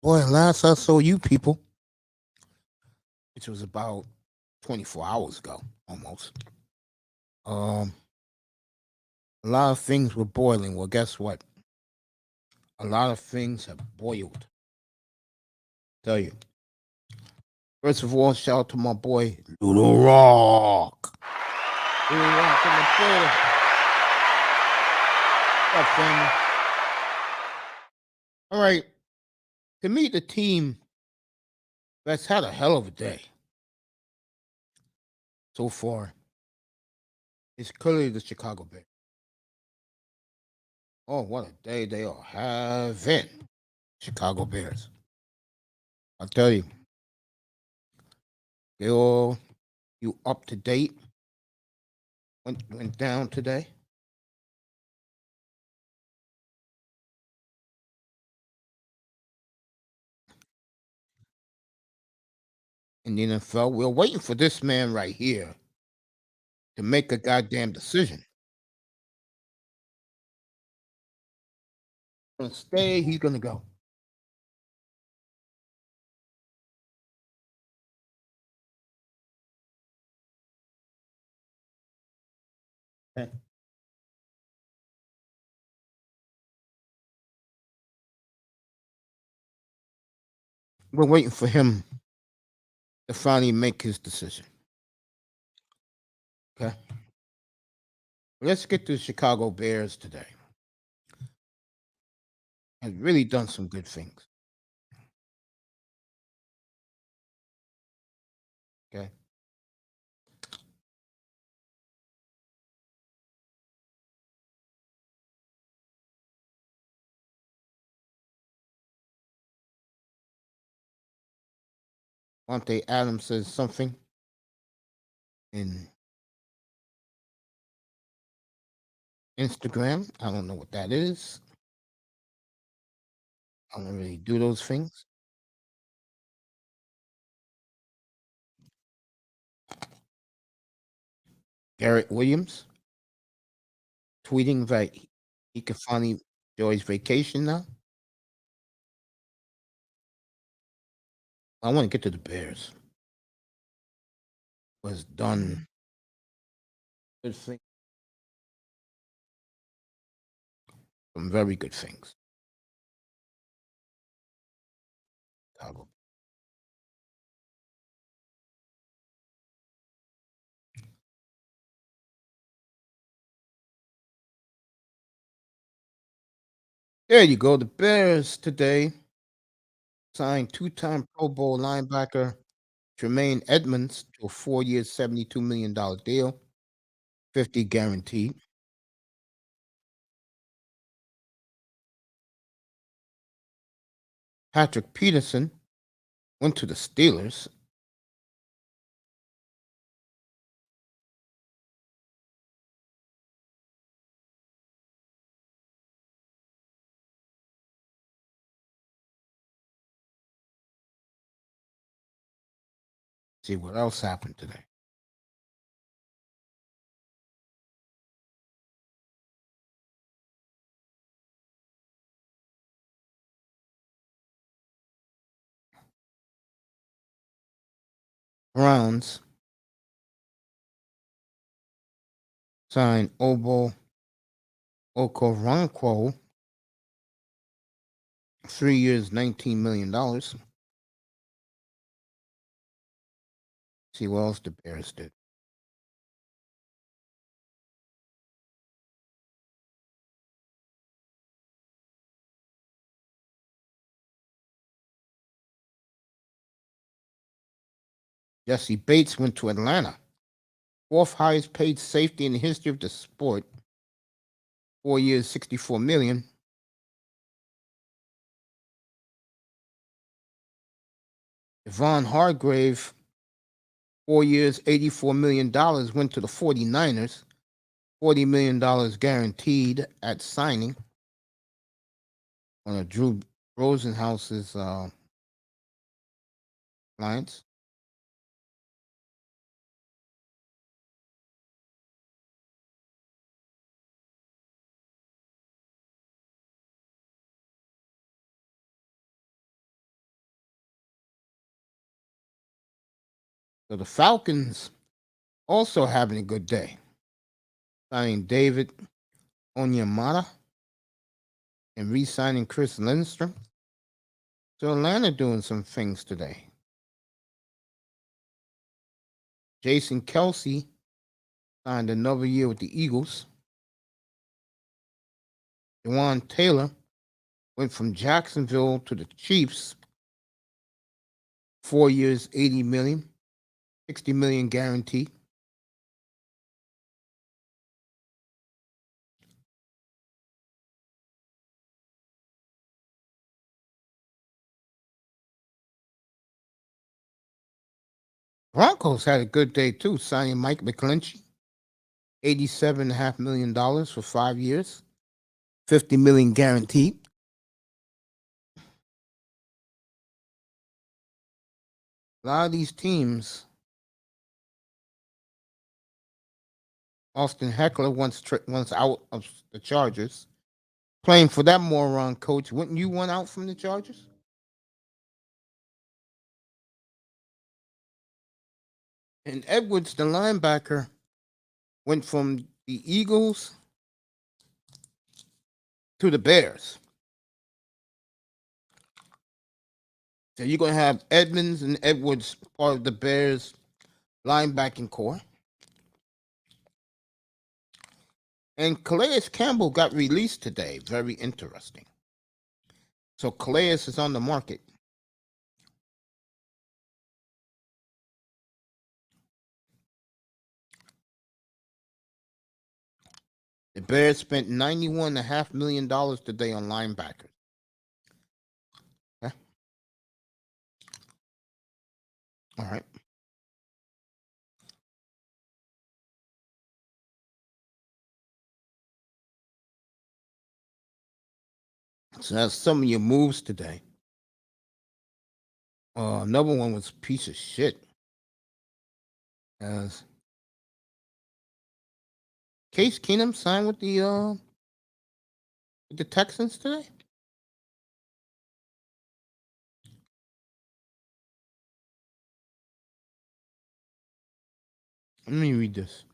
Boy, last I saw you people, which was about 24 hours ago, almost. Um, a lot of things were boiling. Well, guess what? A lot of things have boiled. Tell you. First of all, shout out to my boy Little Rock. Little Rock in the building. What's up, family? All right. To meet the team that's had a hell of a day so far, it's clearly the Chicago Bears. Oh, what a day they are having. Chicago Bears. I'll tell you, they all you up to date. Went down today. In the NFL. We're waiting for this man right here to make a goddamn decision. He's gonna stay, he's gonna go. Okay. We're waiting for him to finally make his decision. Okay. Let's get to the Chicago Bears today. Has really done some good things. Okay. Monte Adams says something in Instagram. I don't know what that is. I don't really do those things. Garrett Williams tweeting that he can finally enjoy his vacation now. I want to get to the Bears. Was done good things, some very good things. Chicago. There you go. The Bears today signed two-time Pro Bowl linebacker Tremaine Edmonds to a 4 year, $72 million deal, 50 guaranteed. Patrick Peterson went to the Steelers. See what else happened today. Browns signed Obo Okoronkwo, 3 years, $19 million. See what else the Bears did. Jesse Bates went to Atlanta, fourth highest paid safety in the history of the sport. 4 years, $64 million. Yvonne Hargrave, 4 years, $84 million, went to the 49ers. $40 million guaranteed at signing on a Drew Rosenhaus's clients. So the Falcons also having a good day, signing David Onyemata and re-signing Chris Lindstrom. So Atlanta doing some things today. Jason Kelsey signed another year with the Eagles. Jawan Taylor went from Jacksonville to the Chiefs. 4 years, $80 million, $60 million guaranteed. Broncos had a good day too, signing Mike McGlinchey, $87.5 million for 5 years, $50 million guaranteed. A lot of these teams, Austin Heckler once out of the Chargers, playing for that moron coach. Wouldn't you want out from the Chargers? And Edwards, the linebacker, went from the Eagles to the Bears. So you're going to have Edmonds and Edwards part of the Bears linebacking core. And Calais Campbell got released today. Very interesting. So Calais is on the market. The Bears spent $91.5 million today on linebackers. Okay. All right. So that's some of your moves today. Another one was a piece of shit. As Case Keenum signed with the Texans today. Let me read this.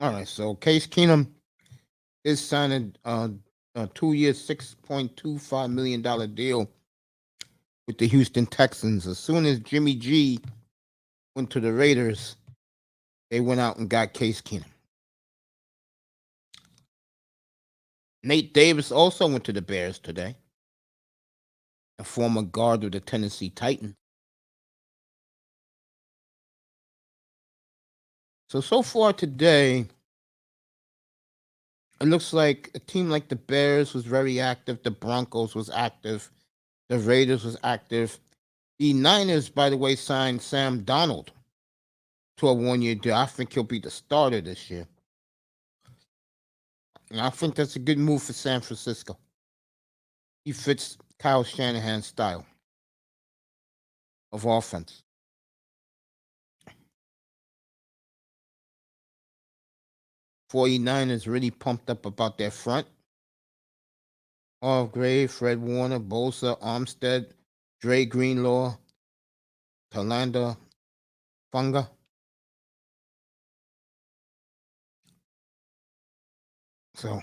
All right, so Case Keenum is signing a 2-year, $6.25 million deal with the Houston Texans. As soon as Jimmy G went to the Raiders, they went out and got Case Keenum. Nate Davis also went to the Bears today, a former guard of the Tennessee Titans. So far today, it looks like a team like the Bears was very active. The Broncos was active. The Raiders was active. The Niners, by the way, signed Sam Darnold to a 1-year deal. I think he'll be the starter this year. And I think that's a good move for San Francisco. He fits Kyle Shanahan's style of offense. 49ers really pumped up about their front. Hargrave, Fred Warner, Bosa, Armstead, Dre Greenlaw, Talanda Funga. So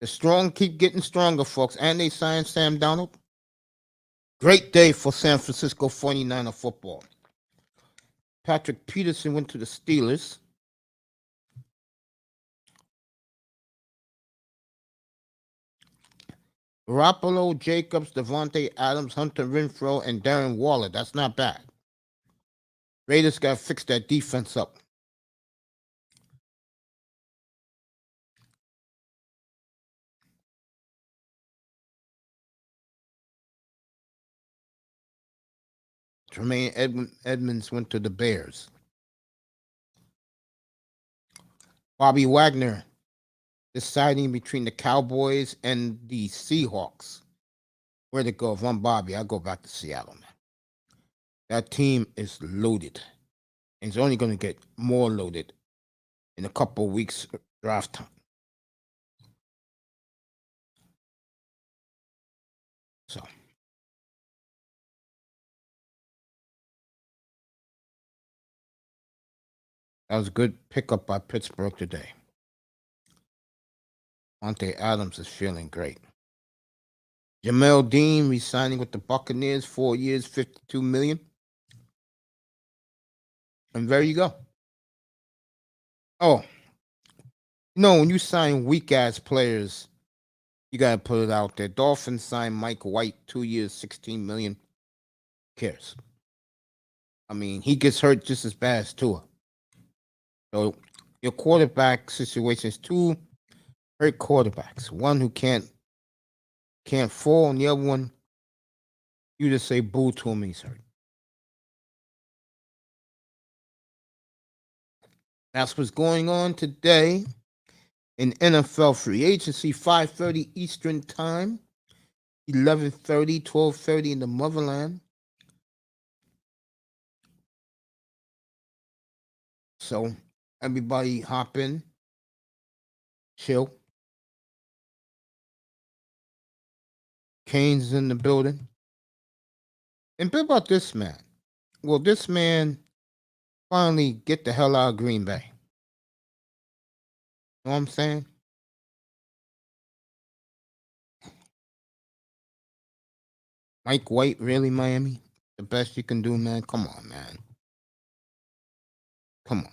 the strong keep getting stronger, folks. And they signed Sam Darnold. Great day for San Francisco 49er football. Patrick Peterson went to the Steelers. Garoppolo, Jacobs, Devontae Adams, Hunter Renfrow, and Darren Waller. That's not bad. Raiders got to fix that defense up. Tremaine Edmonds went to the Bears. Bobby Wagner deciding between the Cowboys and the Seahawks. Where to go? If I'm Bobby, I'll go back to Seattle, man. That team is loaded. And it's only going to get more loaded in a couple of weeks draft time. So that was a good pickup by Pittsburgh today. Monte Adams is feeling great. Jamel Dean re-signing with the Buccaneers, 4 years, $52 million. And there you go. Oh, no, when you sign weak-ass players, you got to put it out there. Dolphins signed Mike White, 2 years, $16 million. Who cares? I mean, he gets hurt just as bad as Tua. So your quarterback situation is two hurt quarterbacks. One who can't fall, and the other one, you just say boo to him, he's hurt. That's what's going on today in NFL free agency, 5:30 Eastern time, 11:30, 12:30 in the motherland. So everybody hop in, chill. Kane's in the building. And bit about this man. Will this man finally get the hell out of Green Bay? You know what I'm saying? Mike White, really, Miami? The best you can do, man? Come on, man. Come on.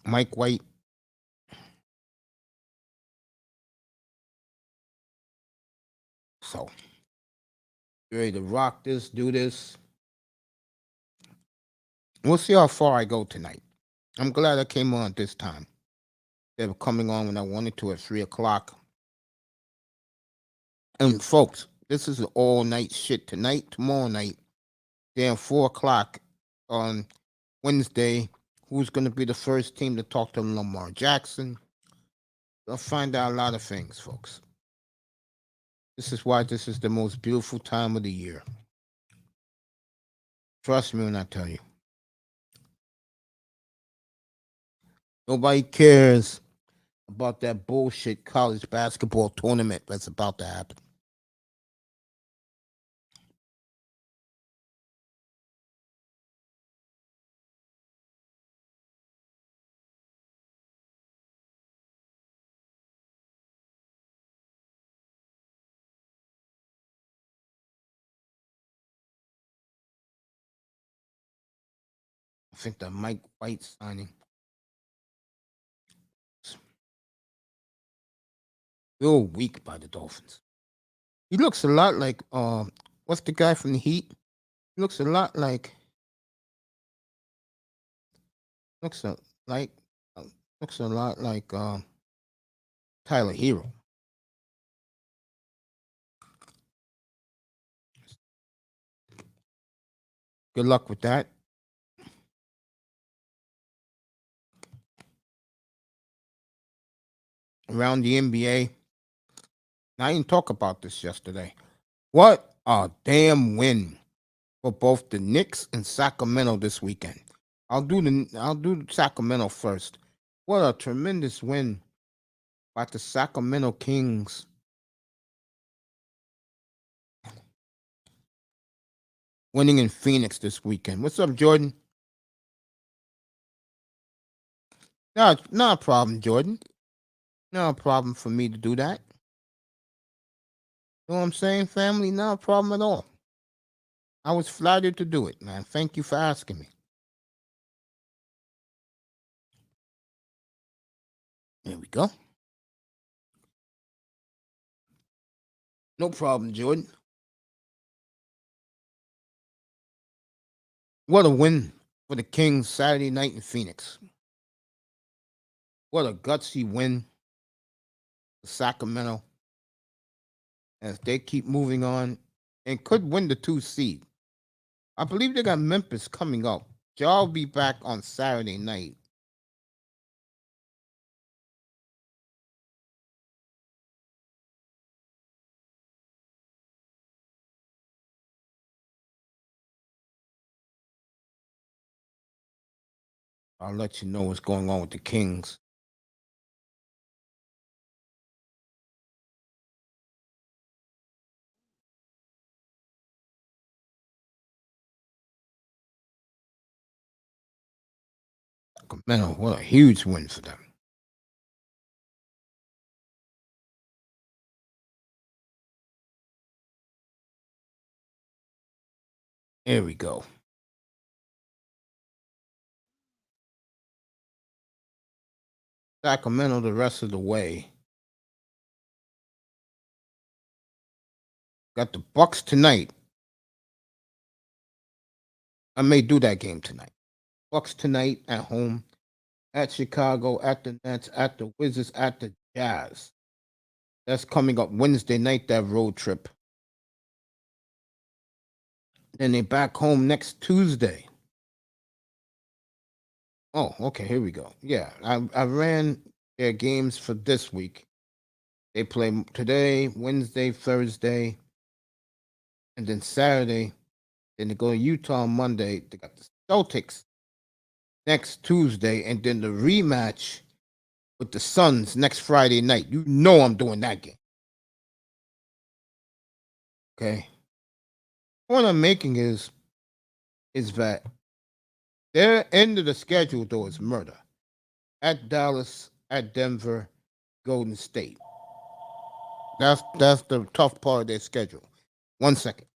Mike White. So, you ready to rock this, do this? We'll see how far I go tonight. I'm glad I came on this time. They were coming on when I wanted to at 3 o'clock. And folks, this is an all-night shit tonight, tomorrow night. Then 4 o'clock on Wednesday. Who's going to be the first team to talk to Lamar Jackson? I'll find out a lot of things, folks. This is why this is the most beautiful time of the year. Trust me when I tell you. Nobody cares about that bullshit college basketball tournament that's about to happen. I think the Mike White signing. Real weak by the Dolphins. He looks a lot like what's the guy from the Heat? He looks a lot like looks a like looks a lot like Tyler Hero. Good luck with that. Around the NBA. I didn't talk about this yesterday. What a damn win for both the Knicks and Sacramento this weekend. I'll do Sacramento first. What a tremendous win by the Sacramento Kings. Winning in Phoenix this weekend. What's up, Jordan? Not a problem, Jordan. Not a problem for me to do that. You know what I'm saying, family? Not a problem at all. I was flattered to do it, man. Thank you for asking me. There we go. No problem, Jordan. What a win for the Kings Saturday night in Phoenix. What a gutsy win for Sacramento as they keep moving on and could win the 2 seed. I believe they got Memphis coming up. Y'all be back on Saturday night. I'll let you know what's going on with the Kings. Sacramento, what a huge win for them. Here we go. Sacramento the rest of the way. Got the Bucks tonight. I may do that game tonight. Bucks tonight at home, at Chicago, at the Nets, at the Wizards, at the Jazz. That's coming up Wednesday night, that road trip. Then they back home next Tuesday. Oh, okay, here we go. Yeah, I ran their games for this week. They play today, Wednesday, Thursday, and then Saturday. Then they go to Utah on Monday. They got the Celtics next Tuesday, and then the rematch with the Suns next Friday night. You know I'm doing that game. Okay. The point I'm making is that their end of the schedule though is murder. At Dallas, at Denver, Golden State. That's the tough part of their schedule. 1 second.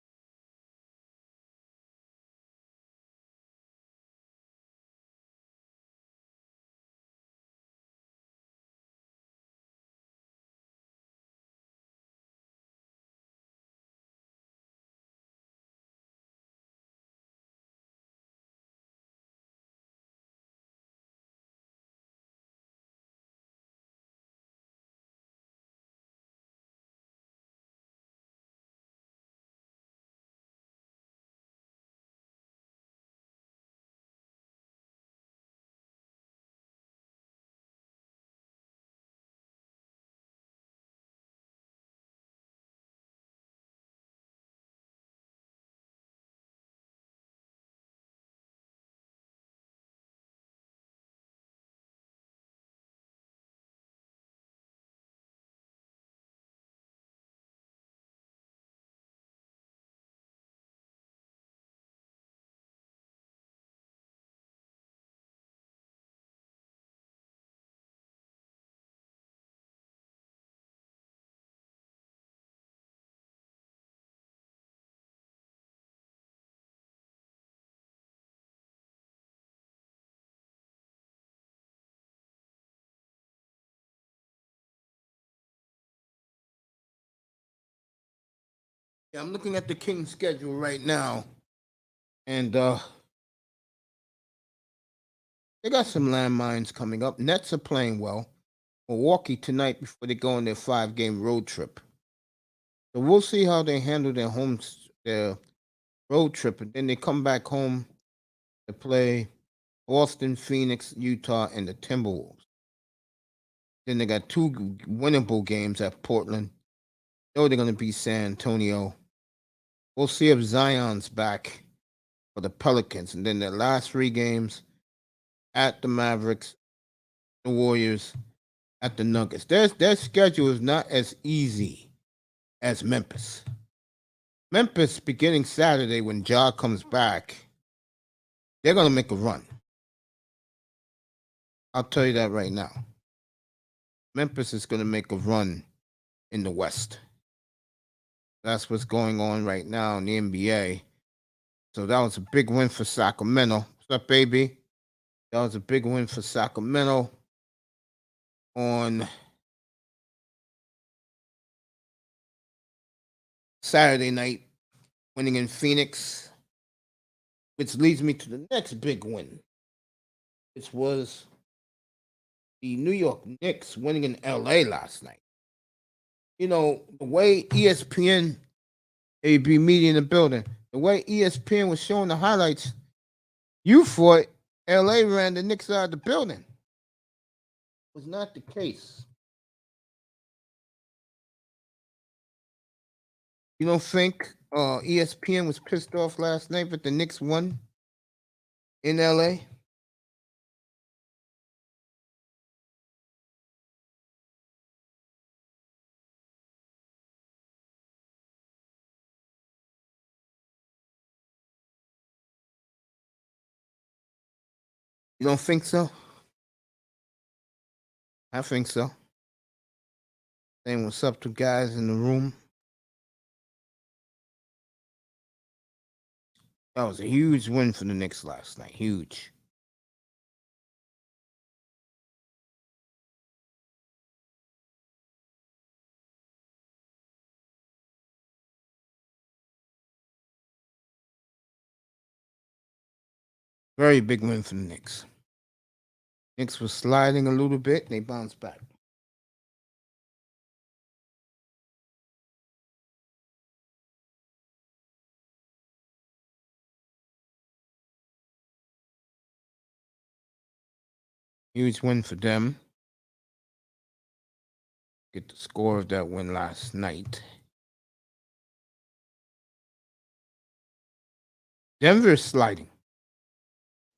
Yeah, I'm looking at the Kings schedule right now. And they got some landmines coming up. Nets are playing well. Milwaukee tonight before they go on their 5-game road trip. So we'll see how they handle their road trip, and then they come back home to play Boston, Phoenix, Utah, and the Timberwolves. Then they got 2 winnable games at Portland. Know they're going to beat San Antonio. We'll see if Zion's back for the Pelicans, and then their last 3 games at the Mavericks, the Warriors, at the Nuggets. Their schedule is not as easy as Memphis. Memphis, beginning Saturday when Ja comes back, they're going to make a run. I'll tell you that right now. Memphis is going to make a run in the West. That's what's going on right now in the NBA. So that was a big win for Sacramento. What's up, baby? That was a big win for Sacramento on Saturday night, winning in Phoenix, which leads me to the next big win, which was the New York Knicks winning in LA last night. You know, the way ESPN, AB Media in the building, the way ESPN was showing the highlights, you thought LA ran the Knicks out of the building. It was not the case. You don't think ESPN was pissed off last night that the Knicks won in LA? You don't think so? I think so. Saying what's up to guys in the room. That was a huge win for the Knicks last night. Huge. Very big win for the Knicks. Knicks was sliding a little bit. They bounced back. Huge win for them. Get the score of that win last night. Denver's sliding.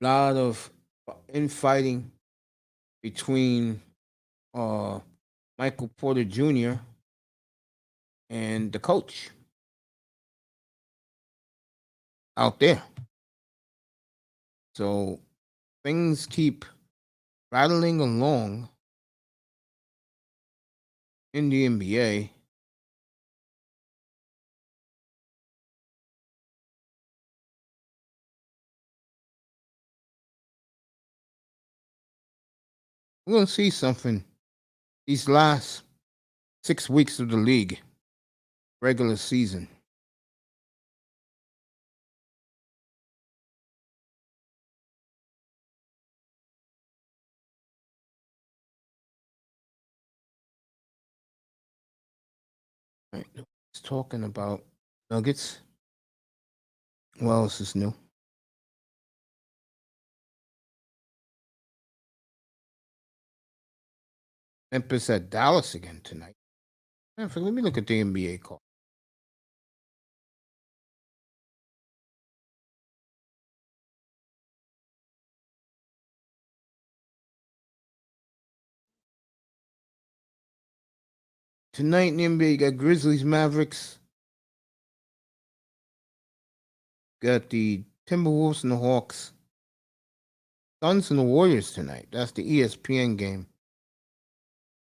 A lot of infighting between Michael Porter Jr. and the coach out there. So things keep rattling along in the NBA. We're going to see something these last 6 weeks of the league, regular season. Right. It's talking about Nuggets. What else is new? Memphis at Dallas again tonight. Let me look at the NBA call. Tonight in the NBA, you got Grizzlies, Mavericks. Got the Timberwolves and the Hawks. Suns and the Warriors tonight. That's the ESPN game.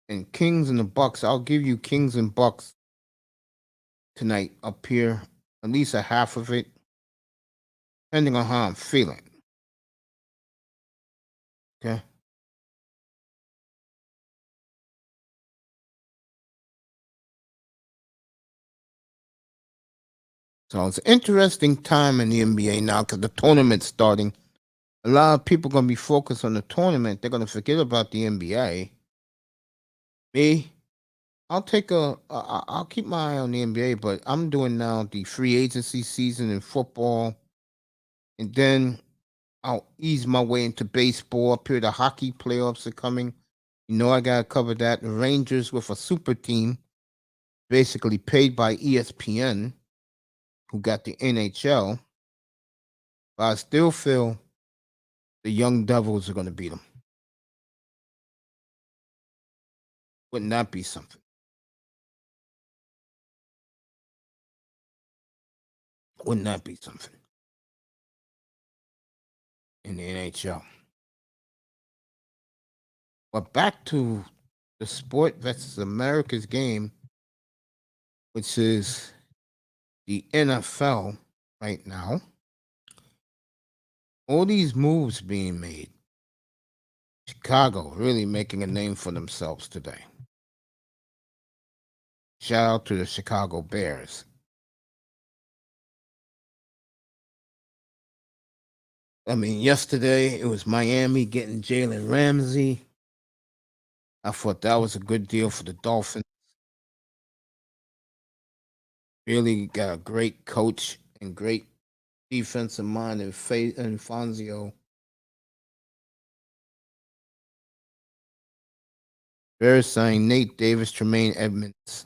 And Kings and the Bucks. I'll give you Kings and Bucks tonight up here. At least a half of it. Depending on how I'm feeling. Okay. So it's an interesting time in the NBA now because the tournament's starting. A lot of people are going to be focused on the tournament. They're going to forget about the NBA. Me, I'll keep my eye on the NBA, but I'm doing now the free agency season in football. And then I'll ease my way into baseball. Up here, the hockey playoffs are coming. You know, I got to cover that. The Rangers with a super team, basically paid by ESPN, who got the NHL. But I still feel the Young Devils are going to beat them. Wouldn't that be something? Wouldn't that be something in the NHL? But back to the Sport versus America's game, which is the NFL right now. All these moves being made. Chicago really making a name for themselves today. Shout out to the Chicago Bears. I mean, yesterday it was Miami getting Jalen Ramsey. I thought that was a good deal for the Dolphins. Really got a great coach and great defensive mind and Fonzio. Bears signed Nate Davis, Tremaine Edmonds.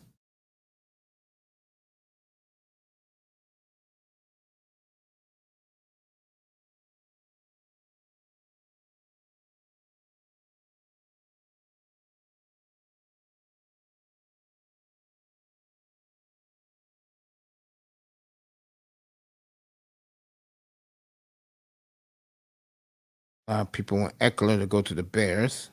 A lot of people want Eckler to go to the Bears.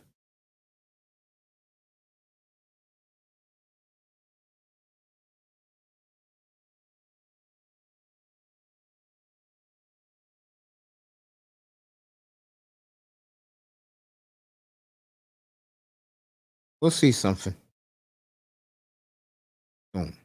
We'll see something soon.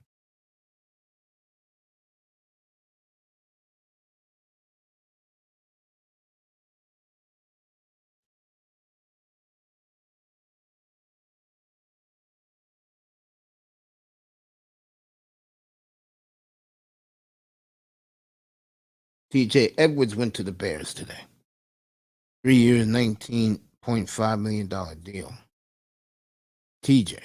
TJ Edwards went to the Bears today. 3 years, $19.5 million deal. TJ.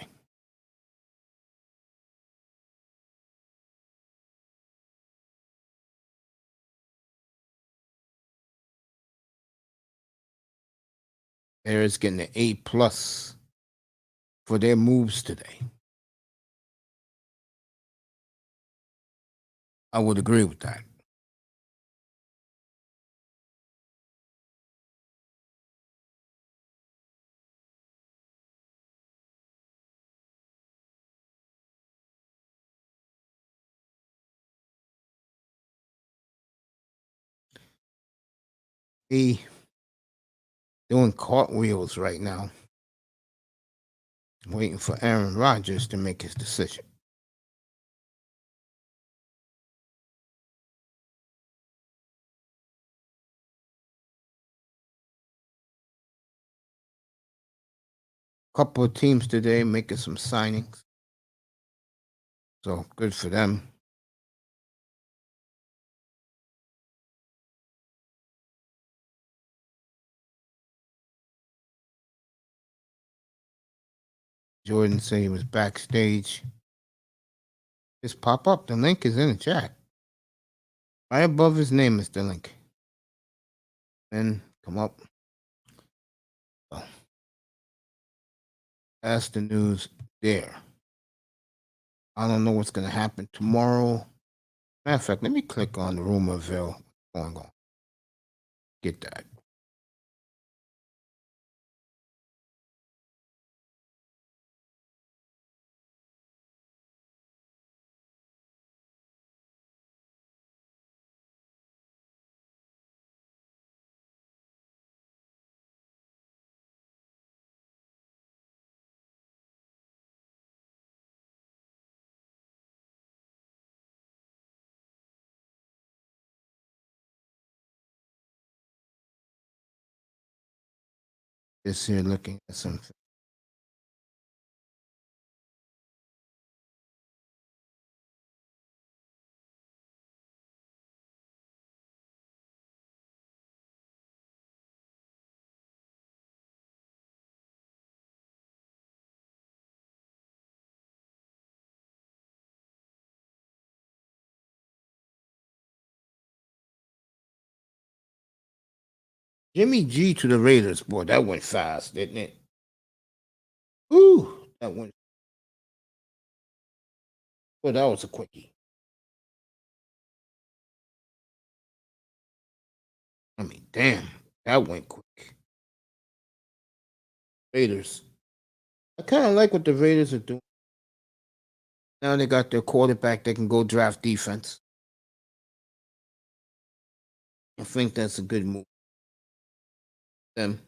Bears getting an A+ for their moves today. I would agree with that. He doing cartwheels right now, waiting for Aaron Rodgers to make his decision. Couple of teams today making some signings, so good for them. Jordan said he was backstage. Just pop up. The link is in the chat. Right above his name is the link. Then come up. Oh. That's the news there. I don't know what's going to happen tomorrow. Matter of fact, let me click on the Rumorville. Going on. Get that. Just here looking at something. Jimmy G to the Raiders. Boy, that went fast, didn't it? Ooh, that went. Well, that was a quickie. I mean, damn, that went quick. Raiders. I kind of like what the Raiders are doing. Now they got their quarterback. They can go draft defense. I think that's a good move. Them.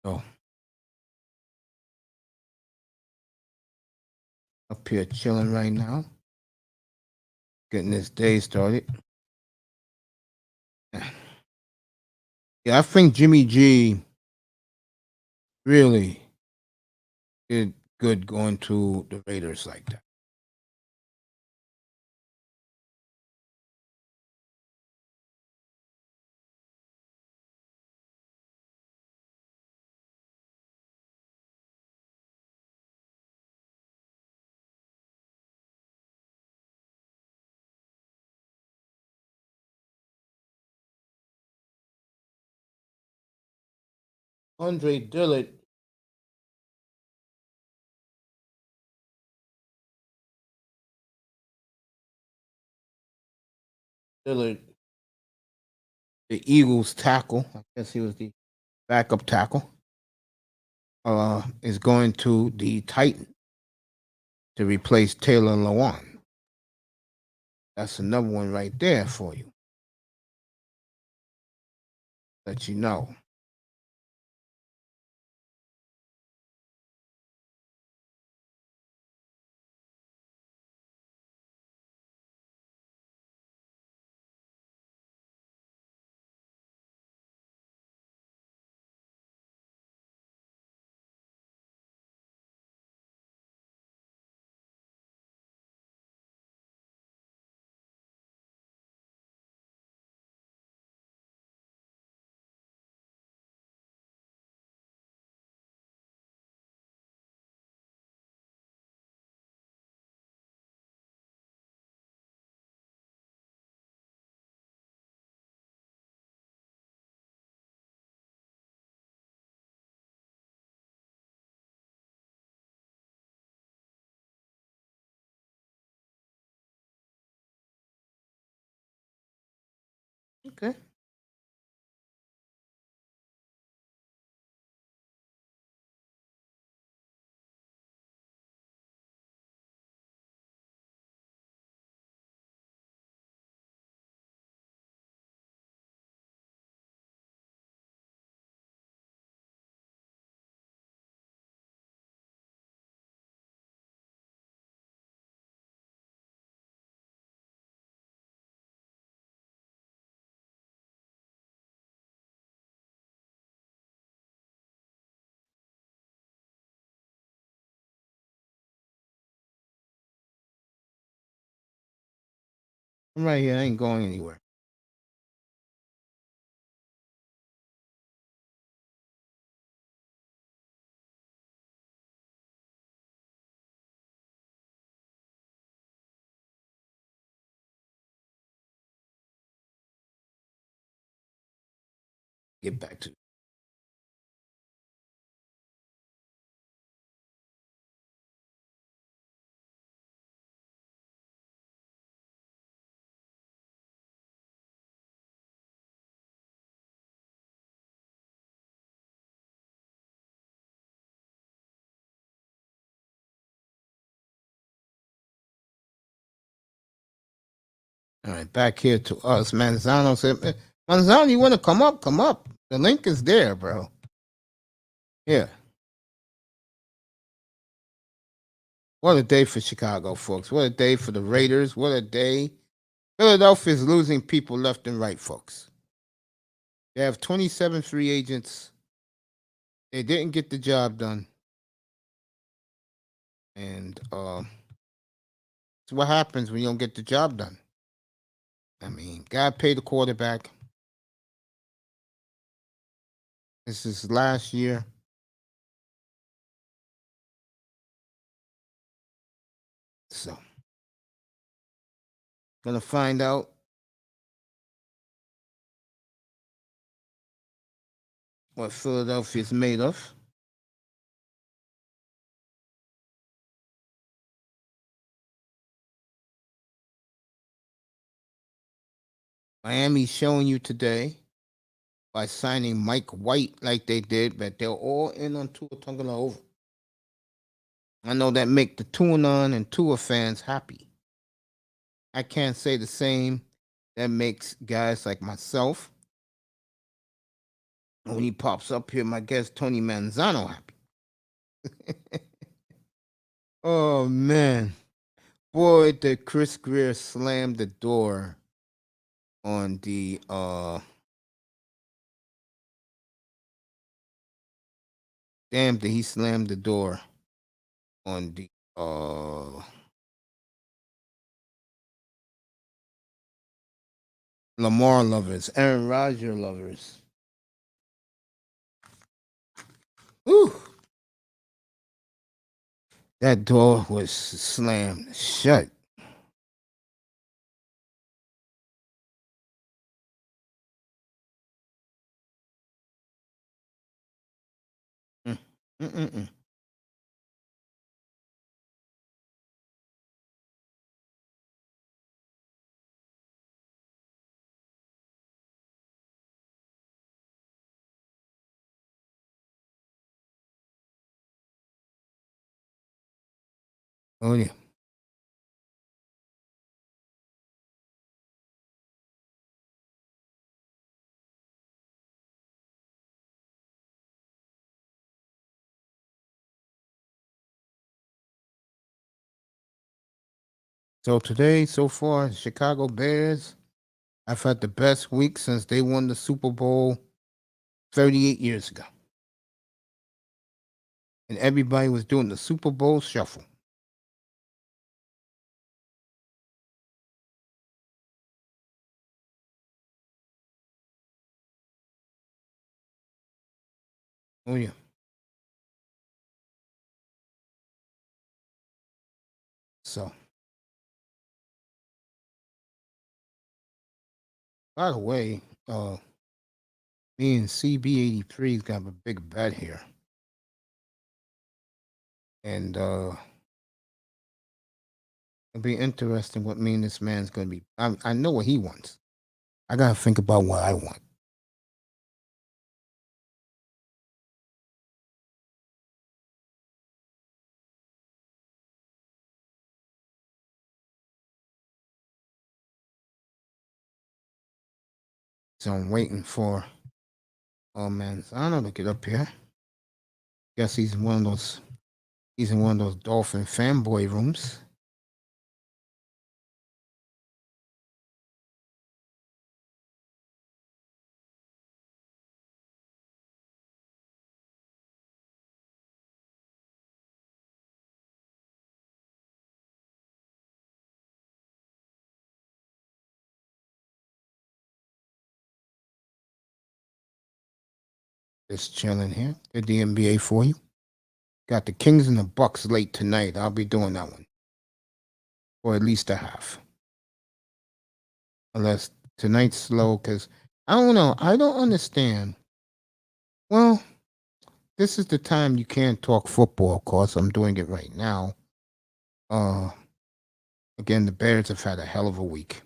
Oh, up here chilling right now, getting this day started. Yeah, I think Jimmy G really did good going to the Raiders like that. Andre Dillard Dillard, the Eagles tackle, I guess he was the backup tackle, is going to the Titans to replace Taylor Lewan. That's another one right there for you. Let you know. Okay. I'm right here. I ain't going anywhere. Get back to all right, back here to us. Manzano said, Manzano, you want to come up? Come up. The link is there, bro. Yeah. What a day for Chicago, folks. What a day for the Raiders. What a day. Philadelphia's losing people left and right, folks. They have 27 free agents. They didn't get the job done. And it's what happens when you don't get the job done. I mean, God paid the quarterback. This is last year. So, gonna find out what Philadelphia is made of. Miami's showing you today by signing Mike White like they did, but they're all in on Tua Tagovailoa. I know that make the Tuanon and Tua fans happy. I can't say the same. That makes guys like myself, when he pops up here, my guest Tony Manzano happy. Oh man, boy, did Chris Grier slam the door on the damn, did he slam the door on the Lamar lovers, Aaron Rodgers lovers. Whew. That door was slammed shut. Mm-mm-mm. Oh yeah. So today, so far, Chicago Bears. I've had the best week since they won the Super Bowl 38 years ago, and everybody was doing the Super Bowl shuffle. Oh yeah. So, by the way, me and CB83's got a big bet here, and it'll be interesting what me and this man's going to be. I know what he wants. I got to think about what I want. So I'm waiting for. Oh man, I don't know to get up here. Guess he's in one of those. He's in one of those Dolphin fanboy rooms. Just chilling here. Did the NBA for you. Got the Kings and the Bucks late tonight. I'll be doing that one, or at least a half. Unless tonight's slow, because I don't know. I don't understand. Well, this is the time you can't talk football. Of course, I'm doing it right now. Uh, Again, the Bears have had a hell of a week.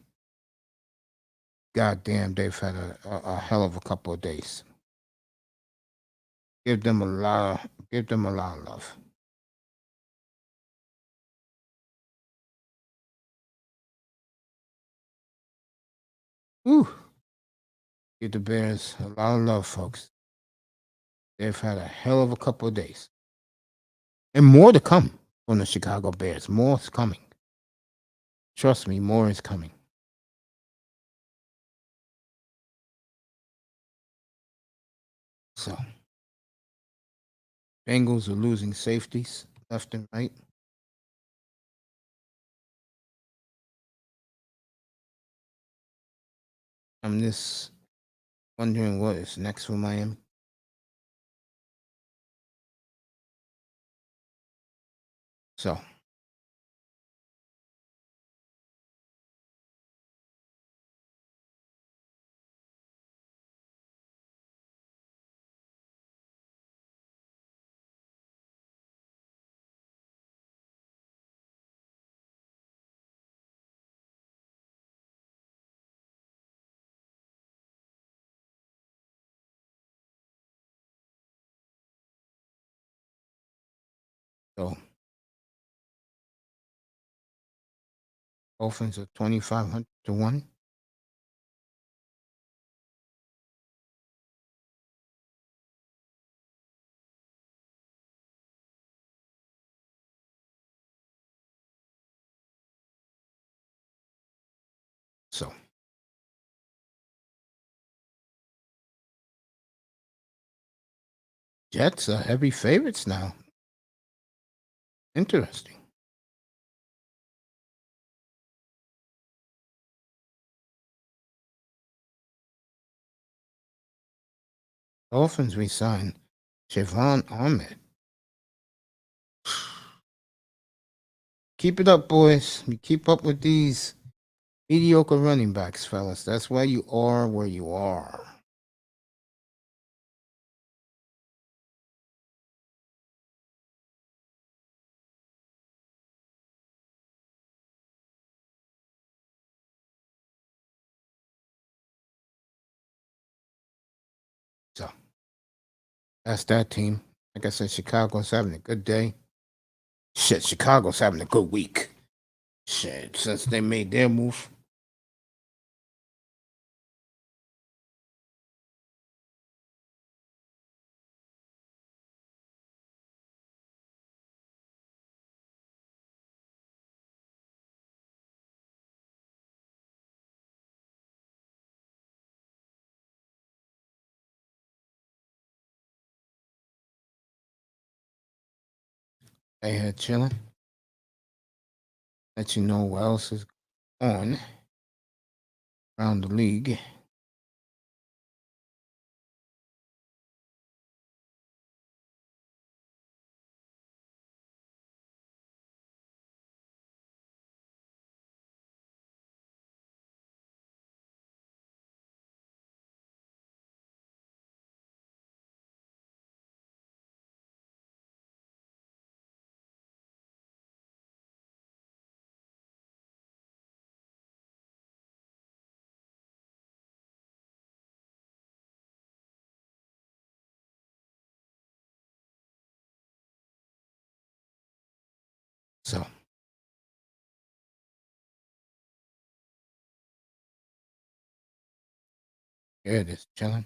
God damn, they've had a hell of a couple of days. Give them a lot of love. Whew. Give the Bears a lot of love, folks. They've had a hell of a couple of days. And more to come from the Chicago Bears. More is coming. Trust me, more is coming. So, Bengals are losing safeties left and right. I'm just wondering what is next for Miami. So, so Dolphins are 2,500 to 1. So, Jets are heavy favorites now. Interesting. Dolphins resign Javon Ahmed. Keep it up, boys. You keep up with these mediocre running backs, fellas. That's why you are where you are. That's that team. Like I said, Chicago's having a good day. Shit, Chicago's having a good week. Shit, since they made their move. They here chilling. Let you know what else is on around the league. So, yeah, just chilling.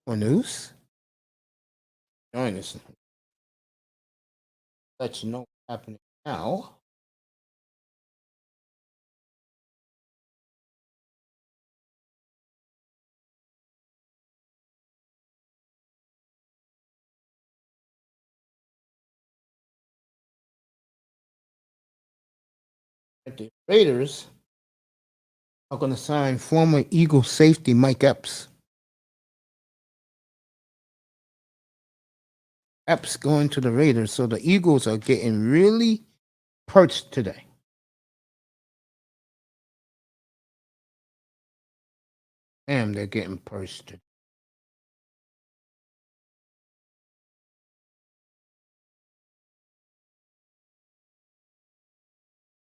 For news, join us. Let you know what's happening now. The Raiders are going to sign former Eagle safety Mike Epps. Epps going to the Raiders, so the Eagles are getting really perched today. Damn, they're getting perched.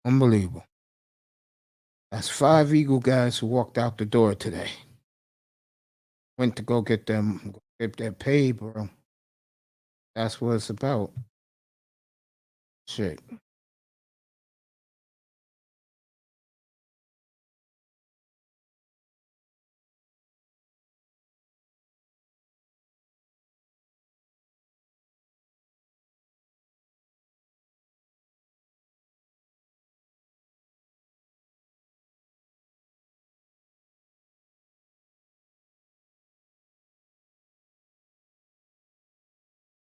Unbelievable. That's 5 Eagle guys who walked out the door today. Went to go get their pay, bro. That's what it's about. Shit.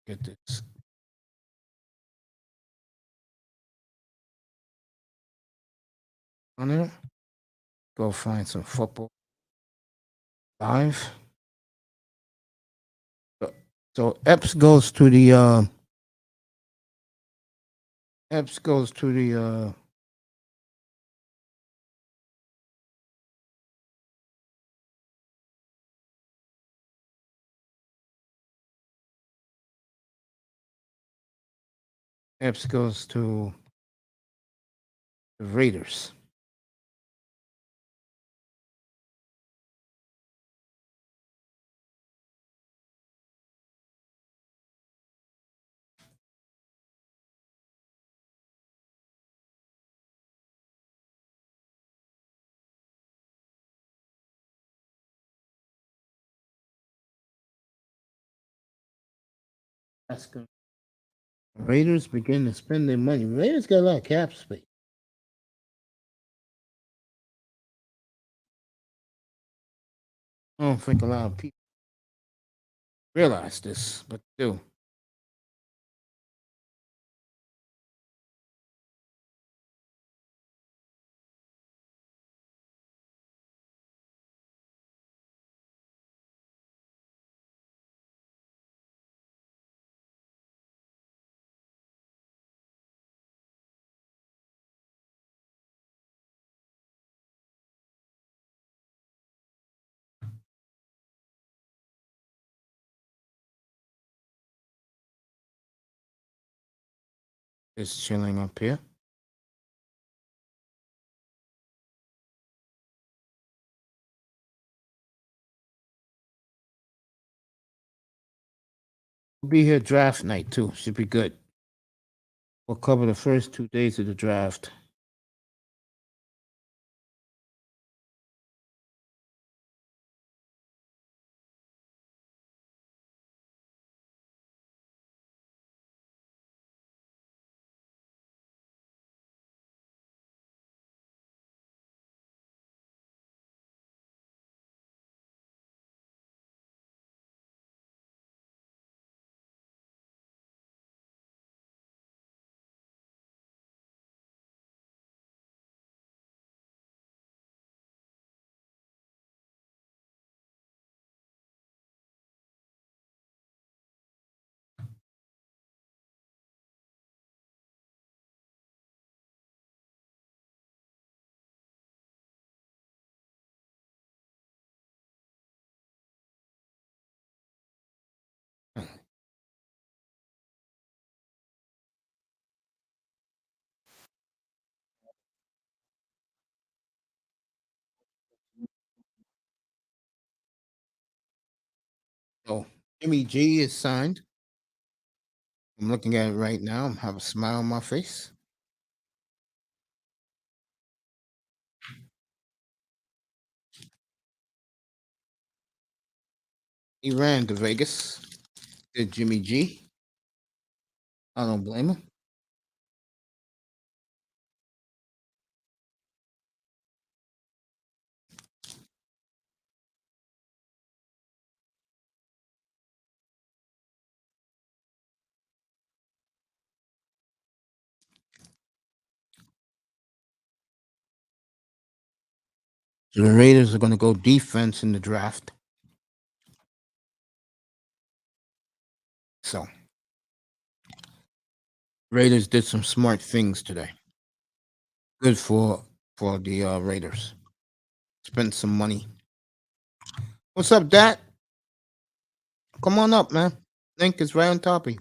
Get this on there. Go find some football live. So Epps goes to the Epps goes to the Epps goes to the Raiders. That's good. Raiders begin to spend their money. Raiders got a lot of cap space. I don't think a lot of people realize this, but do. Just chilling up here. We'll be here draft night too. Should be good. We'll cover the first 2 days of the draft. So Jimmy G is signed. I'm looking at it right now. I have a smile on my face. He ran to Vegas. Did Jimmy G? I don't blame him. So the Raiders are going to go defense in the draft. So Raiders did some smart things today. Good for the Raiders. Spent some money. What's up, Dad? Come on up, man. Link is right on top of you.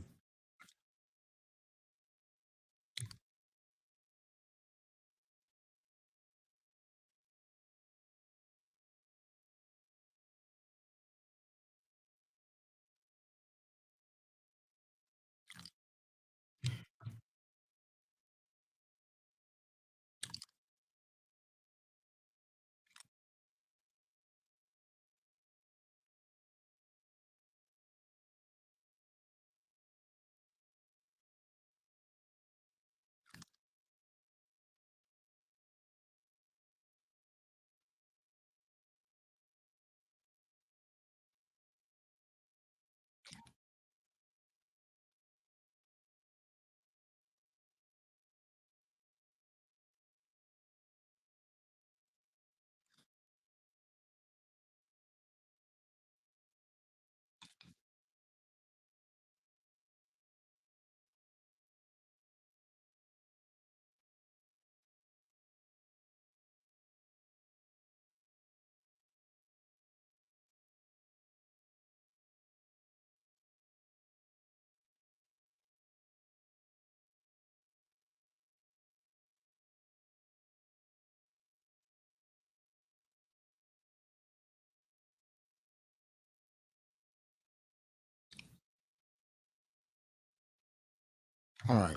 All right.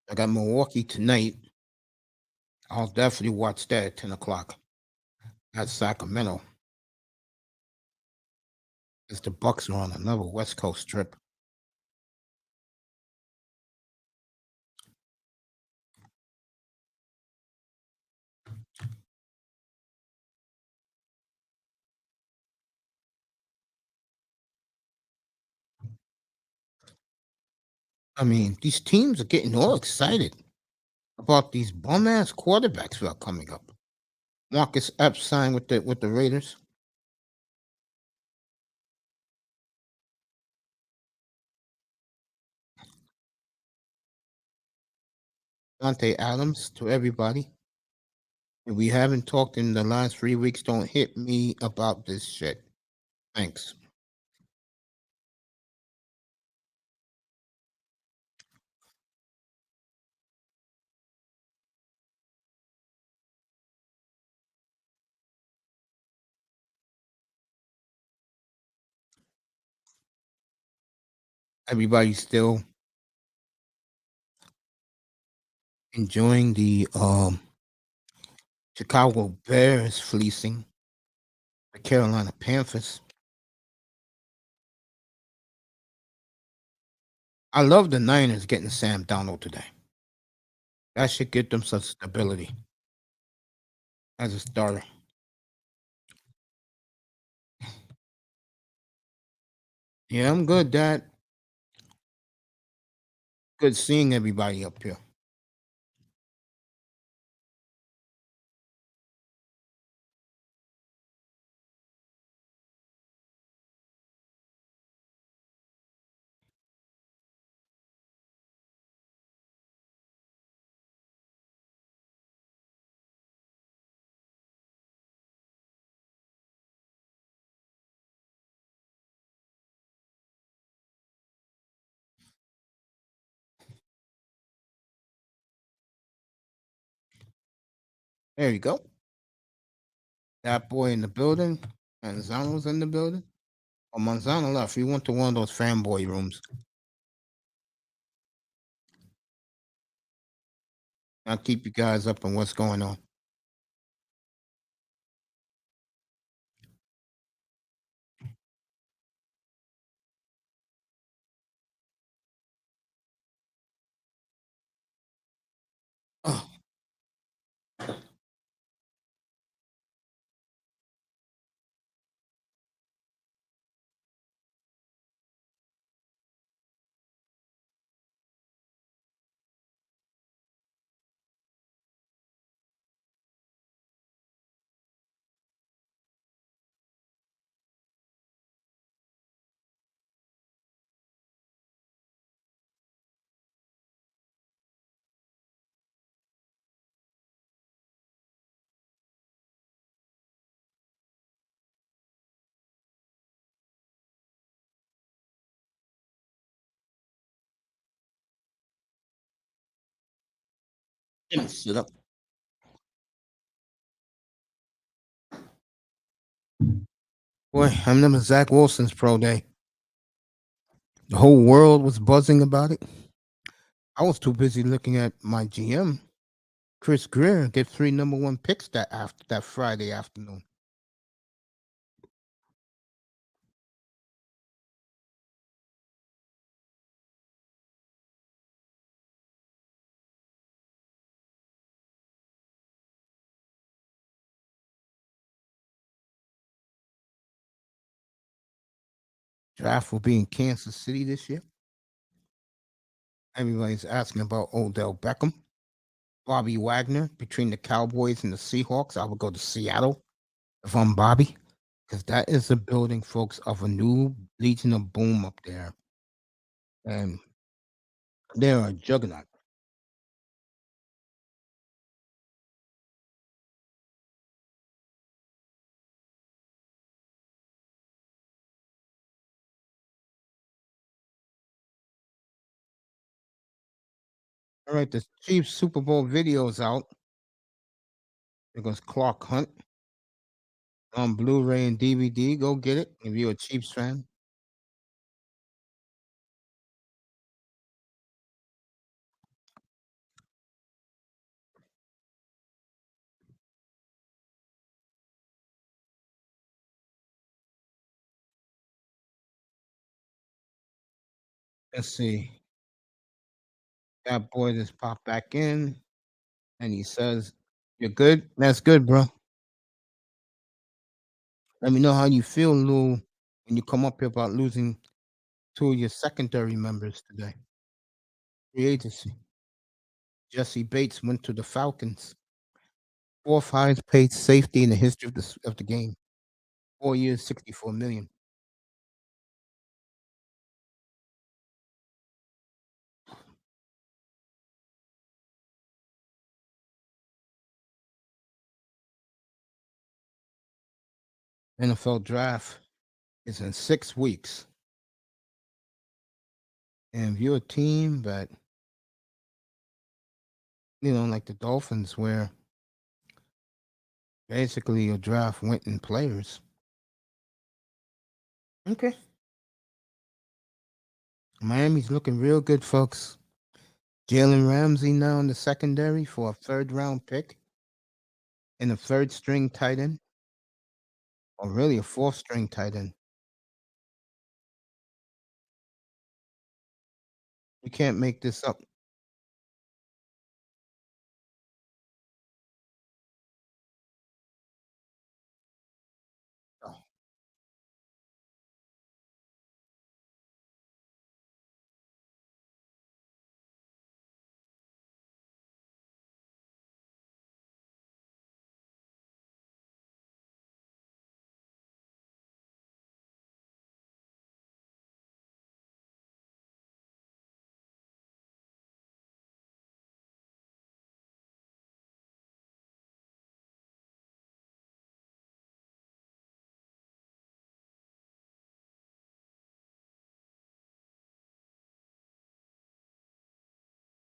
I got Milwaukee tonight. I'll definitely watch that at 10 o'clock. That's Sacramento. As the Bucks are on another West Coast trip. I mean, these teams are getting all excited about these bum ass quarterbacks that are coming up. Marcus Epps signed with the Raiders. Dante Adams to everybody. If we haven't talked in the last 3 weeks, don't hit me about this shit. Thanks. Everybody's still enjoying the Chicago Bears fleecing the Carolina Panthers. I love the Niners getting Sam Donald today. That should get them some stability as a starter. Yeah, I'm good, Dad. Good seeing everybody up here. There you go. That boy in the building. Manzano's in the building. Oh, Manzano left. He went to one of those fanboy rooms. I'll keep you guys up on what's going on. Oh, let me sit up. Boy, I remember Zach Wilson's pro day. The whole world was buzzing about it. I was too busy looking at my GM, Chris Grier, get 3 number 1 picks that Friday afternoon. Draft will be in Kansas City this year. Everybody's asking about Odell Beckham. Bobby Wagner between the Cowboys and the Seahawks. I would go to Seattle if I'm Bobby, because that is the building, folks, of a new Legion of Boom up there. And they're a juggernaut. All right, the Chiefs Super Bowl video's out. There goes Clark Hunt on Blu-ray and DVD. Go get it if you're a Chiefs fan. Let's see. That boy just popped back in and he says, "You're good? That's good, bro. Let me know how you feel, Lou, when you come up here about losing two of your secondary members today." free agency. Jesse Bates went to the Falcons. Fourth highest paid safety in the history of the game. 4 years, 64 million. NFL draft is in 6 weeks. And if you're a team that, like the Dolphins, where basically your draft went in players. Okay. Miami's looking real good, folks. Jalen Ramsey now in the secondary for a third-round pick and a third-string tight end, or really a fourth-string tight end. You can't make this up.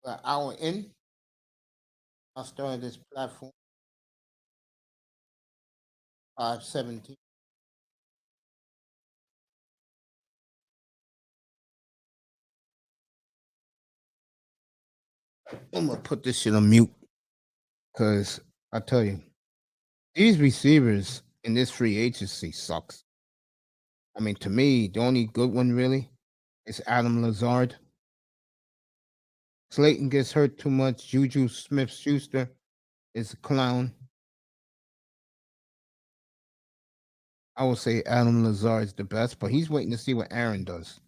Oh, an hour in, I started this platform 5:17. I'm gonna put this shit on mute because I tell you, these receivers in this free agency sucks. I mean, to me, the only good one really is Adam Lazard. Slayton gets hurt too much. Juju Smith-Schuster is a clown. I would say Adam Lazard is the best, but he's waiting to see what Aaron does.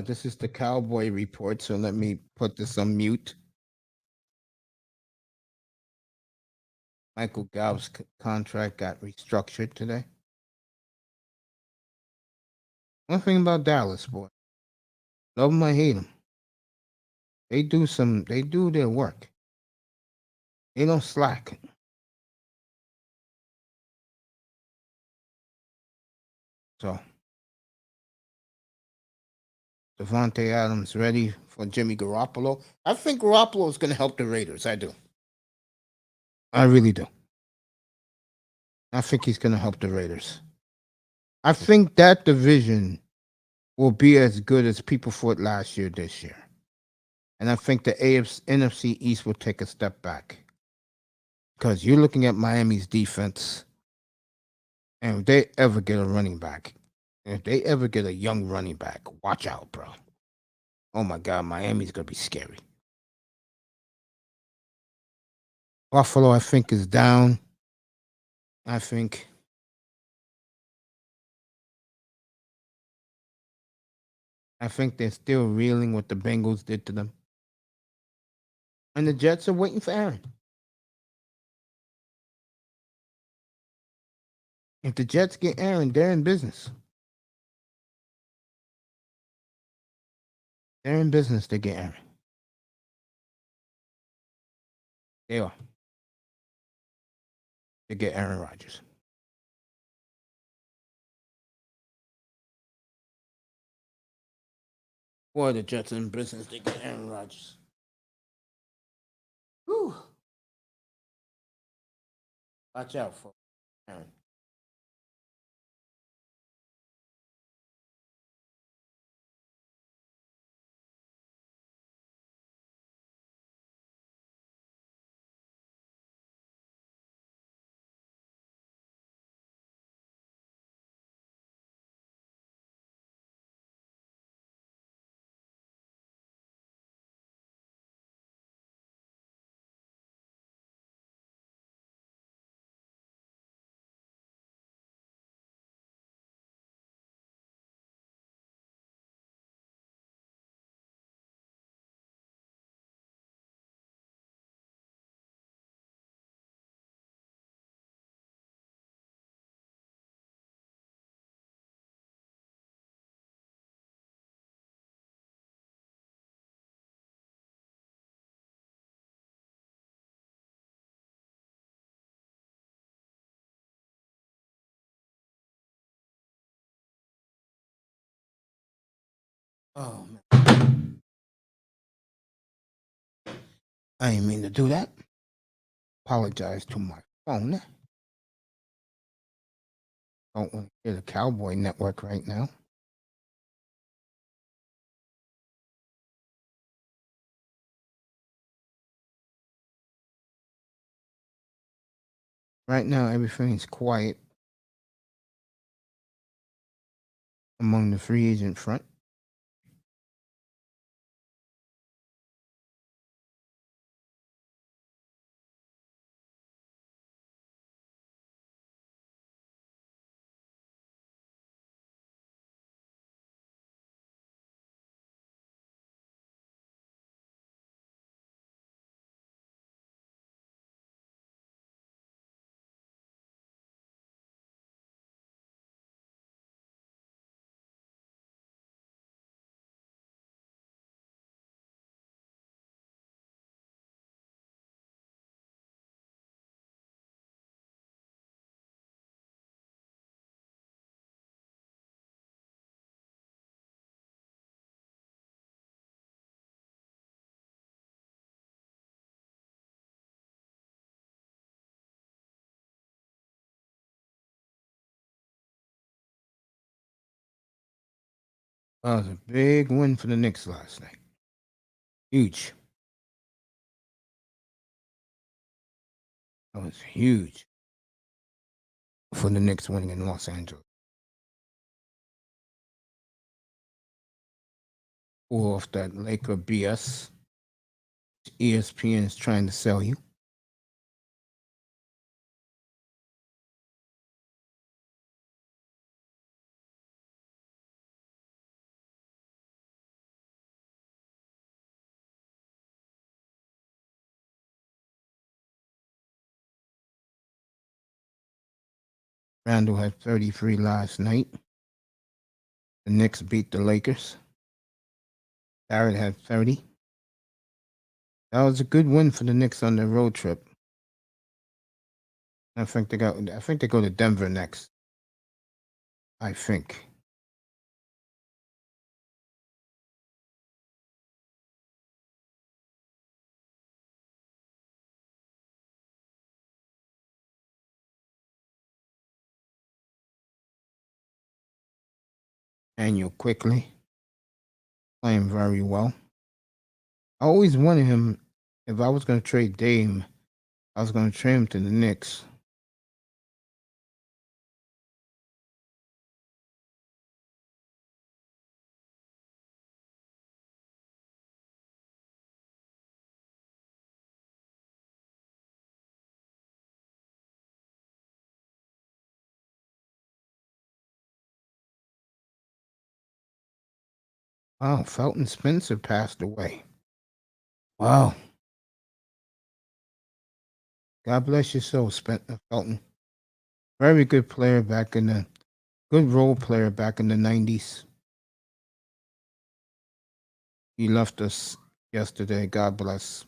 This is the Cowboy report, so let me put this on mute. Michael Gallup's contract got restructured today. One thing about Dallas, boy, love them or hate them, they do their work. They don't slack. So Devontae Adams ready for Jimmy Garoppolo. I think Garoppolo is going to help the Raiders. I do. I really do. I think he's going to help the Raiders. I think that division will be as good as people thought last year, this year. And I think the NFC East will take a step back. Because you're looking at Miami's defense, and if they ever get a running back, if they ever get a young running back, watch out, bro. Oh my God, Miami's going to be scary. Buffalo, I think, is down. I think they're still reeling what the Bengals did to them. And the Jets are waiting for Aaron. If the Jets get Aaron, they're in business. They're in business to get Aaron. They are. To get Aaron Rodgers. Boy, the Jets are in business to get Aaron Rodgers. Whew. Watch out for Aaron. Oh man, I didn't mean to do that. Apologize to my phone. Don't want to hear the Cowboy Network right now. Right now, everything's quiet among the free agent front. That was a big win for the Knicks last night. Huge. That was huge for the Knicks winning in Los Angeles. Pull off that Laker BS. ESPN is trying to sell you. Randall had 33 last night. The Knicks beat the Lakers. Barrett had 30. That was a good win for the Knicks on their road trip. I think they go to Denver next. I think. Daniel quickly playing very well. I always wanted him. If I was going to trade Dame, I was going to trade him to the Knicks. Wow, Felton Spencer passed away. Wow. God bless your soul, Felton. Very good player good role player back in the 90s. He left us yesterday. God bless.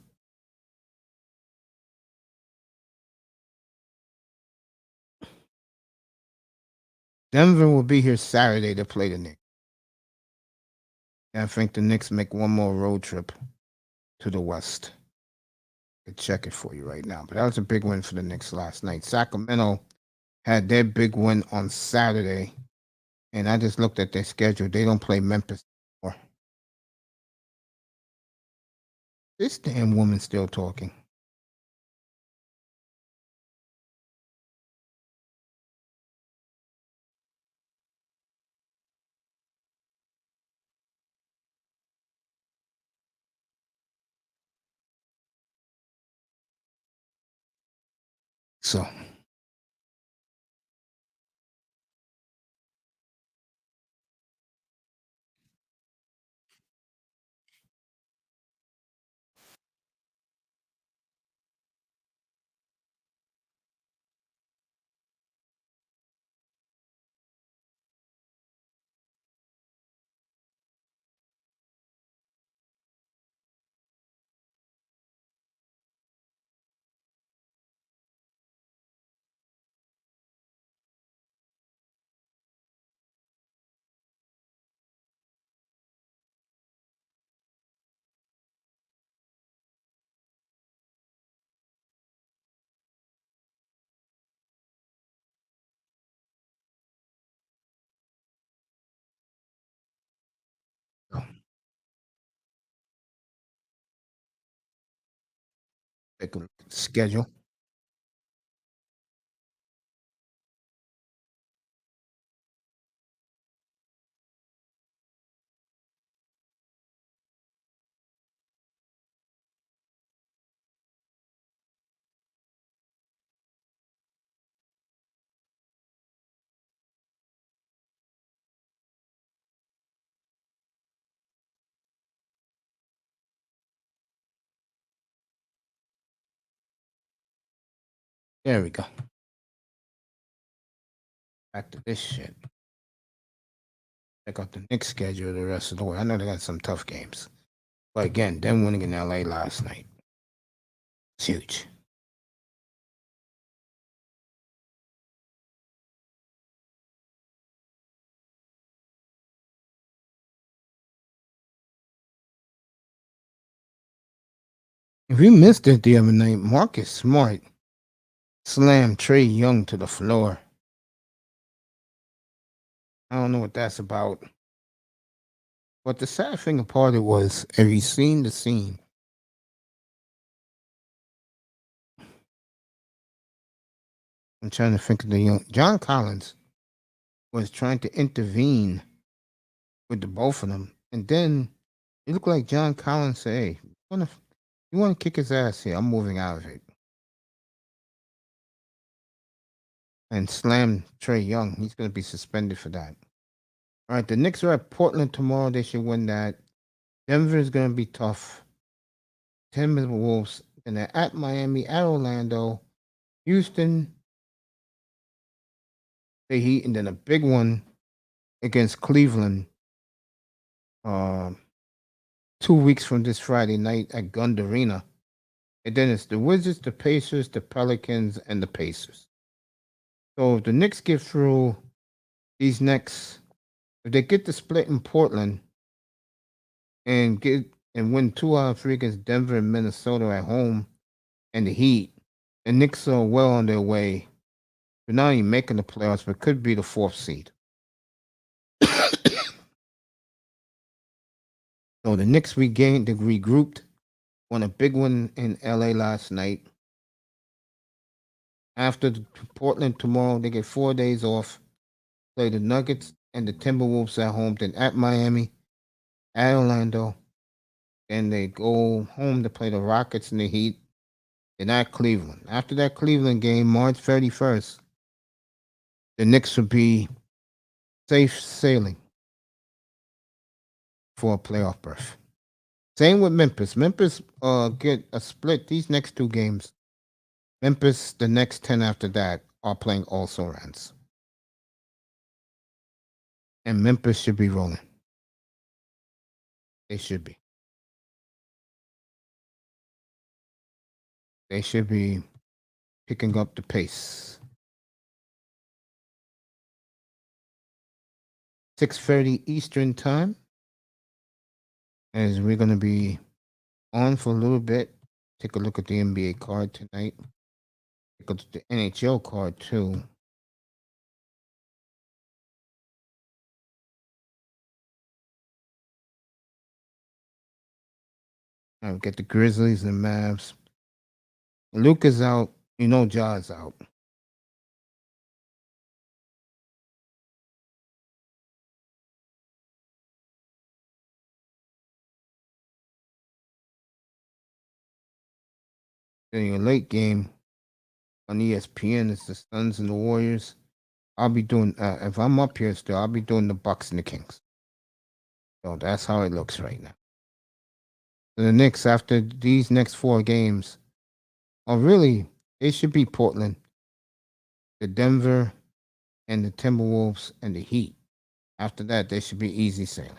Denver will be here Saturday to play the Knicks. I think the Knicks make one more road trip to the West. I could check it for you right now. But that was a big win for the Knicks last night. Sacramento had their big win on Saturday. And I just looked at their schedule. They don't play Memphis anymore. This damn woman's still talking. So Take a look at the schedule. There we go. Back to this shit. Check out the Knicks schedule the rest of the way. I know they got some tough games. But again, them winning in LA last night. It's huge. If you missed it the other night, Marcus Smart slammed Trey Young to the floor. I don't know what that's about. But the sad thing about it was, have you seen the scene? I'm trying to think of the young John Collins was trying to intervene with the both of them, and then it looked like John Collins said, "Hey, you want to kick his ass here? I'm moving out of it," and slammed Trey Young. He's going to be suspended for that. All right, the Knicks are at Portland tomorrow. They should win that. Denver is going to be tough. Timberwolves, and they're at Miami, at Orlando, Houston, the Heat, and then a big one against Cleveland. 2 weeks from this Friday night at Gund Arena. And then it's the Wizards, the Pacers, the Pelicans, and the Pacers. So if the Knicks get through these next, if they get the split in Portland and win 2 out of 3 against Denver and Minnesota at home and the Heat, the Knicks are well on their way to not only making the playoffs, but could be the 4th seed. So the Knicks they regrouped, won a big one in LA last night. After Portland tomorrow, they get 4 days off. Play the Nuggets and the Timberwolves at home, then at Miami, at Orlando. Then they go home to play the Rockets and the Heat, then at Cleveland. After that Cleveland game, March 31st, the Knicks will be safe sailing for a playoff berth. Same with Memphis. Memphis get a split these next 2 games. Memphis, the next 10 after that, are playing also rounds. And Memphis should be rolling. They should be. They should be picking up the pace. 6:30 Eastern time. As we're going to be on for a little bit. Take a look at the NBA card tonight. Take a look at the NHL card too. All right, we got the Grizzlies and Mavs. Luke is out. You know Ja's out. Then your late game on ESPN is the Suns and the Warriors. I'll be doing if I'm up here still, I'll be doing the Bucks and the Kings. So that's how it looks right now. So the Knicks, after these next 4 games, are really they should be Portland, the Denver, and the Timberwolves and the Heat. After that, they should be easy sailing.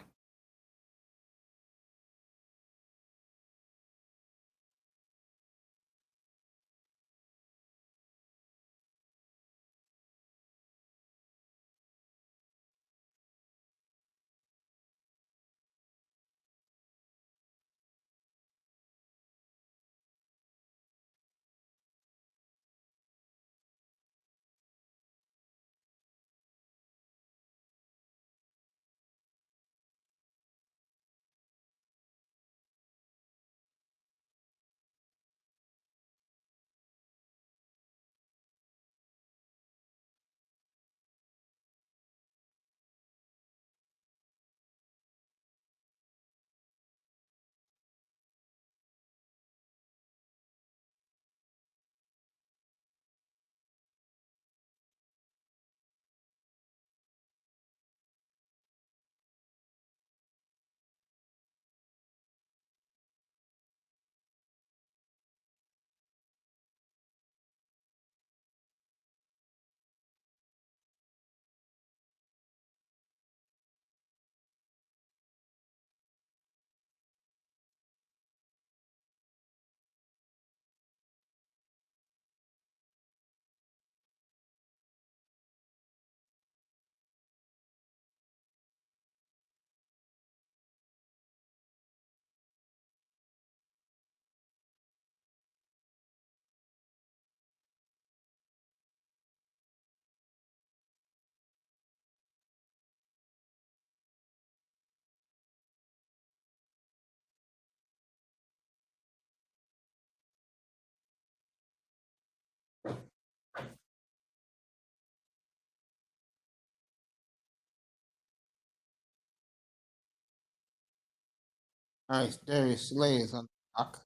All right, Darius Slay is on the block.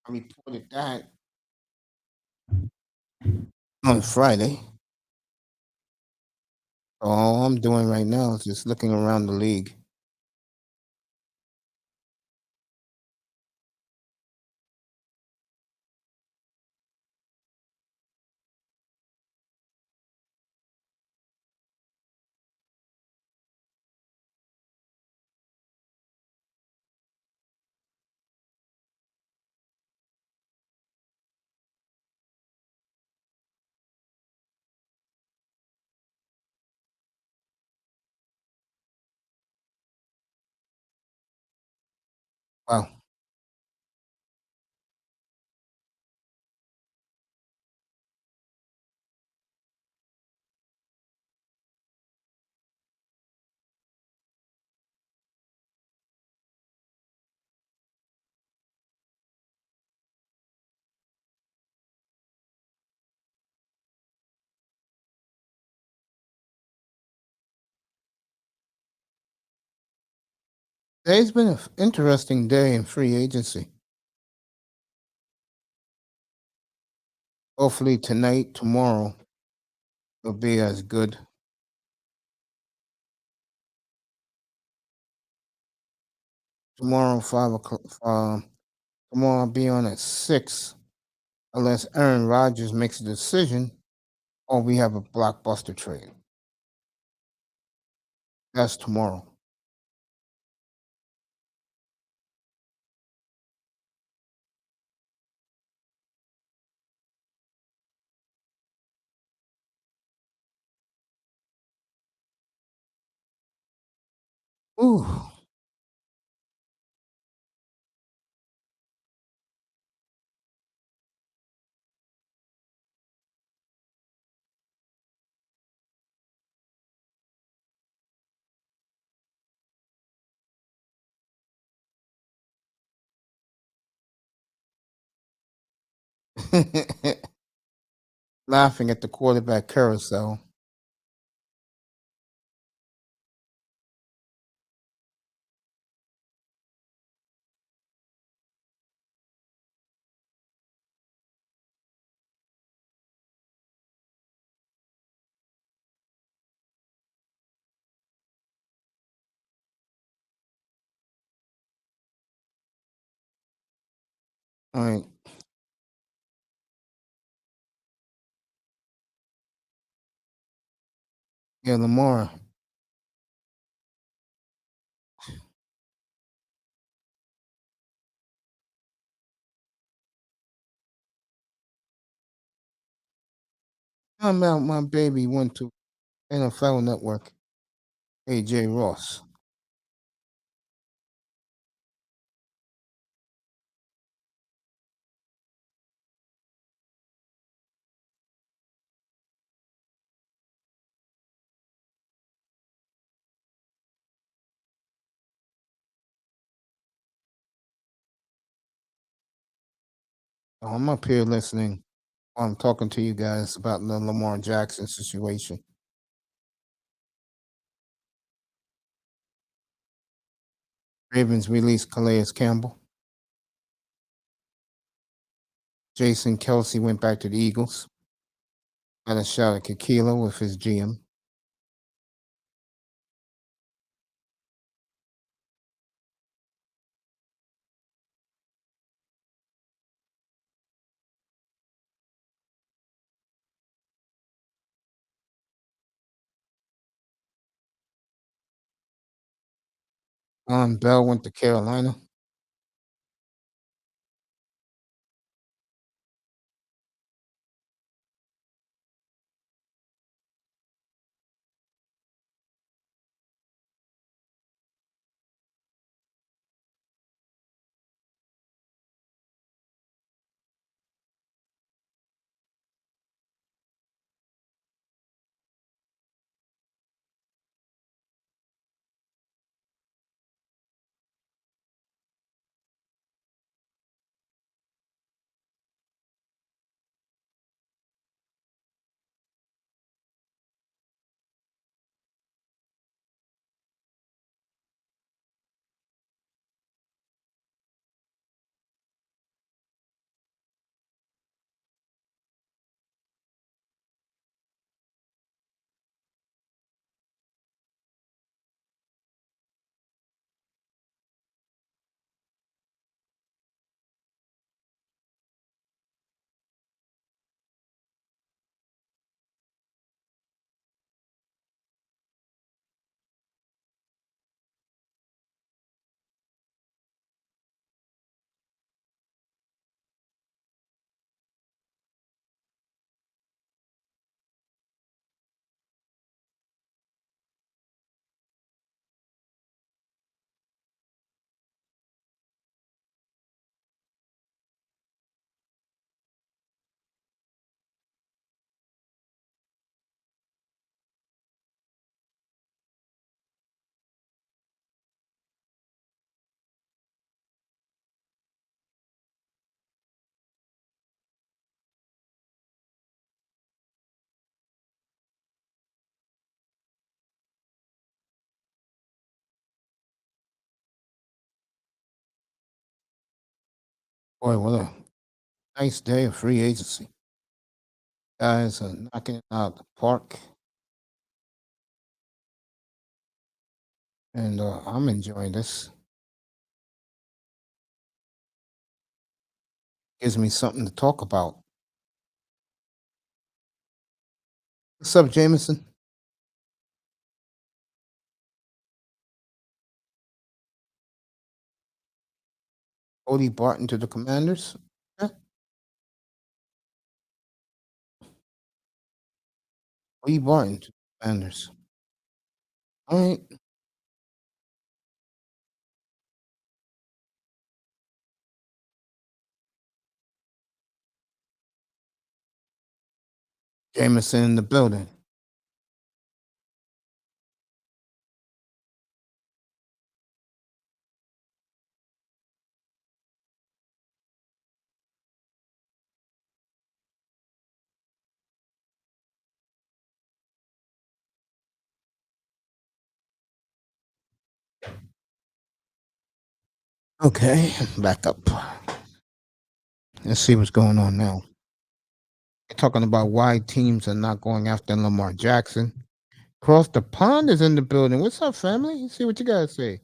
I reported that on Friday. All I'm doing right now is just looking around the league. Wow. Today's been an interesting day in free agency. Hopefully tonight, tomorrow will be as good. Tomorrow, 5 o'clock. Tomorrow I'll be on at 6, unless Aaron Rodgers makes a decision or we have a blockbuster trade. That's tomorrow. Ooh. Laughing at the quarterback carousel. All right. Yeah, Lamar. I'm out. My baby went to NFL Network. AJ Ross. I'm up here listening. I'm talking to you guys about the Lamar Jackson situation. Ravens released Calais Campbell. Jason Kelsey went back to the Eagles. Got a shot at Kikila with his GM. Bell went to Carolina. Boy, what a nice day of free agency. Guys are knocking it out of the park, and I'm enjoying this. Gives me something to talk about. What's up, Jameson? Cody Barton to the Commanders. Yeah, Cody Barton to the Commanders. All right, Jameson in the building. Okay, back up. Let's see what's going on now. We're talking about why teams are not going after Lamar Jackson. Cross the pond is in the building. What's up, family? Let's see what you guys say.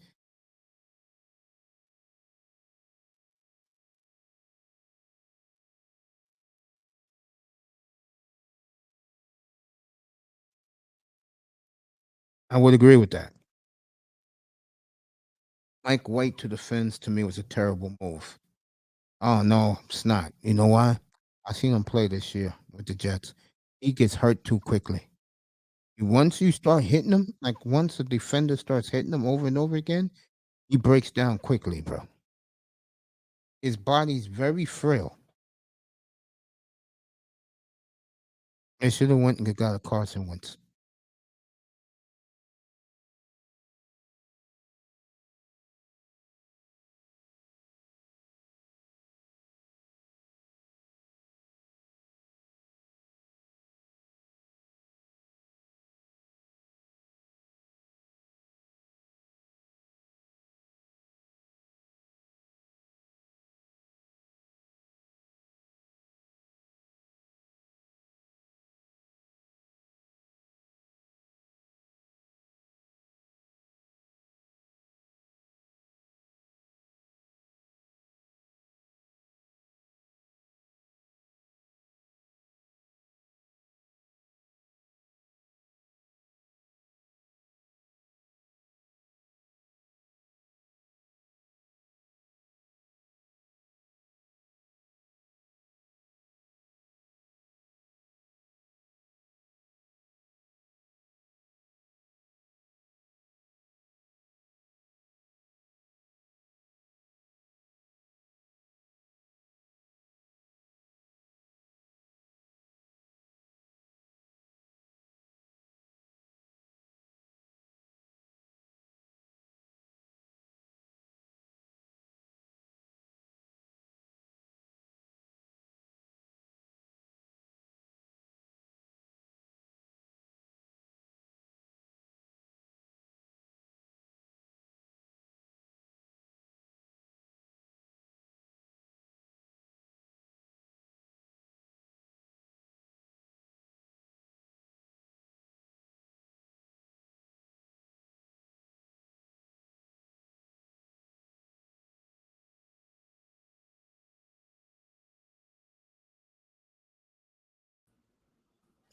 I would agree with that. Mike White to the Fins to me was a terrible move. Oh no, it's not. You know why? I seen him play this year with the Jets. He gets hurt too quickly. Once you start hitting him, like once a defender starts hitting him over and over again, he breaks down quickly, bro. His body's very frail. They should have went and got a Carson Wentz.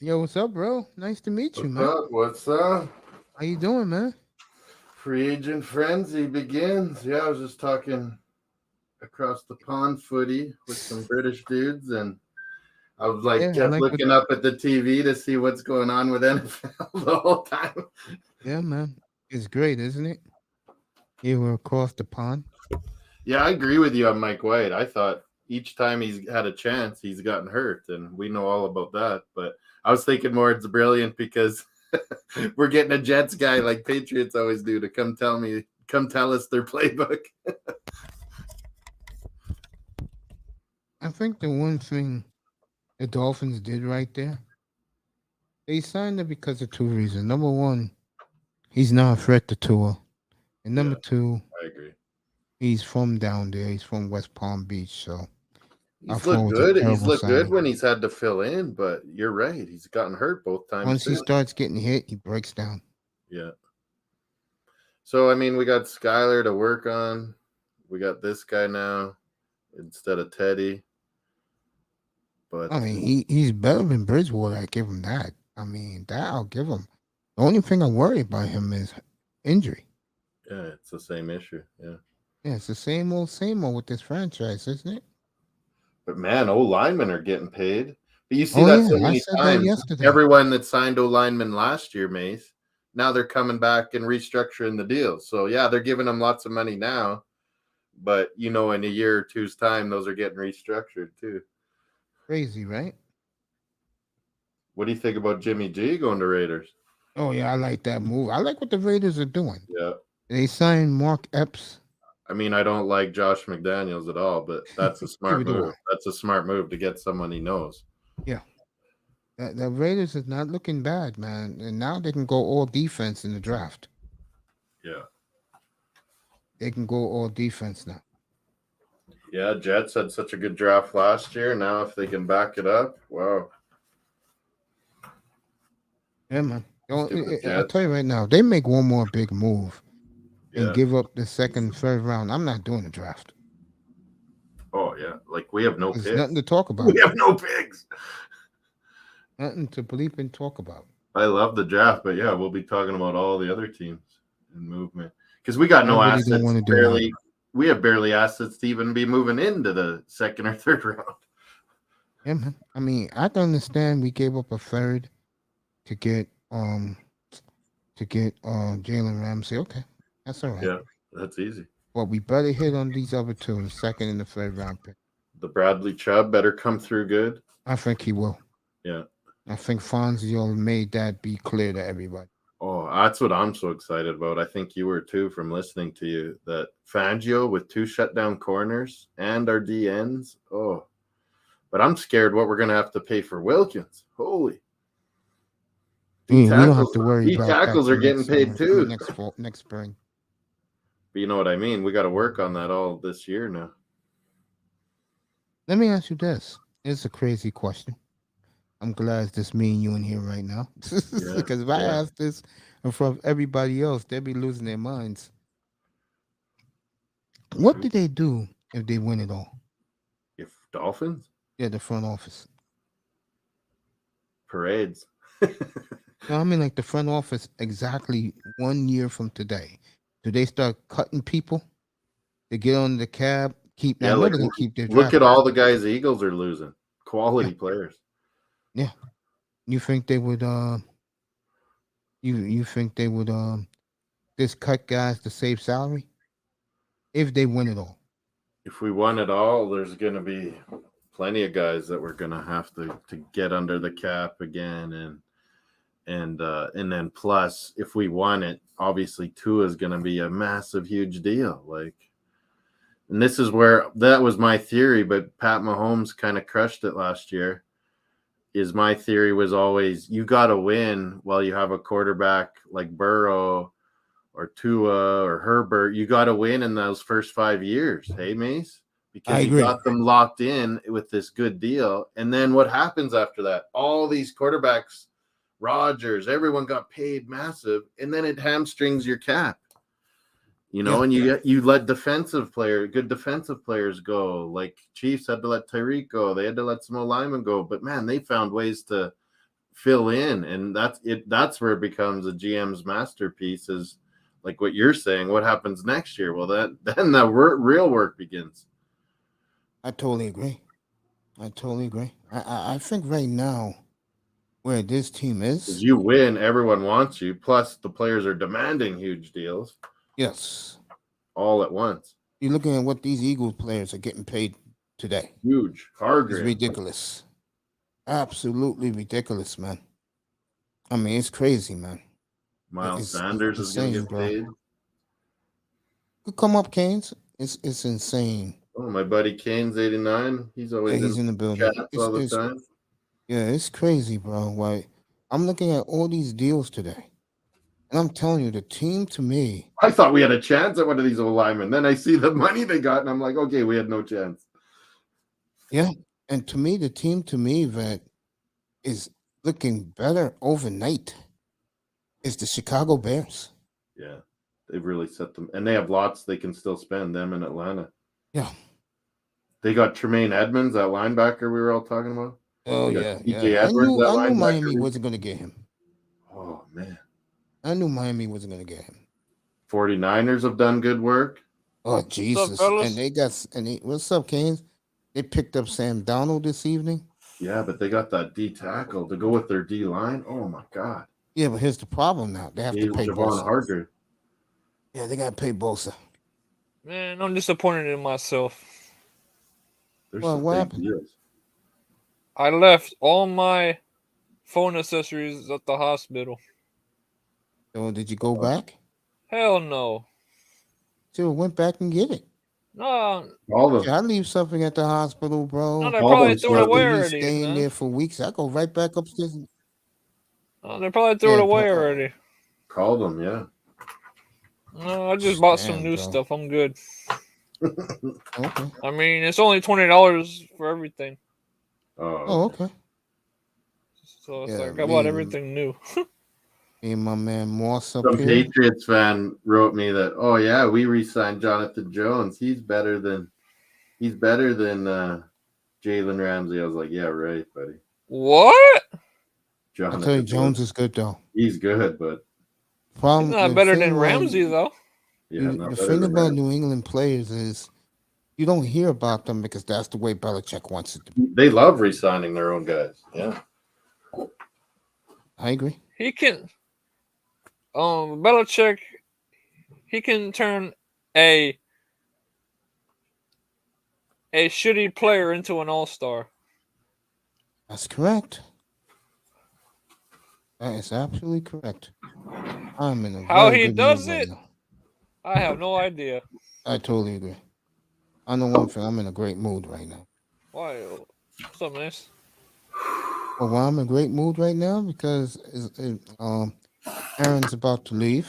Yo, what's up, bro? Nice to meet you, What's man. up? What's up? How you doing, man? Free agent frenzy begins. Yeah, I was just talking across the pond footy with some British dudes, and I was like, Yeah, I kept like what. looking up at the TV to see what's going on with NFL the whole time. Yeah, man. It's great, isn't it? You were across the pond. Yeah, I agree with you on Mike White. I thought each time he's had a chance, he's gotten hurt, and we know all about that. But I was thinking more it's brilliant because we're getting a Jets guy like Patriots always do to come tell us their playbook. I think the one thing the Dolphins did right there, they signed him because of two reasons. Number one, he's not a threat to Tua. And number Yeah, two, I agree. He's from down there. He's from West Palm Beach, so I He's thought it looked was a good. He's terrible looked good signing. when he's had to fill in, but you're right. He's gotten hurt both times Once he too. starts getting hit, he breaks down. Yeah. So I mean, we got Skyler to work on. We got this guy now instead of Teddy. But I mean, he's better than Bridgewater. I give him that. I mean, that I'll give him. The only thing I worry about him is injury. yeah, it's the same issue. Yeah. Yeah, it's the same old with this franchise, isn't it? But man, O linemen are getting paid. But you see Oh that so yeah, I many said that times. yesterday. Everyone that signed O linemen last year, Mace, now they're coming back and restructuring the deal. So yeah, they're giving them lots of money now. But in a year or two's time, those are getting restructured too. Crazy, right? What do you think about Jimmy G going to Raiders? Oh yeah, I like that move. I like what the Raiders are doing. Yeah. They signed Mark Epps. I mean, I don't like Josh McDaniels at all, but that's a smart Neither do move. That's a smart move to get someone he knows. Yeah. The Raiders is not looking bad, man. And now they can go all defense in the draft. Yeah. They can go all defense now. Yeah, Jets had such a good draft last year. Now, if they can back it up, wow. Yeah, man. I'll Jets. tell you right now, they make one more big move and Yeah. give up the second, third round. I'm not doing the draft. Oh, yeah. Like, we have no There's picks. nothing to talk about. We have no picks. Nothing to bleep and talk about. I love the draft, but yeah, we'll be talking about all the other teams and movement because we got no I really don't assets. wanna do Barely, we have barely assets to even be moving into the second or third round. Yeah, man. I mean, I can understand we gave up a third to get Jalen Ramsey. Okay, that's all right. Yeah, that's easy. But we better hit on these other two, the second and the third round pick. The Bradley Chubb better come through good. I think he will. Yeah. I think Fonzio made that be clear to everybody. Oh, that's what I'm so excited about. I think you were too from listening to you. That Fangio with 2 shutdown corners and our DNs. Oh, but I'm scared what we're going to have to pay for Wilkins. Holy. We don't have to worry about tackles that are getting paid too. next spring. But you know what I mean? We got to work on that all this year now. Let me ask you this. It's a crazy question. I'm glad it's just me and you in here right now. Because if I ask this in front of everybody else, they'd be losing their minds. What do they do if they win it all? If Dolphins? Yeah, the front office. Parades. No, I mean like the front office exactly 1 year from today. Do they start cutting people? They get on the cab, keep Yeah, like, keep their look draft at all the guys the Eagles are losing. Quality players. Yeah. You think they would you think they would just cut guys to save salary? If they win it all. If we won it all, there's gonna be plenty of guys that we're gonna have to get under the cap again and then plus if we won it, obviously Tua is gonna be a massive, huge deal. Like, and this is where that was my theory, but Pat Mahomes kind of crushed it last year. My theory was always you got to win while you have a quarterback like Burrow or Tua or Herbert. You got to win in those first 5 years. Hey, Mace? Because you got them locked in with this good deal. And then what happens after that? All these quarterbacks, Rodgers, everyone got paid massive. And then it hamstrings your cap. And you let good defensive players go. Like Chiefs had to let Tyreek go. They had to let some linemen go. But man, they found ways to fill in, and that's it. That's where it becomes a GM's masterpiece. Is like what you're saying. What happens next year? Well, then the real work begins. I totally agree. I think right now, where this team is, you win, everyone wants you. Plus, the players are demanding huge deals. Yes. All at once. You're looking at what these Eagles players are getting paid today. Huge. It's ridiculous. Absolutely ridiculous, man. I mean, it's crazy, man. Miles Sanders is going to get paid. Could come up, Canes. It's insane. Oh, my buddy Kane's 89. He's always in the building. All the time. Yeah, it's crazy, bro. Like, I'm looking at all these deals today. And I'm telling you, the team to me. I thought we had a chance at one of these old linemen. Then I see the money they got, and I'm like, okay, we had no chance. Yeah. And to me, the team to me that is looking better overnight is the Chicago Bears. Yeah. They've really set them. And they have lots they can still spend, them in Atlanta. Yeah. They got Tremaine Edmonds, that linebacker we were all talking about. Oh, They yeah. got Yeah. TJ Edwards, I knew Miami wasn't going to get him. Oh, man. I knew Miami wasn't going to get him. 49ers have done good work. Oh, Jesus. What's up, fellas? And they got, what's up, Canes? They picked up Sam Donald this evening. Yeah, but they got that D tackle to go with their D line. Oh, my God. Yeah, but here's the problem now. They have to pay Javon Bosa. Hargrave. Yeah, they got to pay Bosa. Man, I'm disappointed in myself. There's Well, some what big happened? deals. I left all my phone accessories at the hospital. So did you go back? Hell no. So went back and get it. No, All of Yeah, I leave something at the hospital, bro. no, they All probably them threw it stuff. away Me already, staying man. there for weeks. I go right back upstairs. No, they probably threw it Yeah, away but, already. called them, yeah. No, I just bought some Damn, new bro. stuff. I'm good. Okay. I mean, it's only $20 for everything. Oh, okay. So it's Yeah, like I bought me- everything new. Me and my man Moss up Some here. Patriots fan wrote me that, oh yeah, we re-signed Jonathan Jones. He's better than Jalen Ramsey. I was like, yeah, right, buddy. What? I'll tell you, Jones is good though. He's good, but Problem, He's not the better thing than about- Ramsey though. yeah, not the better thing than about Ramsey. New England players is you don't hear about them because that's the way Belichick wants it to be. They love re-signing their own guys. Yeah. I agree. He can. Belichick. He can turn a shitty player into an all-star. That's correct. That is absolutely correct. I'm in a How very he good does mood right it? now. I have no idea. I totally agree. I know one thing. I'm in a great mood right now. Why? What's up, man? Well, why I'm in a great mood right now because Aaron's about to leave.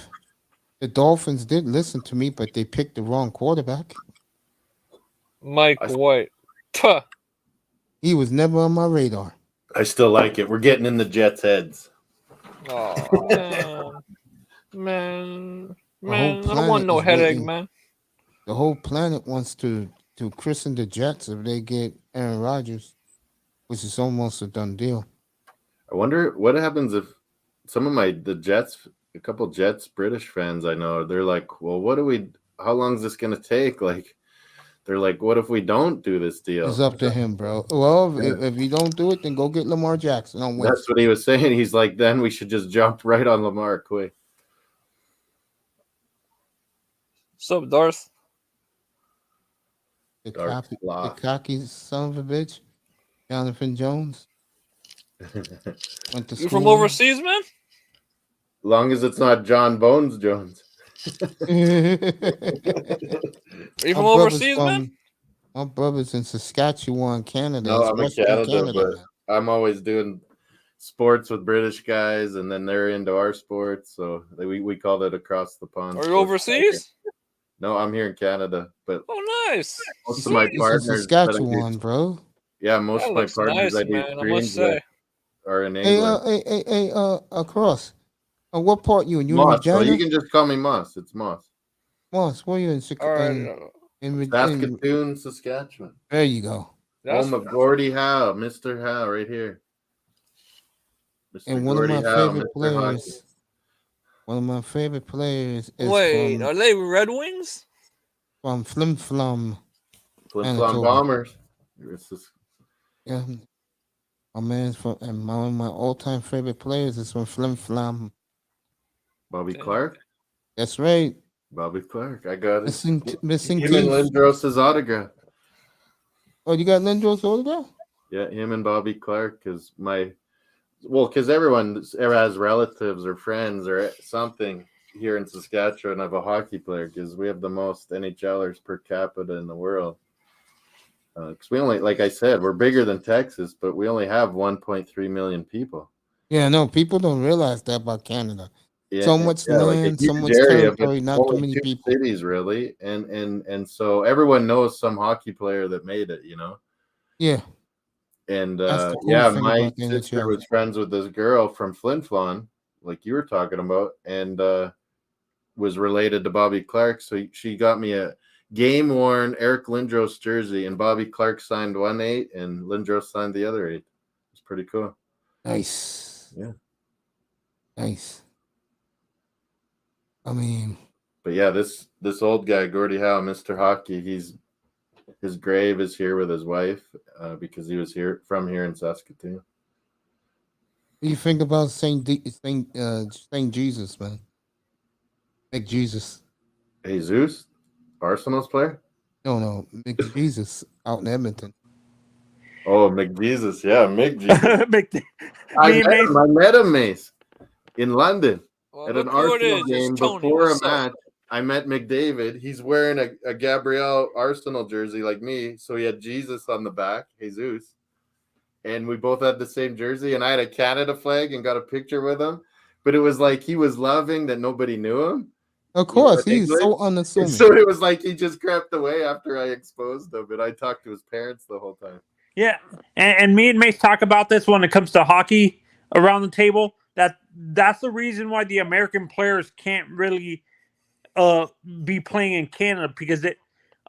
The Dolphins did listen to me, but they picked the wrong quarterback. Mike White. Tuh. He was never on my radar. I still like it. We're getting in the Jets' heads. Oh, man. Man, I don't planet want no is headache, waiting. man. The whole planet wants to christen the Jets if they get Aaron Rodgers, which is almost a done deal. I wonder what happens if some of a couple Jets British fans I know, they're like, well, how long is this going to take? Like, they're like, what if we don't do this deal? It's up to him, bro. Well, if you don't do it, then go get Lamar Jackson on Wednesday. That's what he was saying. He's like, then we should just jump right on Lamar quick. What's up, Darth? The Dark cocky son of a bitch, Jonathan Jones. Went to You from school. overseas, man? Long as it's not John Bones Jones. Are you from overseas, man? My brother's in Saskatchewan, Canada. No, It's I'm in Western Canada, but man. I'm always doing sports with British guys, and then they're into our sports, so we call it across the pond. Are you overseas? No, I'm here in Canada, but Oh, nice. most of my It's in partners that I do- Saskatchewan, bro. yeah, most That of my looks partners nice, I do man. I must streams say. with are in Hey, England. across. What part you in? You Moss, so in you Regina? can just call me Moss. It's Moss. Moss, where you in? All right. In Saskatoon, Saskatchewan. there you go. That's Home of Gordie Howe, Mr. Howe, right here. Mr. And one of Gordie my Howe, favorite Mr. Hockey. players. One of my favorite players is Wait, are they Red Wings? from Flim Flum. Flip Manitoba. Flop Bombers. It's just, Yeah, my man's from, and one of my all-time favorite players is from Flim Flam. Bobby Okay. Clark. That's right. Bobby Clark. I got it. Missing Him and teeth. Lindros' autograph. Oh, you got Lindros autograph? Yeah, him and Bobby Clark. Because everyone has relatives or friends or something here in Saskatchewan of a hockey player, because we have the most NHLers per capita in the world. Because we only, like I said, we're bigger than Texas, but we only have 1.3 million people. Yeah, no, people don't realize that about Canada. Yeah, So much yeah, like a land, so huge much area, but territory, not too only many two people. cities really, and so everyone knows some hockey player that made it, you know. Yeah, And that's the cool yeah, thing my about the sister NHL. was friends with this girl from Flin Flon, like you were talking about, and was related to Bobby Clark. So she got me a game worn Eric Lindros jersey, and Bobby Clark signed 1/8, and Lindros signed the other 8. It's pretty cool. Nice. Yeah. Nice. I mean, But yeah, this old guy, Gordie Howe, Mr. Hockey, his grave is here with his wife because he was from here in Saskatoon. what do you think about Saint Jesus, man? Big Jesus. Jesus, Arsenal's player. No, Big Jesus out in Edmonton. Oh, McJesus, yeah, McJesus. Me I and Mace. met him, Mace, in London Well, at an look who it Arsenal is. game It's Tony. before a What's up? match. I met McDavid. He's wearing a Gabrielle Arsenal jersey like me, so he had Jesus on the back, Jesus, and we both had the same jersey. And I had a Canada flag and got a picture with him, but it was like he was loving that nobody knew him. Of course, in he's English. so unassuming. So it was like he just crept away after I exposed him, and I talked to his parents the whole time. Yeah, and me and Mace talk about this when it comes to hockey around the table. That's the reason why the American players can't really be playing in Canada, because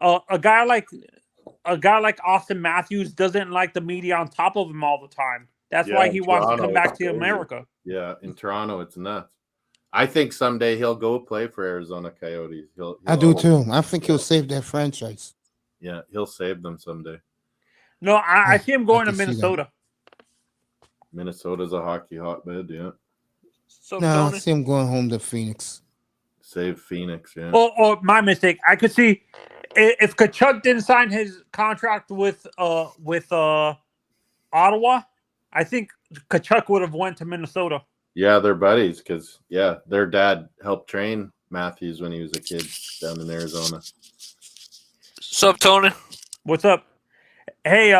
a guy like Austin Matthews doesn't like the media on top of him all the time. That's Yeah, why he in wants to Toronto, come back it's to crazy. America. Yeah, in Toronto, it's nuts. I think someday he'll go play for Arizona Coyotes. I do too. I think he'll save that franchise. Yeah, he'll save them someday. No, I see him going to can see that. Minnesota. Minnesota's a hockey hotbed, yeah. So No, I Tony, see him going home to Phoenix. Save Phoenix, yeah. Oh, my mistake. I could see if Kachuk didn't sign his contract with Ottawa, I think Kachuk would have went to Minnesota. Yeah, they're buddies because, yeah, their dad helped train Matthews when he was a kid down in Arizona. sup Tony? What's up? Hey,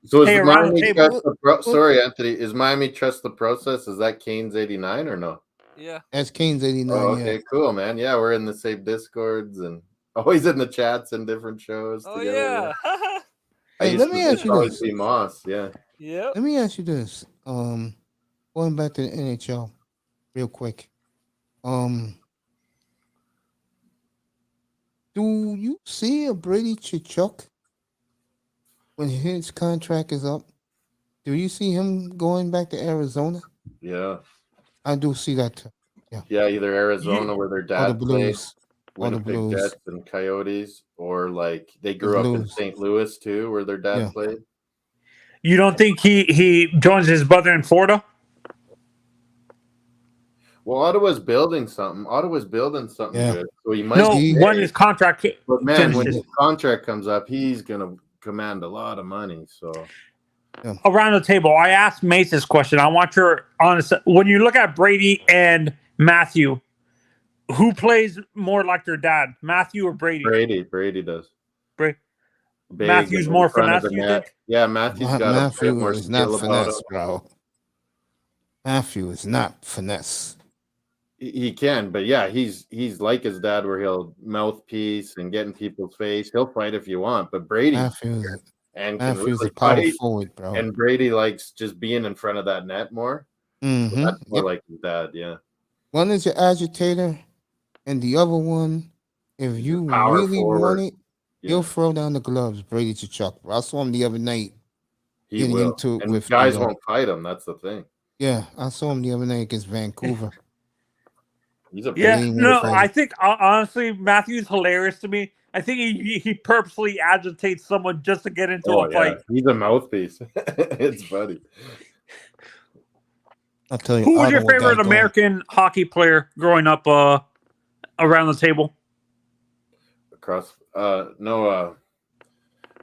So is Hey, around the Miami table- sorry, Anthony, is Miami trust the process? Is that Kane's 89 or no? Yeah. That's Kane's 89. Oh, okay, Yeah. cool, man. Yeah, we're in the same Discords and always in the chats and different shows Oh together. yeah. I Hey, used let to me ask you always this. be Moss, yeah. Yep. Let me ask you this. Going back to the NHL real quick. Do you see a Brady Tkachuk when his contract is up? Do you see him going back to Arizona? Yeah. I do see that too. Yeah, either Arizona where their Or the dad played, Blues. Or the Winnipeg Blues. Jets and Coyotes, or like they grew up in Blues. St. Louis too, where their dad Yeah. played. you don't think he joins his brother in Florida? Well, Ottawa's building something. Yeah. Good. So he might No, stay. when his contract But man, when finishes. his contract comes up, he's gonna command a lot of money. So Around the table, I asked Mace this question. I want your honest. When you look at Brady and Matthew, who plays more like their dad, Matthew or Brady? Brady does. Bra- Big Matthew's and in more front of finesse, the you net. think? Yeah, Matthew's got a bit Matthew more is not skill about finesse, him. bro. Matthew is not finesse. He can, but yeah, he's like his dad, where he'll mouthpiece and get in people's face. He'll fight if you want, but Brady Matthew's and can Matthew's really a power fight. forward, bro. And Brady likes just being in front of that net more. So Mm-hmm. that's more like his dad, yeah. One is your agitator, and the other one, if you power really forward. want it, Yeah. he'll throw down the gloves. Brady Tkachuk. I saw him the other night. He getting will. into it And with guys the, won't fight him. That's the thing. Yeah, I saw him the other night against Vancouver. He's a Yeah, He ain't no, gonna fight. I think honestly, Matthew's hilarious to me. I think he purposely agitates someone just to get into a fight. He's a mouthpiece. It's funny. I'll tell you. Who was your Ottawa favorite guy don't. American hockey player growing up around the table? Across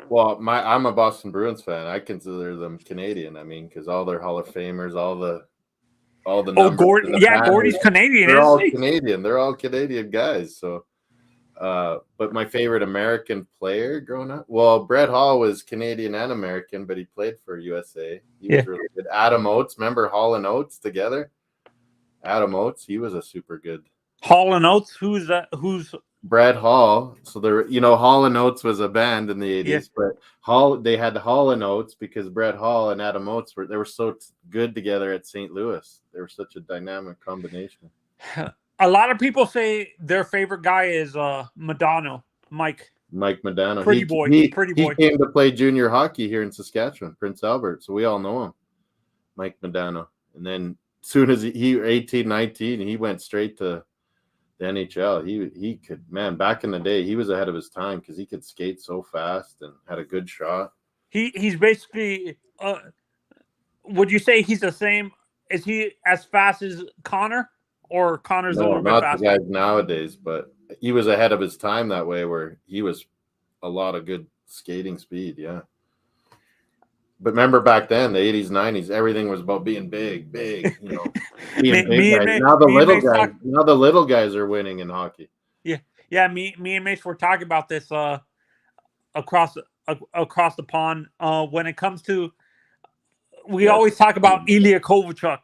well, I'm a Boston Bruins fan. I consider them Canadian. I mean, because all their Hall of Famers, all the Oh, numbers Gord, in the yeah, banners, Gordy's Canadian, they're all isn't he? Canadian. They're all Canadian guys. So, but my favorite American player growing up, well, Brett Hall was Canadian and American, but he played for USA. He was really good. Adam Oates, remember Hall and Oates together? Adam Oates, he was a super good. Hall and Oates. Who's that? Who's Brad Hall. So there, Hall and Oates was a band in the 80s, but they had Hall and Oates because Brad Hall and Adam Oates were so good together at St. Louis. They were such a dynamic combination. a lot of people say their favorite guy is Madonna, Mike Madonna. Pretty boy. He came to play junior hockey here in Saskatchewan, Prince Albert. So we all know him, Mike Madonna. And then as soon as he 18, 19, he went straight to the NHL. He could, man, back in the day, he was ahead of his time because he could skate so fast and had a good shot. He's basically would you say he's the same? Is he as fast as Connor, or Connor's a little bit faster? Not the guys nowadays, but he was ahead of his time that way, where he was a lot of good skating speed. Yeah. But remember back then, the 80s, 90s, everything was about being big, being big guys. Now the little guys are winning in hockey. Yeah. Me and Mace were talking about this across the pond. When it comes to, we always talk about Ilya Kovalchuk,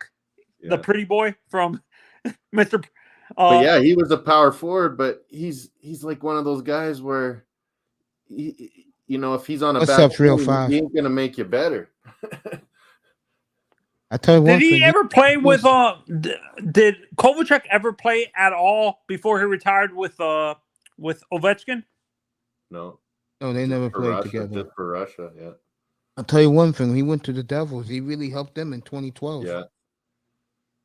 the pretty boy from Mr. But yeah, he was a power forward, but he's like one of those guys where if he's on a bad team, he ain't gonna make you better. I tell you one thing. Did he ever play with did Kovalchuk ever play at all before he retired with Ovechkin? No, they never played together. Just for Russia, yeah. I'll tell you one thing. He went to the Devils. He really helped them in 2012.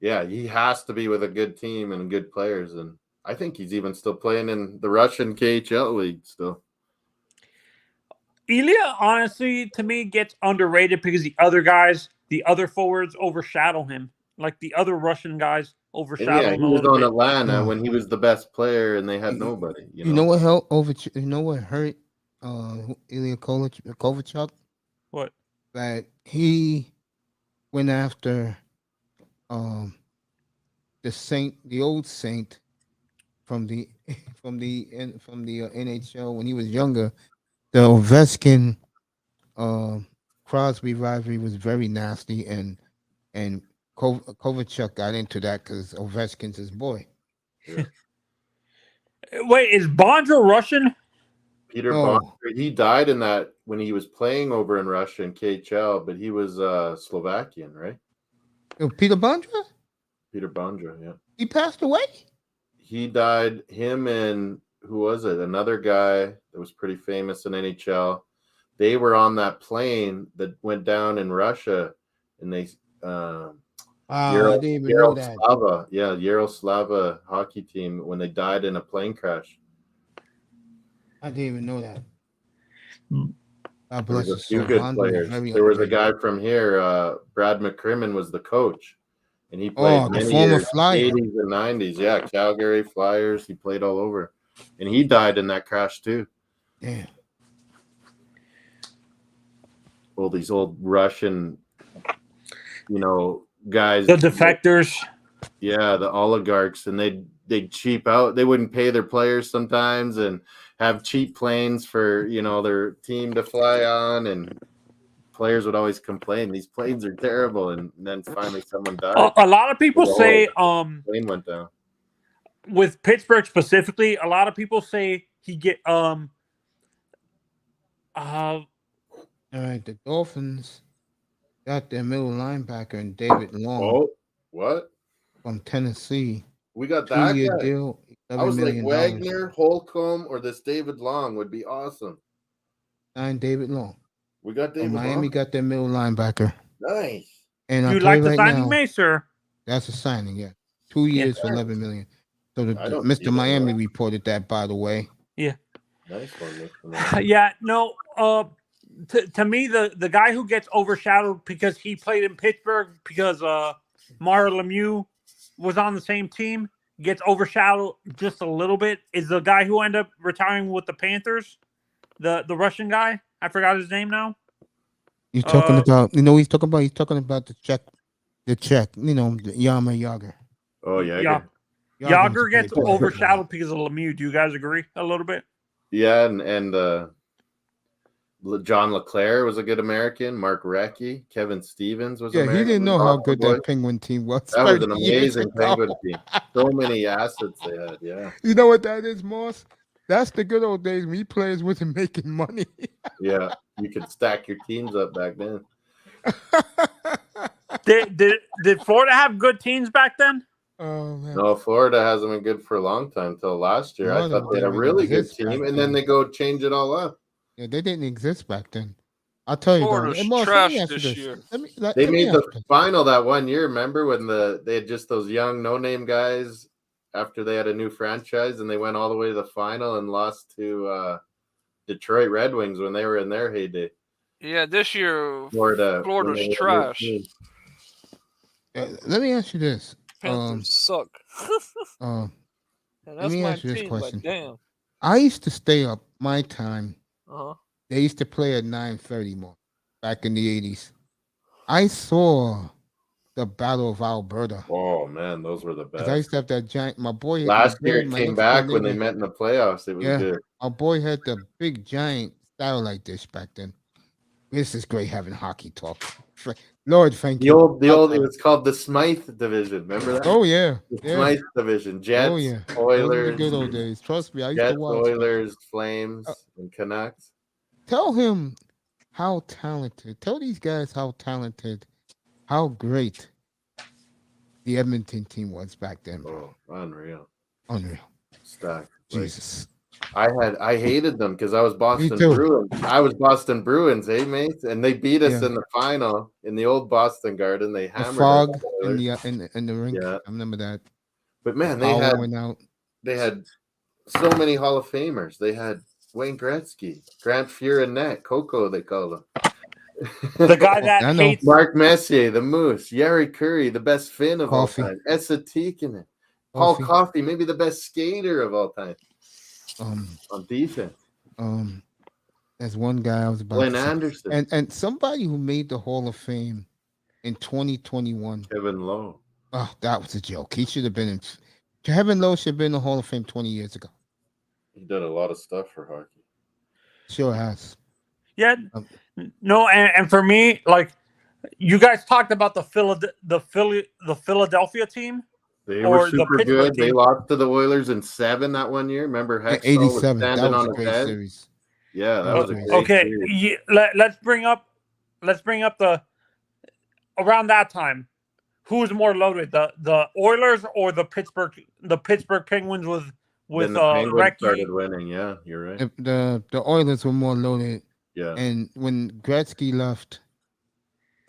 Yeah, he has to be with a good team and good players, and I think he's even still playing in the Russian KHL league still. Ilya, honestly, to me, gets underrated because the other forwards overshadow him. Like the other Russian guys overshadow him. He was on Atlanta when he was the best player, and they had nobody. You know what hurt Ilya Kovalchuk? What? That he went after the old Saint from the NHL when he was younger. The Ovechkin Crosby rivalry was very nasty, and Kovalchuk got into that because Ovechkin's his boy. Yeah. Wait, is Bondra Russian? Peter Bondra, he died in that when he was playing over in Russia in KHL, but he was Slovakian, right? Peter Bondra? Peter Bondra, yeah. He passed away? He died, him and who was it? Another guy that was pretty famous in NHL. They were on that plane that went down in Russia, and they I didn't even know that. Yaroslava hockey team when they died in a plane crash. I didn't even know that. God There bless was a his few soul. good Bondra players. very There was a underrated. guy from here, Brad McCrimmon was the coach, and he played the many former years, Flyer. 80s and 90s. Yeah, Calgary Flyers. He played all over, and he died in that crash too. Yeah. All these old Russian, guys, The defectors. Yeah, the oligarchs, and they'd cheap out. They wouldn't pay their players sometimes, and have cheap planes for their team to fly on, and players would always complain these planes are terrible, and then finally someone died. A lot of people say plane went down. With Pittsburgh specifically, a lot of people say he get All right, the Dolphins got their middle linebacker and David Long. Oh, what? From Tennessee. We got that 2-year guy. deal. I was like $11 million. Wagner, Holcomb, or this David Long would be awesome. Signed David Long. We got David Miami Long. got their middle linebacker. Nice. And you like the signing, Mace, or? That's a signing, yeah. 2 years for $11 million. So Mr. Miami reported that, by the way. Yeah. Nice one. Yeah, no. To me, the guy who gets overshadowed because he played in Pittsburgh because Mario Lemieux was on the same team, gets overshadowed just a little bit, is the guy who ended up retiring with the Panthers, the Russian guy. I forgot his name now. He's talking about, he's talking about the Czech, the Yarmir Jagr. Oh, yeah. Jagr gets overshadowed because of Lemieux. Do you guys agree a little bit? Yeah, and John LeClaire was a good American. Mark Recchi, Kevin Stevens was Yeah, American. he didn't know how Boston good boy. that Penguin team was. That was 30 an years amazing ago. Penguin team. So many assets they had. Yeah, You know what that is, Moss? That's the good old days. Me players wasn't making money. yeah. You could stack your teams up back then. Did Florida have good teams back then? Oh man. No, Florida hasn't been good for a long time. Till last year, I Florida thought they had a didn't really good exist back team, and then then. they go change it all up. Yeah, they didn't exist back then. I'll tell you though. Florida's Hey, Moss, let trash me ask you this this. year. They made the ask you this. final that one year. Remember when they had just those young no-name guys after they had a new franchise, and they went all the way to the final and lost to Detroit Red Wings when they were in their heyday. Yeah, this year Florida's Florida's trash. Let me ask you this. Panthers suck. Uh, And let that's me my ask you this team, question. but damn. I used to stay up my time. Uh-huh. They used to play at 9:30 more back in the 80s. I saw the Battle of Alberta. Oh man, those were the Because best. I used to have that giant. My boy hit Last the year big- it my came next back door when they neighbor- met in the playoffs. It was Yeah. good. My boy had the big giant satellite dish back then. This is great having hockey talk. Lord, thank The you. old it was called the Smythe division. Remember that? Oh yeah, The yeah. Smythe division. Jets, Oh yeah. Those were the Oilers, good old days. Trust me, I used Jets, to watch. Oilers, Flames, and Canucks. Tell him how talented. Tell these guys how talented, how great the Edmonton team was back then. Bro. Oh, unreal. Unreal. Stacked. Jesus. I hated them because I was Boston too. Bruins. I was Boston Bruins, mates? And they beat us Yeah. in the final in the old Boston Garden. They The hammered fog us. in the rink. Yeah. I remember that. But man, Power went out. they had so many Hall of Famers. They had Wayne Gretzky, Grant Fuhrer, Coco, they call him. The guy that I know. hates Mark Messier, the Moose, Yari Curry, the best Finn of Coffee. all time, Esa Tikkanen, Paul Coffee. Coffey, maybe the best skater of all time Um, on defense. There's one guy I was about Glenn to say. Anderson, And somebody who made the Hall of Fame in 2021. Kevin Lowe. Oh, that was a joke. He should have been in. Kevin Lowe should have been in the Hall of Fame 20 years ago. He did a lot of stuff for hockey. Sure has. Yeah. Um, No, and for me, like you guys talked about the Philadelphia team. They Or were the super Pittsburgh good. They team. lost to the Oilers in 7 that one year. Remember Hextall was 87. That standing was on a his great head? series. Yeah, that That was was a great. great Okay, series. let's bring up the around that time. Who's more loaded, the Oilers or the Pittsburgh Penguins with Then the Penguins started Recchi? winning. Yeah, you're right. The Oilers were more loaded. Yeah. And when Gretzky left,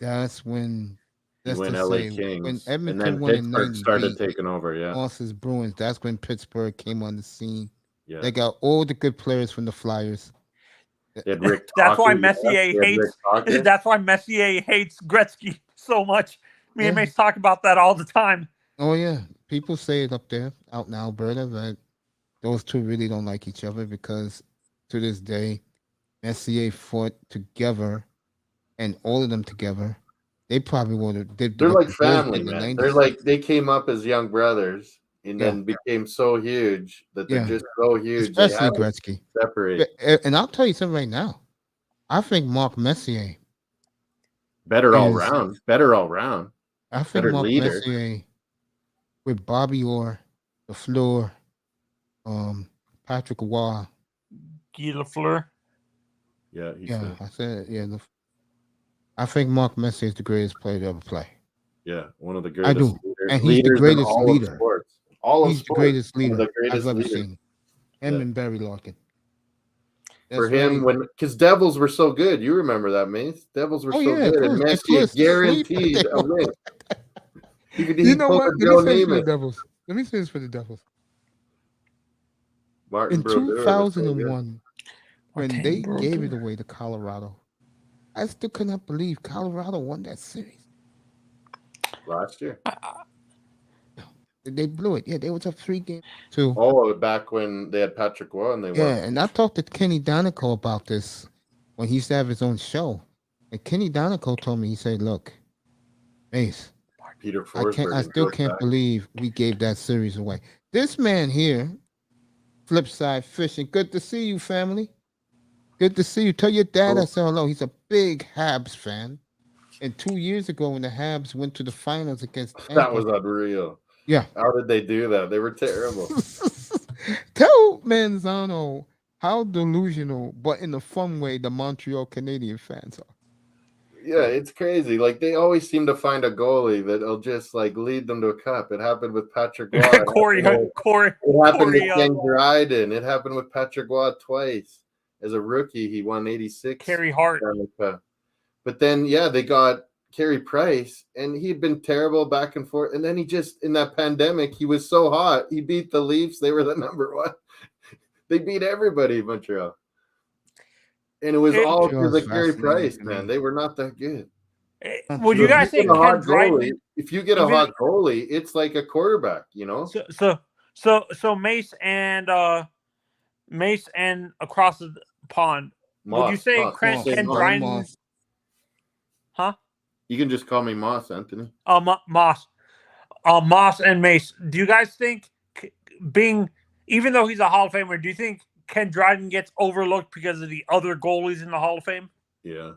that's when You win LA Kings. when And Edmonton then won in Pittsburgh started 98, taking over. Yeah. Moss's Bruins, that's when Pittsburgh came on the scene. Yeah. They got all the good players from the Flyers. They had Rick That's why Tocchet, Messier they had Rick hates. Tocchet. That's why Messier hates Gretzky so much. Me and Yeah. Mace talk about that all the time. Oh yeah, people say it up there, out in Alberta, that those two really don't like each other because to this day, Messier fought together, and all of them together, they probably would have. They're like family, man. They're like they came up as young brothers and Yeah. then became so huge that they're Yeah. just so huge. Especially they have to Gretzky. separate. And I'll tell you something right now. I think Mark Messier. Better all is- round. Better all round. I think Better Mark leader. Messier with Bobby Orr, LaFleur, Patrick Waugh. Guy Lafleur. Yeah, he Yeah, said. I said yeah. I think Mark Messier is the greatest player to ever play. Yeah, one of the I greatest do. leaders. And he's the leaders in greatest all of leader. sports. All of He's the sports. greatest One of leader the greatest I've ever leaders. seen. Him Yeah. and Barry Larkin. For That's him, right. because Devils were so good. You remember that, Mace? Devils were Oh, so yeah, of good. And course. They Messier flew us to sleep. guaranteed They a were- win. He You know pulled what? a Let Joe me say this for the Namath. Devils. Let me say this for the Devils. Martin In Brodeur was so good. 2001, when Martin they Brodeur. gave it away to Colorado, I still could not believe Colorado won that series. Last year. They blew it. Yeah, they was up 3-2. Oh, back when they had Patrick Waugh and they Yeah, won. and I talked to Kenny Donico about this when he used to have his own show. And Kenny Donico told me, he said, look, Mace, Peter I Forsberg. still can't believe we gave that series away. This man here, Flipside Fishing, good to see you, family. Good to see you. Tell your dad I Cool. said hello. He's a big Habs fan. And 2 years ago, when the Habs went to the finals against That Tampa, was unreal. yeah. How did they do that? They were terrible. Tell Manzano how delusional, but in a fun way, the Montreal Canadian fans are. Yeah, it's crazy. Like they always seem to find a goalie that'll just like lead them to a cup. It happened with Patrick Waugh. It Corey, happened with Corey, Ken Dryden. It happened with Patrick Waugh twice. As a rookie, he won 86. Carey Hart. But then, yeah, they got Carey Price, and he'd been terrible back and forth. And then he just, in that pandemic, he was so hot. He beat the Leafs. They were the number one. They beat everybody in Montreal. And it was all because of Carey Price, man. They were not that good. Would you guys say Ken Dryden? If you get a hot goalie, it's like a quarterback, you know? So Mace and across the pond. Would you say Ken Dryden? Huh? You can just call me Moss, Anthony. Moss and Mace. Do you guys think even though he's a Hall of Famer, do you think Ken Dryden gets overlooked because of the other goalies in the Hall of Fame? Yeah.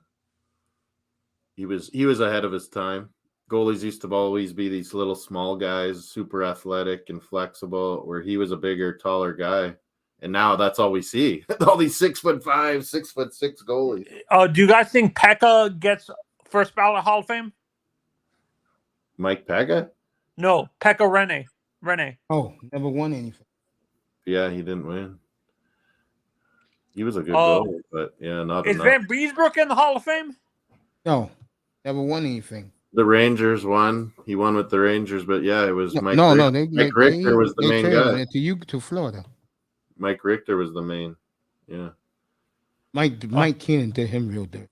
He was ahead of his time. Goalies used to always be these little small guys, super athletic and flexible, where he was a bigger, taller guy. And now that's all we see. All these 6'5", 6'6" goalies. Do you guys think Pekka gets first ballot Hall of Fame? Mike Pekka? No, Pekka Rene. Oh, never won anything. Yeah, he didn't win. He was a good goalie, but yeah, not Is enough. Van Beesbrook in the Hall of Fame? No, never won anything. The Rangers won. He won with the Rangers, but yeah, it was Mike. Mike Richter was the main guy. To Florida. Mike Richter was the main. Yeah. Mike Keenan did him real dirty.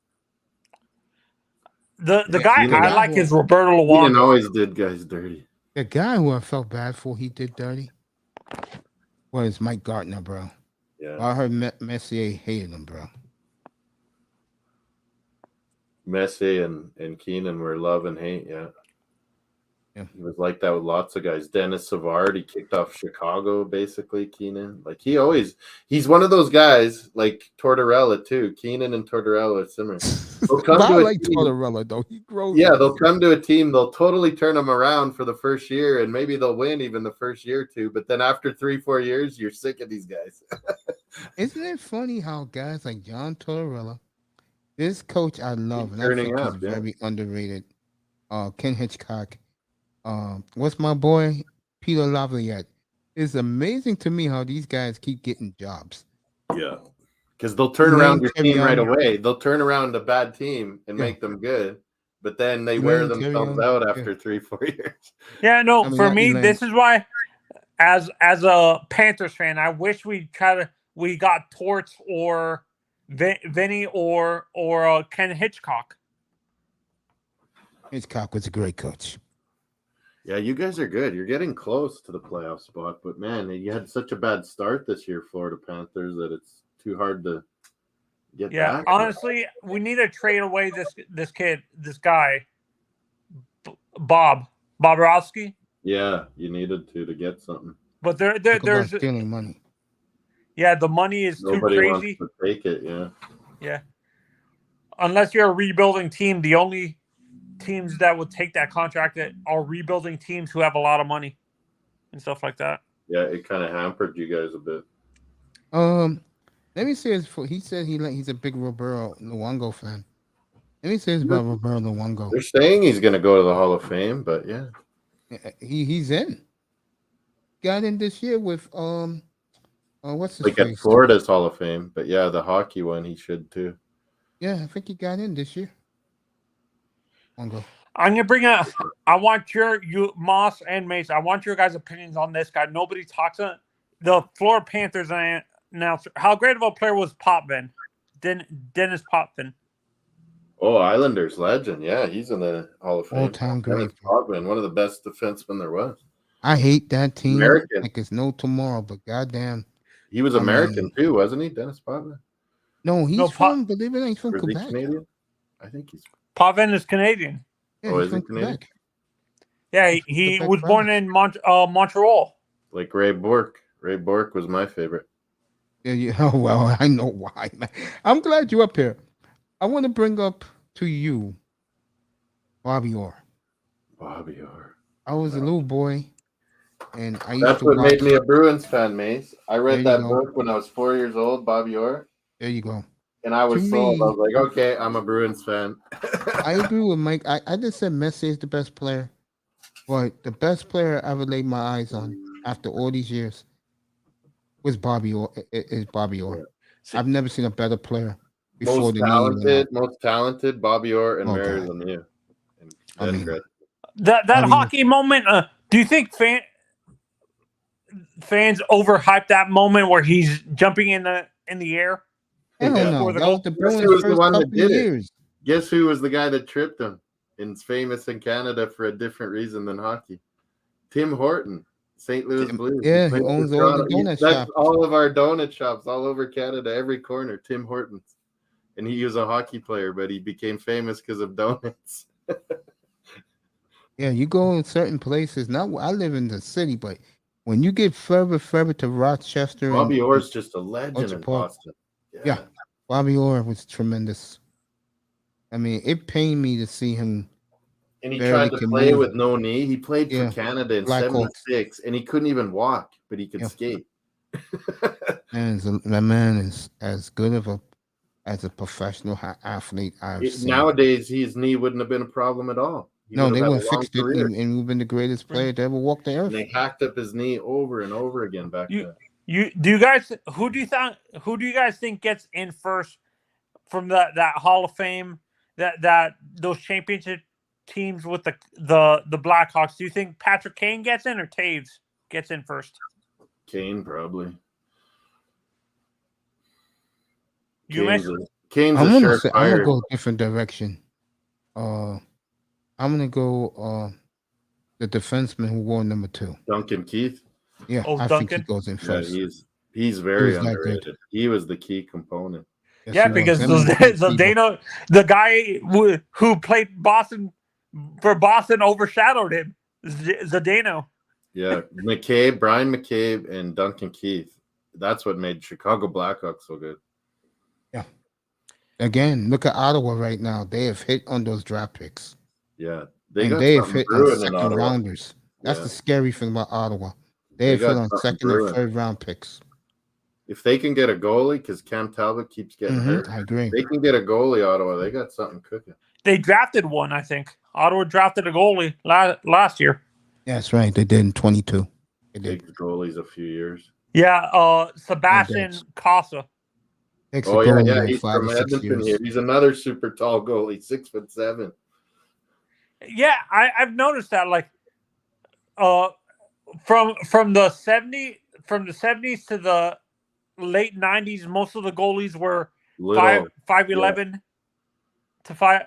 The guy I like is Roberto Luongo. Keenan always did guys dirty. The guy who I felt bad for, he did dirty, was Mike Gardner, bro. Yeah. I heard Messier hated him, bro. Messi and Keenan were love and hate, yeah. Yeah. It was like that with lots of guys. Dennis Savard, he kicked off Chicago, basically, Keenan. Like he's one of those guys like Tortorella too. Keenan and Tortorella are similar. I like Tortorella though. He grows. Yeah, they'll come to a team, they'll totally turn them around for the first year, and maybe they'll win even the first year or two. But then after 3-4 years, you're sick of these guys. Isn't it funny how guys like John Tortorella, this coach I love, and I think he's very underrated. Ken Hitchcock. What's my boy Peter Laviolette? It's amazing to me how these guys keep getting jobs. Yeah, because they'll turn around your team right away. They'll turn around a bad team and make them good, but then they wear themselves out after 3-4 years. Yeah, no. For me, this is why, as a Panthers fan, I wish we got Torts or Vinny or Ken Hitchcock. Hitchcock was a great coach. Yeah, you guys are good. You're getting close to the playoff spot, but man, you had such a bad start this year, Florida Panthers, that it's too hard to get back. Yeah, honestly, we need to trade away this guy, Bobrovsky. Yeah, you needed to get something. But there's stealing money. Yeah, the money is Nobody too crazy. Wants to take it, yeah. Yeah. Unless you're a rebuilding team, the only teams that would take that contract that are rebuilding teams who have a lot of money and stuff like that. Yeah, it kind of hampered you guys a bit. Let me say he said he's a big Roberto Luongo fan. Let me say this about Roberto Luongo. They're saying he's going to go to the Hall of Fame, but yeah, he's in. Got in this year with what's his like face? At Florida's Hall of Fame, but yeah, the hockey one he should too. Yeah, I think he got in this year. I'm gonna bring up. I want you Moss and Mace. I want your guys' opinions on this guy. Nobody talks about the Florida Panthers announcer. How great of a player was Potvin? Dennis Potvin. Oh, Islanders legend. Yeah, he's in the Hall of Fame. All-time great. Potvin, one of the best defensemen there was. I hate that team. American. Like it's no tomorrow, but goddamn. He was American too, wasn't he, Dennis Potvin? No, he's from, believe it or not, he's from Quebec. Canadian? I think he's. Potvin is Canadian. Yeah, he's from Quebec. Yeah, he was born in Montreal. Like Ray Bourque. Ray Bourque was my favorite. Oh, well, I know why, man. I'm glad you're up here. I want to bring up to you Bobby Orr. Bobby Orr. I was a little boy, and I used That's to what watch. made me a Bruins fan, Mace. I There read you that go. book when I was 4 years old, Bobby Orr, There you go. and I was To sold. I me- was like, okay, I'm a Bruins fan. I agree with Mike. I just said Messi is the best player, but the best player I ever laid my eyes on after all these years was Bobby Orr. Is Bobby Orr. See- I've never seen a better player before most the knee went out. talented, Bobby Orr and Oh, Mary God. Lemieux. And I mean, Gretzky. That I mean- hockey moment. Do you think fans overhype that moment where he's jumping in the air? hell Yeah. no. For the That goal. was the Messi Bruins' was the first one that couple did it. years. Guess who was the guy that tripped him? And is famous in Canada for a different reason than hockey. Tim Horton, St. Louis Blues. Yeah, he played for owns all the Toronto. donut That's shops. all of our donut shops all over Canada, every corner. Tim Hortons, and he was a hockey player, but he became famous because of donuts. Yeah, you go in certain places. Now I live in the city, but when you get further to Rochester, Bobby and Orr's just a legend Orchard in Park. Boston. Yeah. Bobby Orr was tremendous. I mean, it pained me to see him. And he Barely tried to can play move. with no knee. He played Yeah. for Canada in Blackhawks. '76, and he couldn't even walk, but he could Yeah. skate. That man is as good of as a professional athlete I've seen. Nowadays, his knee wouldn't have been a problem at all. He No, would they have had would a long fixed it, career. and we've been the greatest player to ever walk the earth. And they hacked up his knee over and over again back then. Who do you guys think gets in first from that Hall of Fame, that those championship teams with the Blackhawks? Do you think Patrick Kane gets in or Taves gets in first? Kane, probably. Kane's Kane's I'm a gonna surefire. go a different direction. I'm gonna go the defenseman who wore number 2. Duncan Keith. Yeah, Oh, I think he Duncan? goes in Yeah, first. he's very He was that good. underrated. He was the key component. Yes, yeah, he was. because Him and Steve Tebow. Zdeno, the guy who played Boston overshadowed him. Zdeno. Yeah, Brian McCabe, and Duncan Keith. That's what made Chicago Blackhawks so good. Again, look at Ottawa right now. They have hit on those draft picks. Yeah, They got have something hit on brewing in second Ottawa. rounders. That's Yeah. the scary thing about Ottawa. They They have hit got on something second and brewing. third round picks. If they can get a goalie, because Cam Talbot keeps getting hurt, I agree. they can get a goalie, Ottawa. They got something cooking. They drafted one, I think. Ottawa drafted a goalie last year. That's right. They did in 22. They did. Takes goalies a few years. Yeah, Sebastian Thanks. Casa. Takes Oh a yeah, goal yeah. in He's 5 from or 6 Edmonton years. here. He's another super tall goalie, 6'7". Yeah, I've noticed that. Like, from the 70s to the late 90s, most of the goalies were Little. 5'11" to 5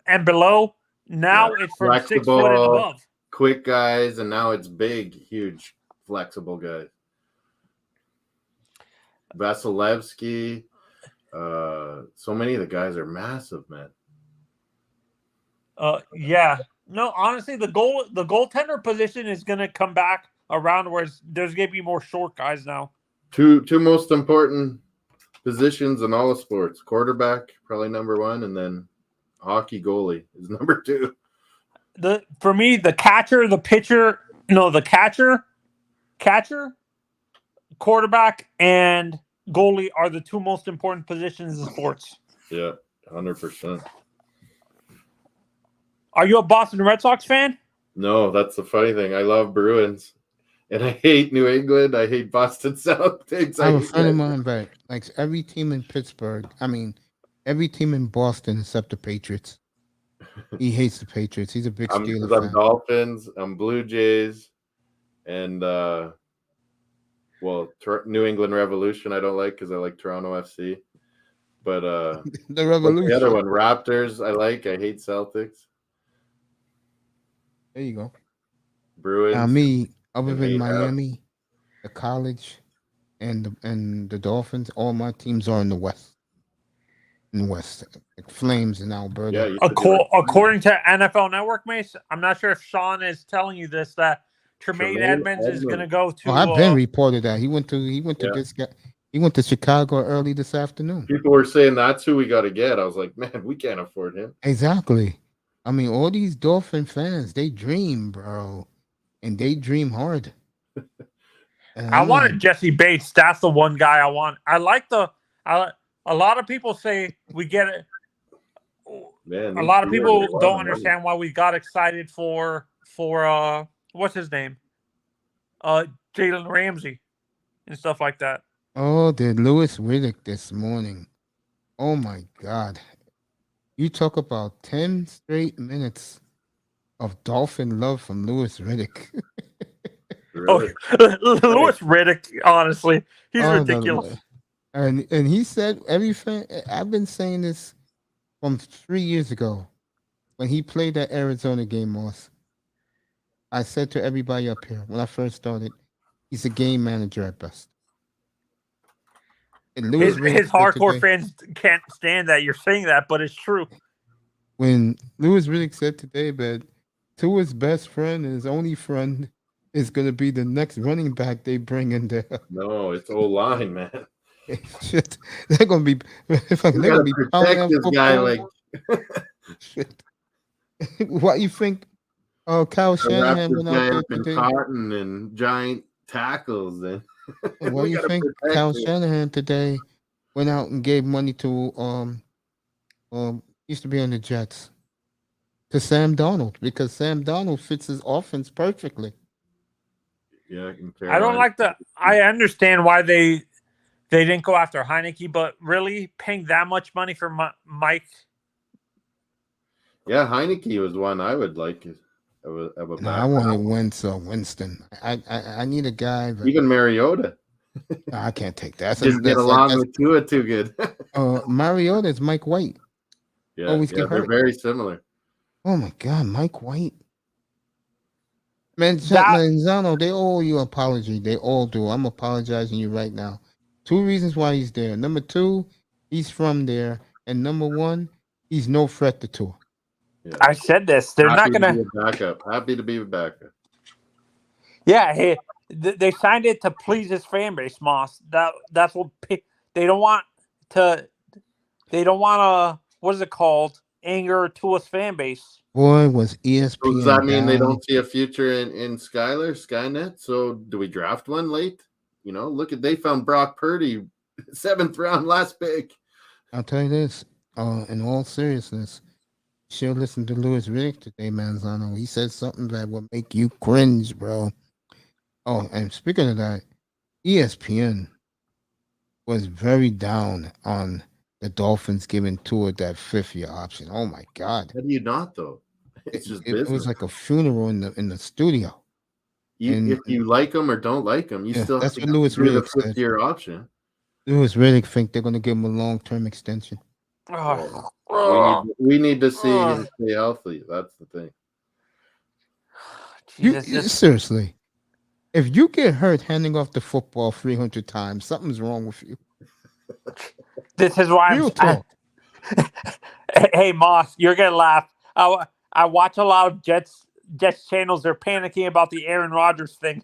and below. Now it's from 6 foot and Flexible. above. Quick guys, and now it's big, huge, flexible guys. Vasilevsky. So many of the guys are massive, man. Yeah. No, honestly, the goaltender position is going to come back around where there's going to be more short guys now. Two most important positions in all of sports: quarterback, probably number 1, and then hockey goalie is number 2. For me, the catcher, the pitcher, the catcher, quarterback, and goalie are the 2 most important positions in sports. Yeah, 100%. Are you a Boston Red Sox fan? No, that's the funny thing. I love Bruins, and I hate New England. I hate Boston Celtics. I have a friend of mine that likes every team in Pittsburgh. I mean, every team in Boston except the Patriots. He hates the Patriots. He's a big Steelers fan. I'm Dolphins. I'm Blue Jays, and New England Revolution. I don't like because I like Toronto FC. But the Revolution. The other one, Raptors. I hate Celtics. There you go. Bruins. Me, other and than hate Miami, the College, and the Dolphins, all my teams are in the West. In the West, like Flames in Alberta. Yeah, According to NFL Network, Mace, I'm not sure if Sean is telling you this, that Tremaine Tremaine Edmonds is going to Edmonds. go to. Oh, I've been reported that he went to Yeah. this guy. He went to Chicago early this afternoon. People were saying that's who we got to get. I was like, man, we can't afford him. Exactly. I mean, all these Dolphin fans, they dream, bro, and they dream hard. And I I'm wanted like, Jesse Bates. That's the one guy I want. I like a lot of people say we get it. Man, A lot of these people are a lot don't of money. understand why we got excited for what's his name? Jalen Ramsey and stuff like that. oh, did Lewis Riddick this morning? Oh my God! You talk about 10 straight minutes of Dolphin love from Lewis Riddick. Really? Oh, Lewis Riddick, honestly, he's Oh, ridiculous. And he said every fan. I've been saying this from 3 years ago when he played that Arizona game, Moss. I said to everybody up here when I first started, he's a game manager at best. And Lewis Riddick His said hardcore today- fans can't stand that you're saying that, but it's true. when Lewis Riddick said today that Tua's best friend and his only friend is going to be the next running back they bring in there. No, it's O-line, man. Shit, they're going to be they're We going to gotta be protect pounding this guy football. like Shit. What you think? Oh, Kyle Shanahan Raptors went guy out there up in today. cotton and giant tackles. And What do we you gotta think? protect Kyle him. Shanahan today went out and gave money to used to be on the Jets to Sam Donald because Sam Donald fits his offense perfectly. Yeah, in I don't Carolina. like the. I understand why they didn't go after Heineke, but really paying that much money for Mike. Yeah, Heineke was one I would like of a No, back. I wanted Wentz or Winston. I need a guy. That, Even Mariota. I can't take that. Just get along with Tua too good. Mariota is Mike White. Yeah, Always yeah, get they're hurt. very similar. Oh my God, Mike White. Man, That- Manzano, they owe you an apology. They all do. I'm apologizing to you right now. 2 reasons why he's there. Number 2, he's from there. And number 1, he's no threat to Tua. Yeah. I said this. They're Happy not to gonna. be a backup. Happy to be a backup. Yeah, they signed it to please his fan base, Moss. That's what they don't want to. They don't want to. What is it called? Anger to his fan base. Boy, was ESPN. So does that mean they down. don't see a future in Skynet? So do we draft one late? You know, look at they found Brock Purdy, 7th round last pick. I'll tell you this. In all seriousness, she'll listen to Lewis Riddick today, Manzano. He said something that will make you cringe, bro. Oh, and speaking of that, ESPN was very down on the Dolphins giving Tua that 5th-year option. Oh my God. How do you not though? It's just It business. was like a funeral in the studio. If you like them or don't like them, you Yeah, still have that's to what Lewis do the Riddick said. 5th-year option. Lewis Riddick think they're going to give him a long-term extension. We need to see him stay healthy. That's the thing. Jesus, Seriously, if you get hurt handing off the football 300 times, something's wrong with you. this is why Real I'm. talk. Hey Moss, you're gonna laugh. I watch a lot of Jets channels. They're panicking about the Aaron Rodgers thing.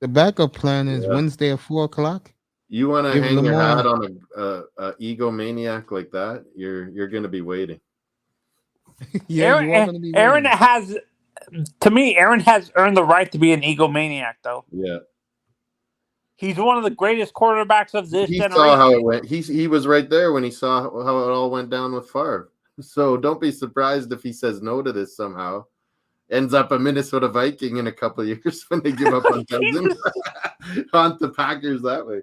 The backup plan is Yeah. Wednesday at 4:00. You want to Give hang your Lamar- hat on a egomaniac like that? You're going to be waiting. Yeah, you are going to be Aaron waiting. has, to me, Aaron has earned the right to be an egomaniac. Though Yeah, he's one of the greatest quarterbacks of this he generation. saw how it went. He was right there when he saw how it all went down with Favre. So don't be surprised if he says no to this somehow. Ends up a Minnesota Viking in a couple of years when they give up on Cousins. On the Packers that way.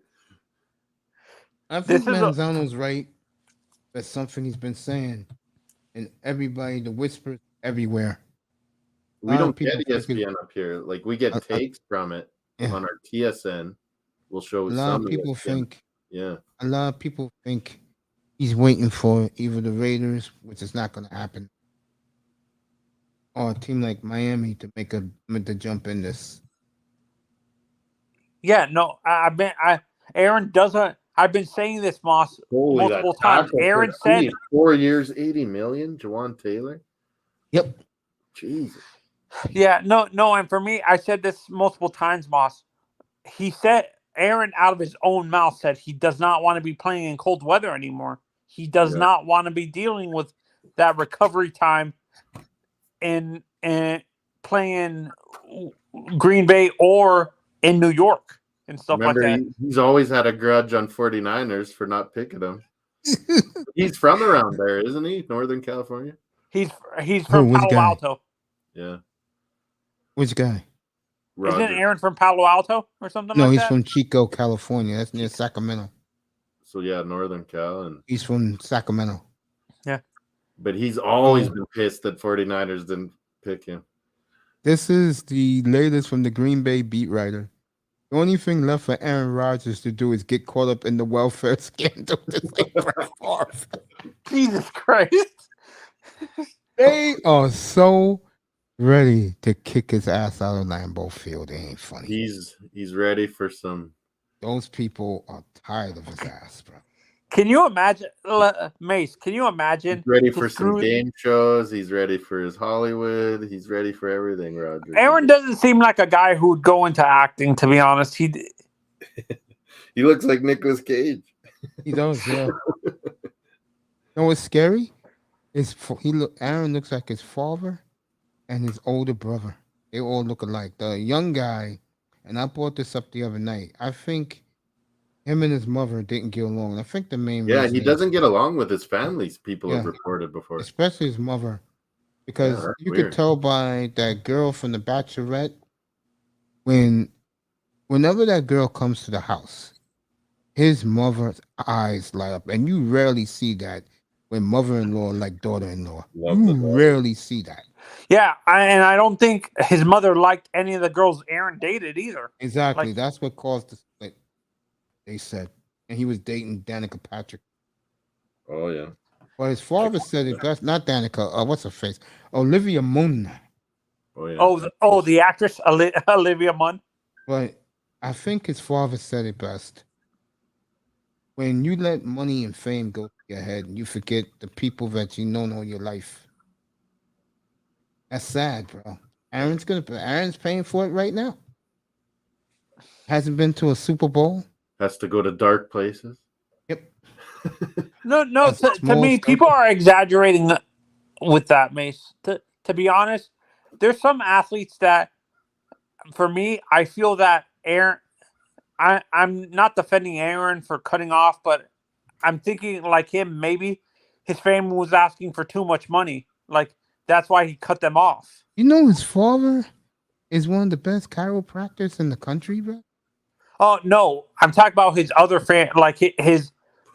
I think This is a- Manzano's right. That's something he's been saying. And everybody, the whispers everywhere. We lot don't of people get think ESPN up here. Like we get takes from it Yeah. on our TSN. We'll show A some lot of it. people think Yeah. a lot of people think he's waiting for either the Raiders, which is not going to happen, or a team like Miami to make the jump in this. Yeah, no, Aaron doesn't. I've been saying this, Moss, Holy, multiple that times. tackle for Aaron the said, team. 4 years, $80 million. Jawan Taylor. Yep. Jesus. Yeah, no, and for me, I said this multiple times, Moss. He said Aaron out of his own mouth said he does not want to be playing in cold weather anymore. He does Yeah. not want to be dealing with that recovery time and playing Green Bay or in New York and stuff Remember, like that. he's always had a grudge on 49ers for not picking him. He's from around there, isn't he? Northern California? He's from which Palo guy? Alto. Yeah. Which guy? Roger. Isn't Aaron from Palo Alto or something No, like he's that? from Chico, California. That's near Sacramento. So, yeah, Northern Cal. He's from Sacramento. But he's always been pissed that 49ers didn't pick him. This is the latest from the Green Bay beat writer. The only thing left for Aaron Rodgers to do is get caught up in the welfare scandal. Jesus Christ. They are so ready to kick his ass out of Lambeau Field. It ain't funny. He's ready for some. Those people are tired of his ass, bro. Can you imagine, Mace? Can you imagine? He's ready the for some screw- game shows. He's ready for his Hollywood. He's ready for everything, Roger. Aaron doesn't seem like a guy who would go into acting, to be honest. He looks like Nicolas Cage. He does, yeah. You know what's scary? Aaron looks like his father and his older brother. They all look alike. The young guy, and I brought this up the other night. I think him and his mother didn't get along. I think the main reason He doesn't get along with his families. People have Yeah. reported before. especially his mother, because that's you weird. could tell by that girl from the Bachelorette whenever that girl comes to the house, his mother's eyes light up, and you rarely see that when mother-in-law like daughter-in-law. Love You the daughter. rarely see that. Yeah, and I don't think his mother liked any of the girls Aaron dated either. Exactly. Like- That's what caused the split. They said, and he was dating Danica Patrick. Oh yeah. But his father said it best. Not Danica. What's her face? Olivia Munn. Oh yeah. The actress Olivia Munn. But I think his father said it best. When you let money and fame go to your head and you forget the people that you know all your life, that's sad, bro. Aaron's paying for it right now. Hasn't been to a Super Bowl. Has to go to dark places. Yep. No. That's a To small me, people circle. are exaggerating with that, Mace. To be honest, there's some athletes that, for me, I feel that Aaron. I'm not defending Aaron for cutting off, but I'm thinking like him. Maybe his family was asking for too much money. Like that's why he cut them off. You know his father is one of the best chiropractors in the country, bro. Oh no, I'm talking about his other like his,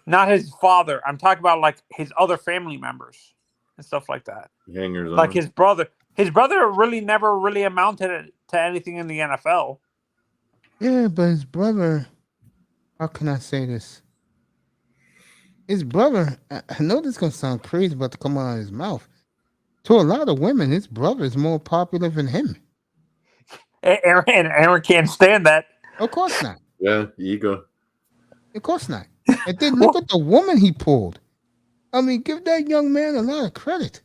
not his father. I'm talking about like his other family members and stuff like that. Hangers on. Like his brother. His brother really never really amounted to anything in the NFL. Yeah, but his brother, how can I say this? His brother, I know this is going to sound crazy about to come out of his mouth. To a lot of women, his brother is more popular than him. Aaron can't stand that. Of course not. Yeah, ego. Of course not. And then look at the woman he pulled. I mean, give that young man a lot of credit.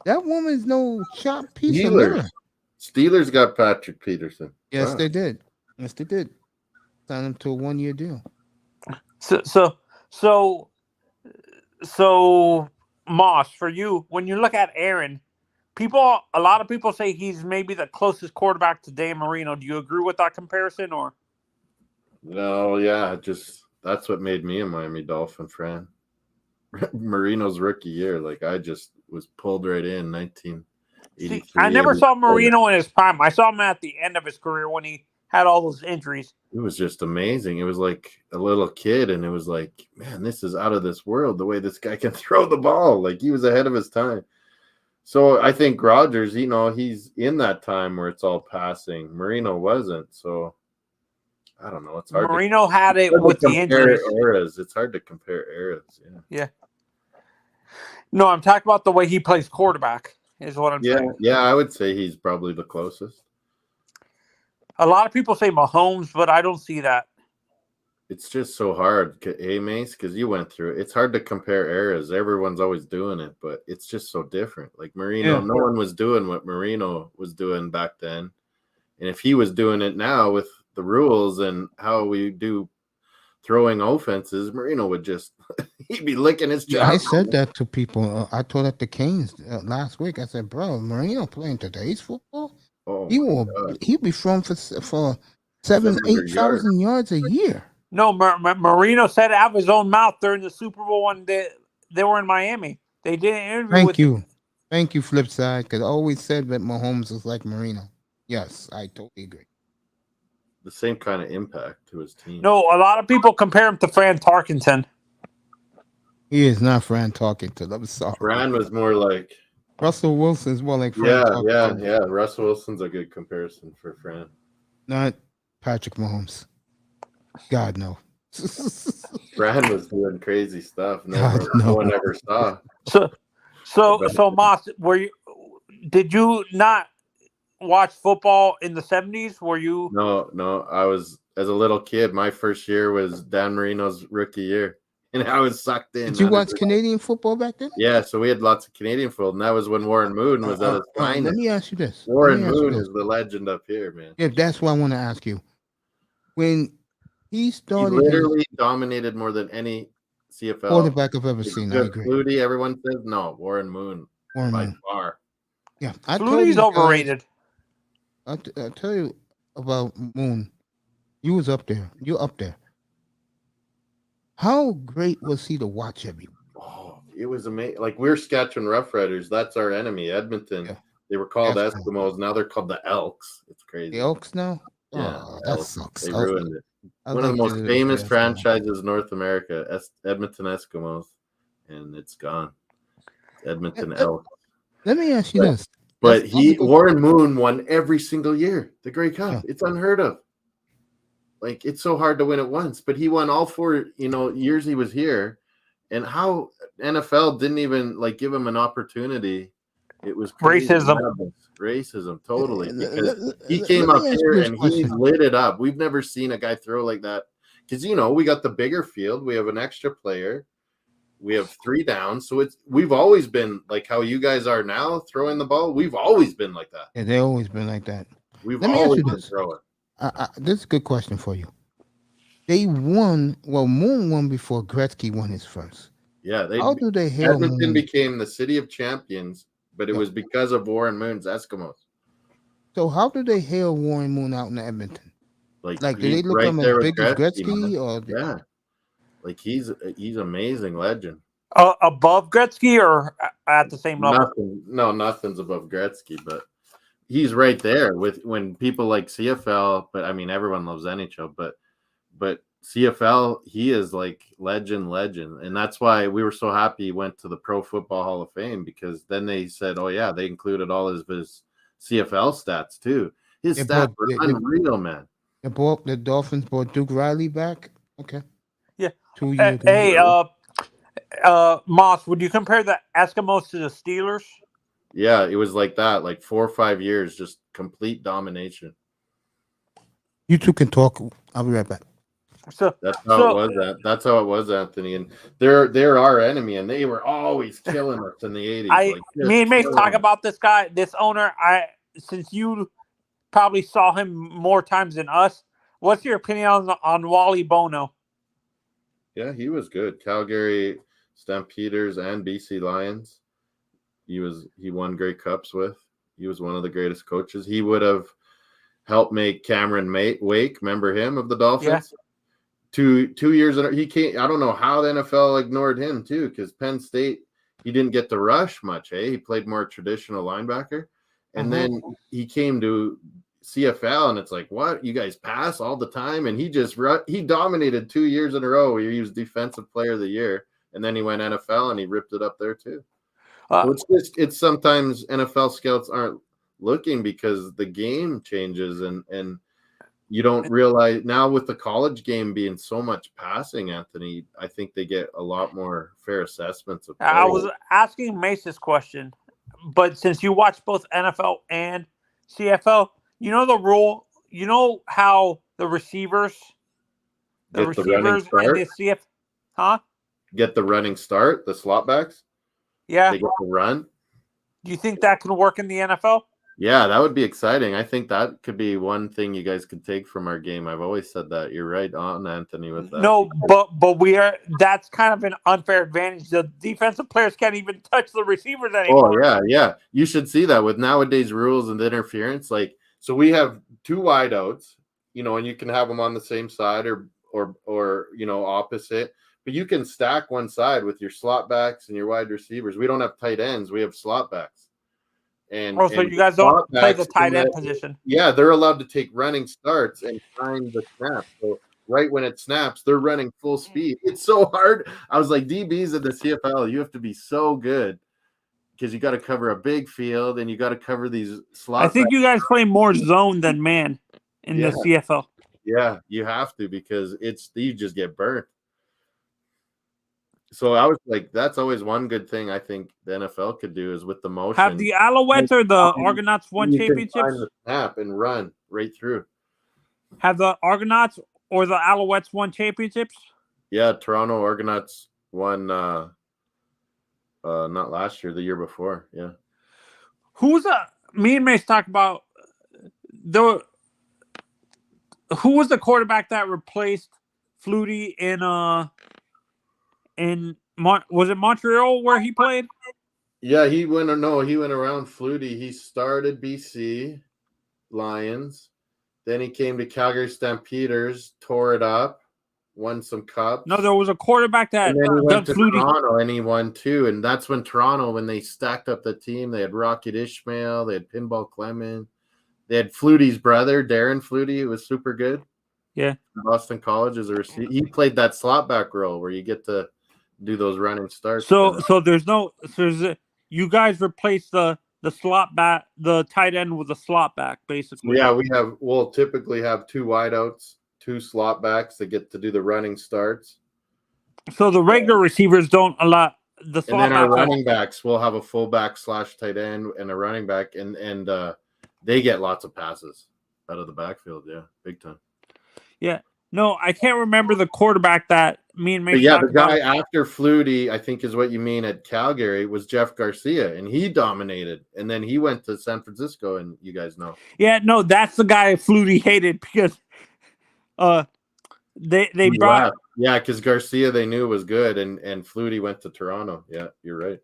That woman's no chopped piece of liver. Steelers got Patrick Peterson. Yes, Wow. they did. Yes, they did. Signed him to a 1-year deal. So Moss, for you, when you look at Aaron, a lot of people say he's maybe the closest quarterback to Dan Marino. Do you agree with that comparison, or? No, yeah, just that's what made me a Miami Dolphin fan. Marino's rookie year, like I just was pulled right in 1983. See, I never saw Marino in his prime. I saw him at the end of his career when he had all those injuries. It was just amazing. It was like a little kid, and it was like, man, this is out of this world. The way this guy can throw the ball, like he was ahead of his time. So I think Rodgers, he's in that time where it's all passing. Marino wasn't. So I don't know. It's hard. Marino had it with the injuries. Eras. It's hard to compare eras. Yeah. No, I'm talking about the way he plays quarterback. Is what I'm saying. Yeah. I would say he's probably the closest. A lot of people say Mahomes, but I don't see that. it's just so hard, Mace, because you went through it. It's hard to compare eras. Everyone's always doing it, but it's just so different. Like Marino, no one was doing what Marino was doing back then. And if he was doing it now with the rules and how we do throwing offenses, Marino would just he'd be licking his jaw. Yeah, I said that to people. I told that to Canes last week. I said, bro, Marino playing today's football, he'd be thrown for 7,000-8,000 yards a year. No, Marino said it out of his own mouth during the Super Bowl when they were in Miami. They did an interview with him. Thank you, Flipside, because I always said that Mahomes was like Marino. Yes, I totally agree. The same kind of impact to his team. No, a lot of people compare him to Fran Tarkenton. He is not Fran Tarkenton. I'm sorry. Fran was more like Russell Wilson's more like Fran Tarkenton. Yeah. Russell Wilson's a good comparison for Fran. Not Patrick Mahomes. God, no. Fran was doing crazy stuff. No one ever saw. So Moss, did you not watch football in the 70s? Were you? No. I was, as a little kid, my first year was Dan Marino's rookie year, and I was sucked in. Did you watch Canadian football back then? Yeah, so we had lots of Canadian football, and that was when Warren Moon was at his finest. Let me ask you this. Warren Moon is the legend up here, man. Yeah, that's what I want to ask you. When he started, he literally dominated more than any CFL quarterback I've ever seen. I agree. Flutie, everyone says no. Warren Moon by far. Yeah, Flutie's overrated. I'll tell you about Moon. You was up there. You're up there. How great was he to watch every week? Oh, it was amazing. Like, we're Saskatchewan Rough Riders. That's our enemy, Edmonton. Yeah. They were called Eskimos. Now they're called the Elks. It's crazy. The Elks now? Yeah, that sucks. They ruined it. One of the most famous franchises in North America, Edmonton Eskimos, and it's gone. Edmonton Elks. Let me ask you this. But Warren Moon won every single year, the Grey Cup. Yeah. It's unheard of. Like, it's so hard to win it once, but he won all 4, years he was here. And how NFL didn't even give him an opportunity. It was crazy. Racism, totally. Because he came up here and he lit it up. We've never seen a guy throw like that. Because, we got the bigger field. We have an extra player. We have 3 downs. So we've always been like how you guys are now throwing the ball. We've always been like that. Yeah, they've always been like that. We've always been throwing. This is a good question for you. They won. Well, Moon won before Gretzky won his first. Yeah. How do they hail Edmonton Moon? Became the city of champions, but it was because of Warren Moon's Eskimos. So how do they hail Warren Moon out in Edmonton? Like do they look right at him as big as Gretzky? Or yeah. Like, he's amazing legend. Above Gretzky or at the same level? Nothing's above Gretzky, but he's right there with when people like CFL, but I mean everyone loves NHL, but CFL, he is like legend, and that's why we were so happy he went to the Pro Football Hall of Fame, because then they said, oh yeah, they included all of his CFL stats too. His stats were unreal, man. The Dolphins brought Duke Riley back. Okay. Yeah. 2 years. Hey, Moss, would you compare the Eskimos to the Steelers? Yeah, it was like that, like 4 or 5 years, just complete domination. You two can talk. I'll be right back. So that's how it was. That's how it was, Anthony. And they're our enemy, and they were always killing us in the 80s. Me and Mace talk about this guy, this owner. Since you probably saw him more times than us, what's your opinion on Wally Bono? Yeah, he was good. Calgary Stampeders and BC Lions. He won Grey Cups with. He was one of the greatest coaches. He would have helped make Cameron Wake, remember him, of the Dolphins? Yeah. 2 years he came. I don't know how the NFL ignored him too, because Penn State, he didn't get to rush much. He played more traditional linebacker, and then he came to CFL, and it's like, what? You guys pass all the time, and he dominated 2 years in a row. He was Defensive Player of the Year, and then he went NFL and he ripped it up there too. So it's sometimes NFL scouts aren't looking because the game changes, and you don't realize now with the college game being so much passing, Anthony, I think they get a lot more fair assessments of players. I was asking Mace this question, but since you watch both NFL and CFL, you know the rule, you know how the receivers The Get the running receivers and the start. CF, huh? Get the running start. The slot backs. Yeah. They get to run. Do you think that could work in the NFL? Yeah, that would be exciting. I think that could be one thing you guys could take from our game. I've always said that. You're right on, Anthony, with that. No, but that's kind of an unfair advantage. The defensive players can't even touch the receivers anymore. Oh, yeah. You should see that with nowadays rules and interference. Like, so we have two wideouts, and you can have them on the same side or opposite. But you can stack one side with your slot backs and your wide receivers. We don't have tight ends. We have slot backs. So you guys don't play the tight end position? Yeah, they're allowed to take running starts and time the snap. So right when it snaps, they're running full speed. It's so hard. I was like, DBs in the CFL, you have to be so good because you got to cover a big field and you got to cover these slots. I think you guys play more zone than man in the CFL. Yeah, you have to because you just get burnt. So I was like, that's always one good thing I think the NFL could do is with the motion. Have the Alouettes or the Argonauts won championships? Find the snap and run right through. Have the Argonauts or the Alouettes won championships? Yeah, Toronto Argonauts won not last year, the year before. Yeah. Me and Mace talk about who was the quarterback that replaced Flutie was it Montreal where he played? Yeah, he went around Flutie. He started BC Lions. Then he came to Calgary Stampeders, tore it up, won some cups. No, there was a quarterback that and then he went to Flutie. Toronto and he won too. And that's when Toronto, when they stacked up the team, they had Rocket Ishmael, they had Pinball Clement, they had Flutie's brother, Darren Flutie, who was super good. Yeah. Boston College as a receiver. He played that slot back role where you get to do those running starts. So you guys replace the slot back, the tight end with a slot back, basically. Yeah, we'll typically have two wideouts, two slot backs that get to do the running starts. So the regular receivers don't allow the slot and then our back. running backs, we'll have a fullback / tight end and a running back, and they get lots of passes out of the backfield. Yeah, big time. Yeah. No, I can't remember the quarterback that me and Mace. The guy after Flutie, I think is what you mean at Calgary, was Jeff Garcia, and he dominated. And then he went to San Francisco, and you guys know. Yeah, no, that's the guy Flutie hated because they brought. Left. Yeah, because Garcia they knew was good, and Flutie went to Toronto. Yeah, you're right.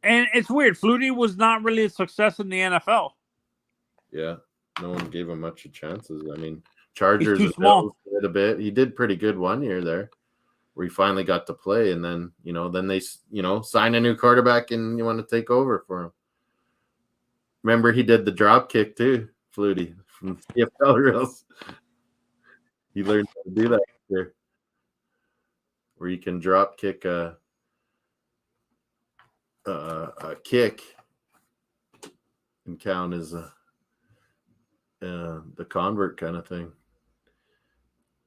And it's weird. Flutie was not really a success in the NFL. Yeah, no one gave him much of chances. I mean, Chargers He's too small. did a bit. He did pretty good one year there, where he finally got to play, and then they sign a new quarterback, and you want to take over for him. Remember, he did the drop kick too, Flutie from CFL Reels. He learned how to do that here, where you can drop kick a kick and count as the convert kind of thing.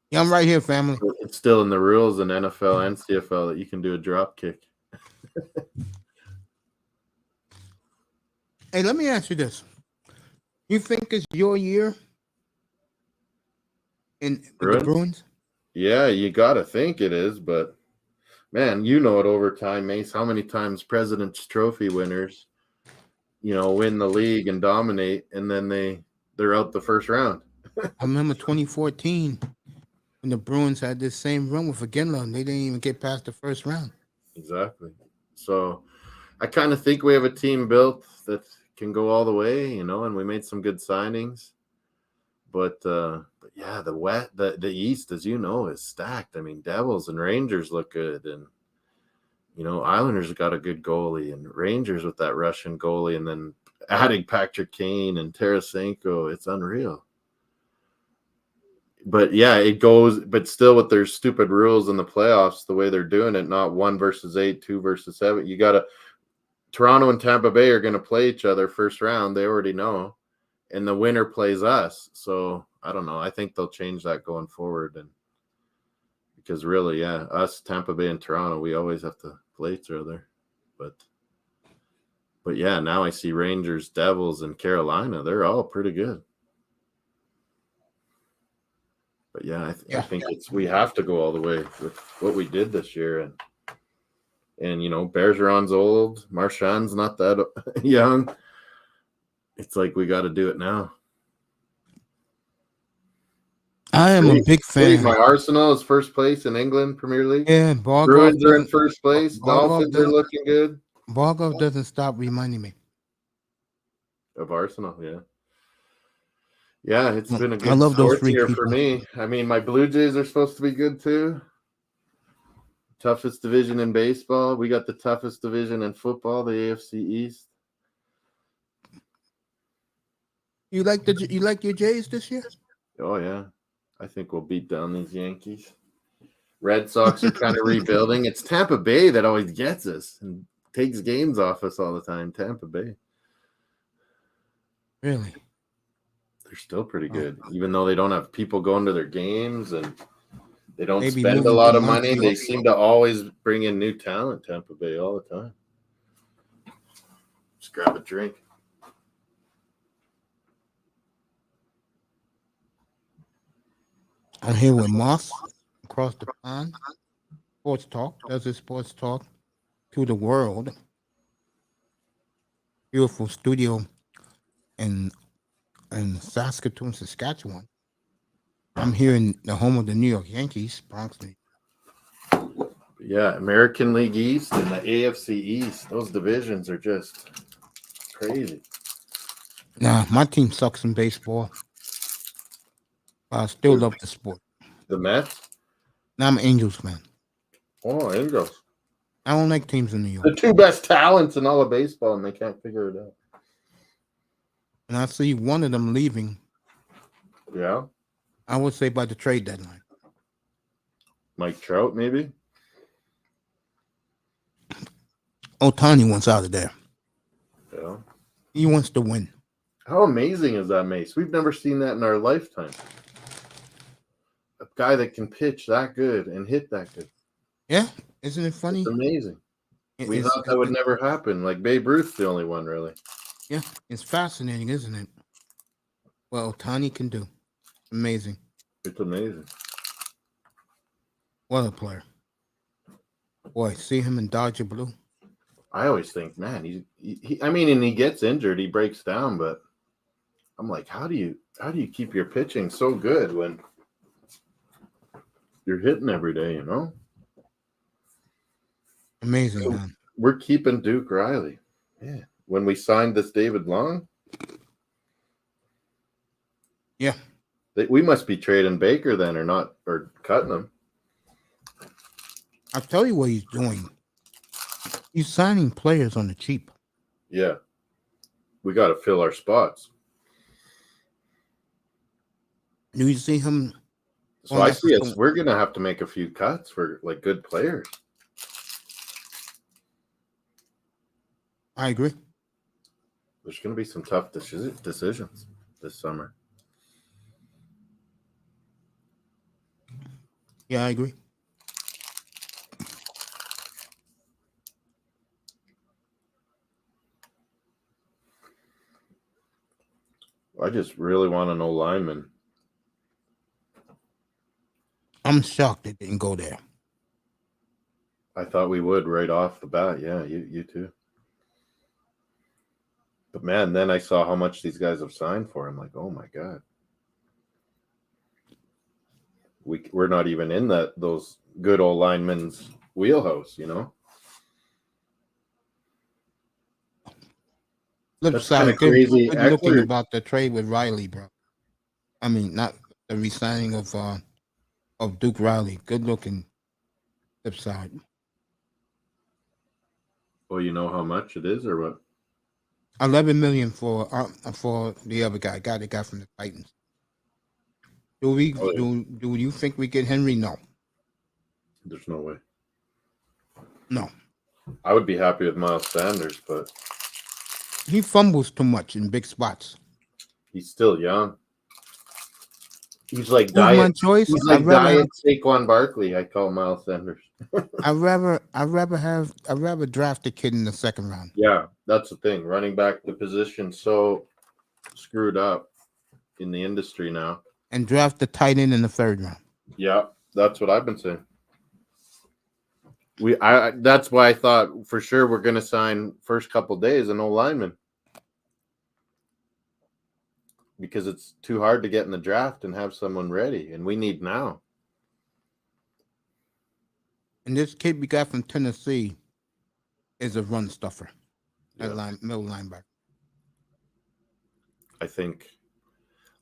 Yeah, I'm right here, family. It's still in the rules in NFL and CFL that you can do a drop kick. Hey, let me ask you this. You think it's your year in the Bruins? Yeah, you got to think it is, but man, it over time, Mace, how many times President's Trophy winners, win the league and dominate, and then they're out the first round. I remember 2014 when the Bruins had this same run with Aginla, and they didn't even get past the first round. Exactly. So I kind of think we have a team built that can go all the way, and we made some good signings. But yeah, the East, as you know, is stacked. I mean, Devils and Rangers look good, and Islanders got a good goalie, and Rangers with that Russian goalie, and then adding Patrick Kane and Tarasenko, it's unreal. But yeah, it goes, but still with their stupid rules in the playoffs, the way they're doing it, not 1 versus 8, 2 versus 7. Toronto and Tampa Bay are going to play each other first round. They already know. And the winner plays us. So I don't know. I think they'll change that going forward. And because really, yeah, us, Tampa Bay and Toronto, we always have to play each other. But yeah, now I see Rangers, Devils, and Carolina. They're all pretty good. But yeah, I Yeah. think we have to go all the way with what we did this year, and you know, Bergeron's old, Marchand's not that young. It's like we got to do it now. I am a big fan. My Arsenal is first place in England Premier League. Yeah, Bruins are in first place. Bargov Dolphins are looking good. Bargov doesn't stop reminding me. Of Arsenal, yeah. Yeah, it's been a I good love those sport three year people. for me. I mean, my Blue Jays are supposed to be good too. Toughest division in baseball. We got the toughest division in football, the AFC East. You like your Jays this year? Oh yeah, I think we'll beat down these Yankees. Red Sox are kind of rebuilding. It's Tampa Bay that always gets us and takes games off us all the time. Tampa Bay. Really? They're still pretty good, even though they don't have people going to their games and they don't Maybe spend a moving lot to of money. Montreal. They seem to always bring in new talent, Tampa Bay, all the time. Just grab a drink. I'm here with Moss across the pond. Sports Talk. Does his sports talk to the world. Beautiful studio in Saskatoon, Saskatchewan. I'm here in the home of the New York Yankees, Bronx. Yeah, American League East and the AFC East. Those divisions are just crazy. Nah, my team sucks in baseball. I still love the sport. The Mets? Now I'm an Angels fan. Oh, Angels. I don't like teams in New York. The two best talents in all of baseball, and they can't figure it out. And I see one of them leaving, Yeah. I would say by the trade deadline. Mike Trout, maybe? Ohtani wants out of there. Yeah. He wants to win. How amazing is that, Mace? We've never seen that in our lifetime. A guy that can pitch that good and hit that good. Yeah, isn't it funny? It's amazing. We It's- thought that would never happen. Like Babe Ruth's the only one, really. Yeah, it's fascinating, isn't it? What Ohtani can do. Amazing. It's amazing. What a player. Boy, see him in Dodger Blue. I always think, man, I mean, and he gets injured, he breaks down, but I'm like, how do you keep your pitching so good when you're hitting every day, you know? Amazing, man. We're keeping Duke Riley. Yeah. When we signed this David Long, Yeah. we must be trading Baker then or cutting him. I'll tell you what he's doing. He's signing players on the cheap. Yeah. We got to fill our spots. Do you see him? So I see us. We're going to have to make a few cuts for like good players. I agree. There's going to be some tough decisions this summer. Yeah, I agree. I just really want to know linemen. I'm shocked it didn't go there. I thought we would right off the bat. Yeah, you too. But man, then I saw how much these guys have signed for. I'm like, oh my God. We're not even in those good old linemen's wheelhouse, you know? Flip That's side, kinda crazy. good looking Eckler- about the trade with Riley, bro. I mean, not the re-signing of Duke Riley. Good looking flip side. Oh, you know how much it is or what? $11 million for the other guy they got from the Titans. Do we do you think we get Henry? No. There's no way. No. I would be happy with Miles Sanders, but He fumbles too much in big spots. he's still young. He's like Who's my diet. choice? He's like diet Saquon Barkley. I call Miles Sanders. I'd rather draft a kid in the second round. Yeah, that's the thing. Running back, the position so screwed up in the industry now. and draft the tight end in the 3rd round. Yeah, that's what I've been saying. That's why I thought for sure we're going to sign first couple days an O-lineman, because it's too hard to get in the draft and have someone ready, and we need now. And this kid we got from Tennessee is a run stuffer at Yeah. middle linebacker. I think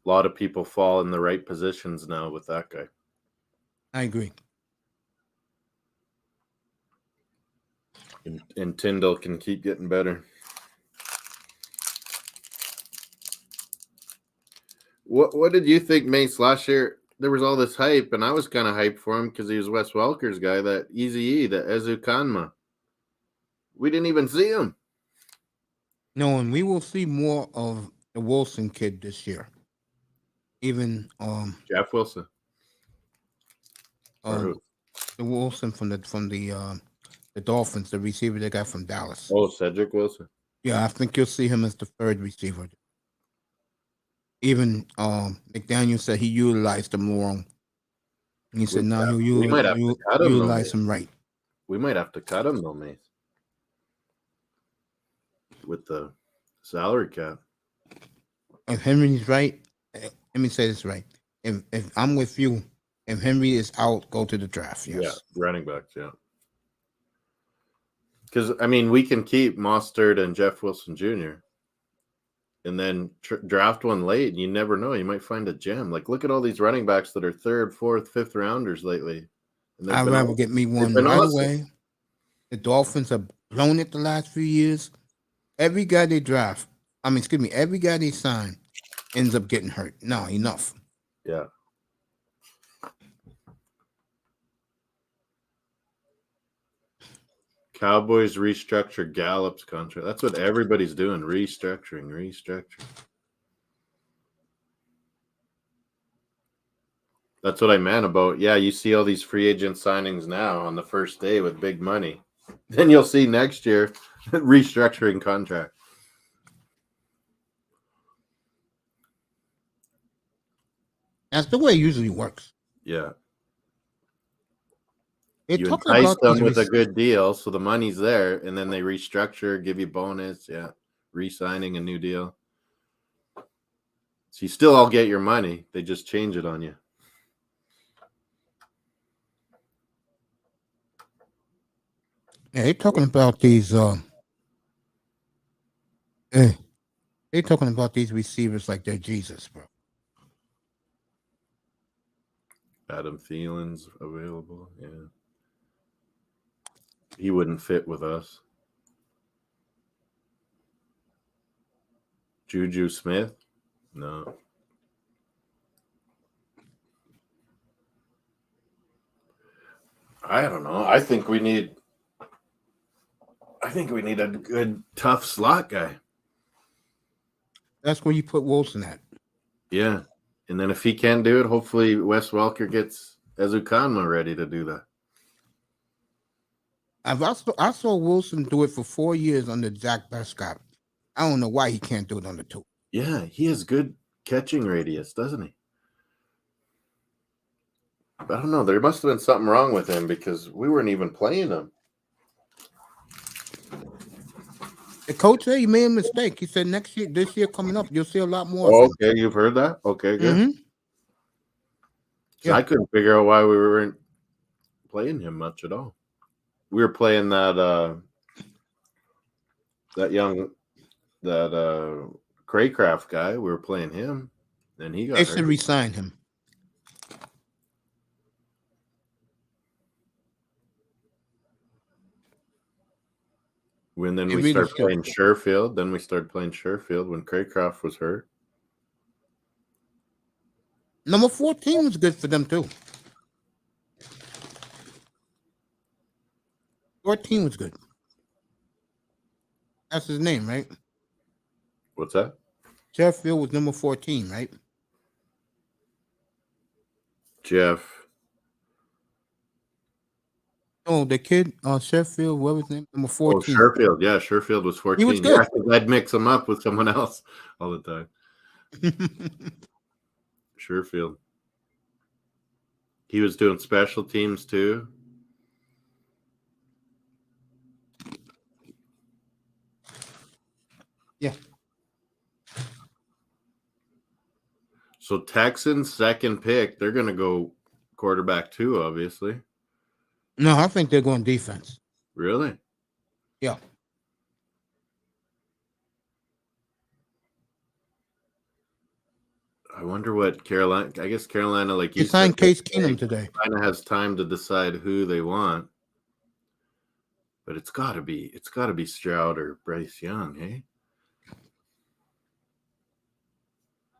a lot of people fall in the right positions now with that guy. I agree. And Tyndall can keep getting better. What did you think, Mace, last year? There was all this hype, and I was kind of hyped for him because he was Wes Welker's guy, that Eazy-E, that Ezukanma. We didn't even see him. No, and we will see more of the Wilson kid this year. Even Jeff Wilson. Or who? the Wilson from the Dolphins, the receiver they got from Dallas. Oh, Cedric Wilson. Yeah, I think you'll see him as the 3rd receiver. Even McDaniel said he utilized him wrong. And he said, "No, We might have to cut him, though, utilize Mace. him right." We might have to cut him, though, Mace. With the salary cap. If Henry's right, let me say this right. If I'm with you, if Henry is out, go to the draft. Yes. Yeah, running backs, yeah. Because, I mean, we can keep Mostert and Jeff Wilson Jr. and then draft one late, and you never know. You might find a gem. Like, look at all these running backs that are 3rd, 4th, 5th rounders lately. And I'd rather get me one been right awesome. away. The Dolphins have blown it the last few years. Every guy they draft, every guy they sign ends up getting hurt. No, enough. Yeah. Cowboys restructure Gallup's contract. That's what everybody's doing. Restructuring. That's what I meant about, yeah, you see all these free agent signings now on the first day with big money. Then you'll see next year restructuring contract. That's the way it usually works. Yeah. They You talk entice about them these with a good deal, so the money's there, and then they restructure, give you bonus, yeah, re-signing a new deal. So you still all get your money. They just change it on you. Yeah, they're talking about these. They're talking about these receivers like they're Jesus, bro. Adam Thielen's available, yeah. He wouldn't fit with us. Juju Smith? No. I don't know. I think we need a good, tough slot guy. That's where you put Wilson at. Yeah. And then if he can't do it, hopefully Wes Welker gets Ezukanma ready to do that. I saw Wilson do it for 4 years under Zach Prescott. I don't know why he can't do it under 2. Yeah, he has good catching radius, doesn't he? I don't know. There must have been something wrong with him because we weren't even playing him. The coach said he made a mistake. He said this year coming up, you'll see a lot more. Oh, okay, you've heard that? Okay, good. Mm-hmm. Yeah. I couldn't figure out why we weren't playing him much at all. We were playing that Craycraft guy. We were playing him, and he got They should hurt. resign him. When then They we really started should. playing Sherfield. Then we started playing Sherfield when Craycraft was hurt. Number 14 was good for them too. 14 was good. That's his name, right? What's that? Sheffield was number 14, right? Jeff. Oh, the kid, Sheffield, what was his name? Number 14. Oh, Sherfield. Yeah, Sherfield was 14. He was good. Yeah, I think I'd mix him up with someone else all the time. Sherfield. He was doing special teams too. Yeah. So Texans second pick, they're going to go quarterback too, obviously. No, I think they're going defense. Really? Yeah. I wonder what Carolina. I guess Carolina, like They you signed said, Case Keenum today. Carolina has time to decide who they want. But it's got to be Stroud or Bryce Young, hey?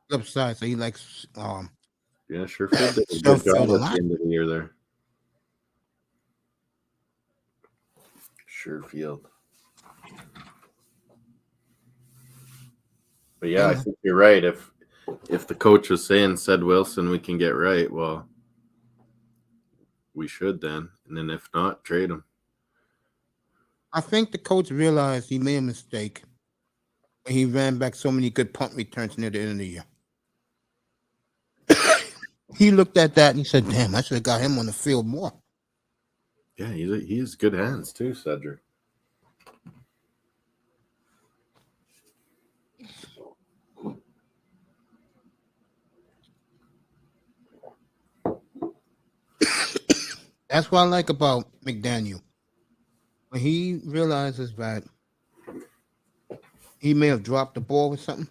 Flip side, so he likes Yeah, Sherfield did a Sherfield good job a at lot. the end of the year there. Sherfield. But yeah, I Yeah. think you're right. If the coach was saying said Wilson, we can get right. Well, we should then, and then if not, trade him. I think the coach realized he made a mistake. He ran back so many good punt returns near the end of the year. He looked at that and he said, "Damn, I should have got him on the field more." Yeah, he has good hands too, Cedric. That's what I like about McDaniel. When he realizes that he may have dropped the ball or something,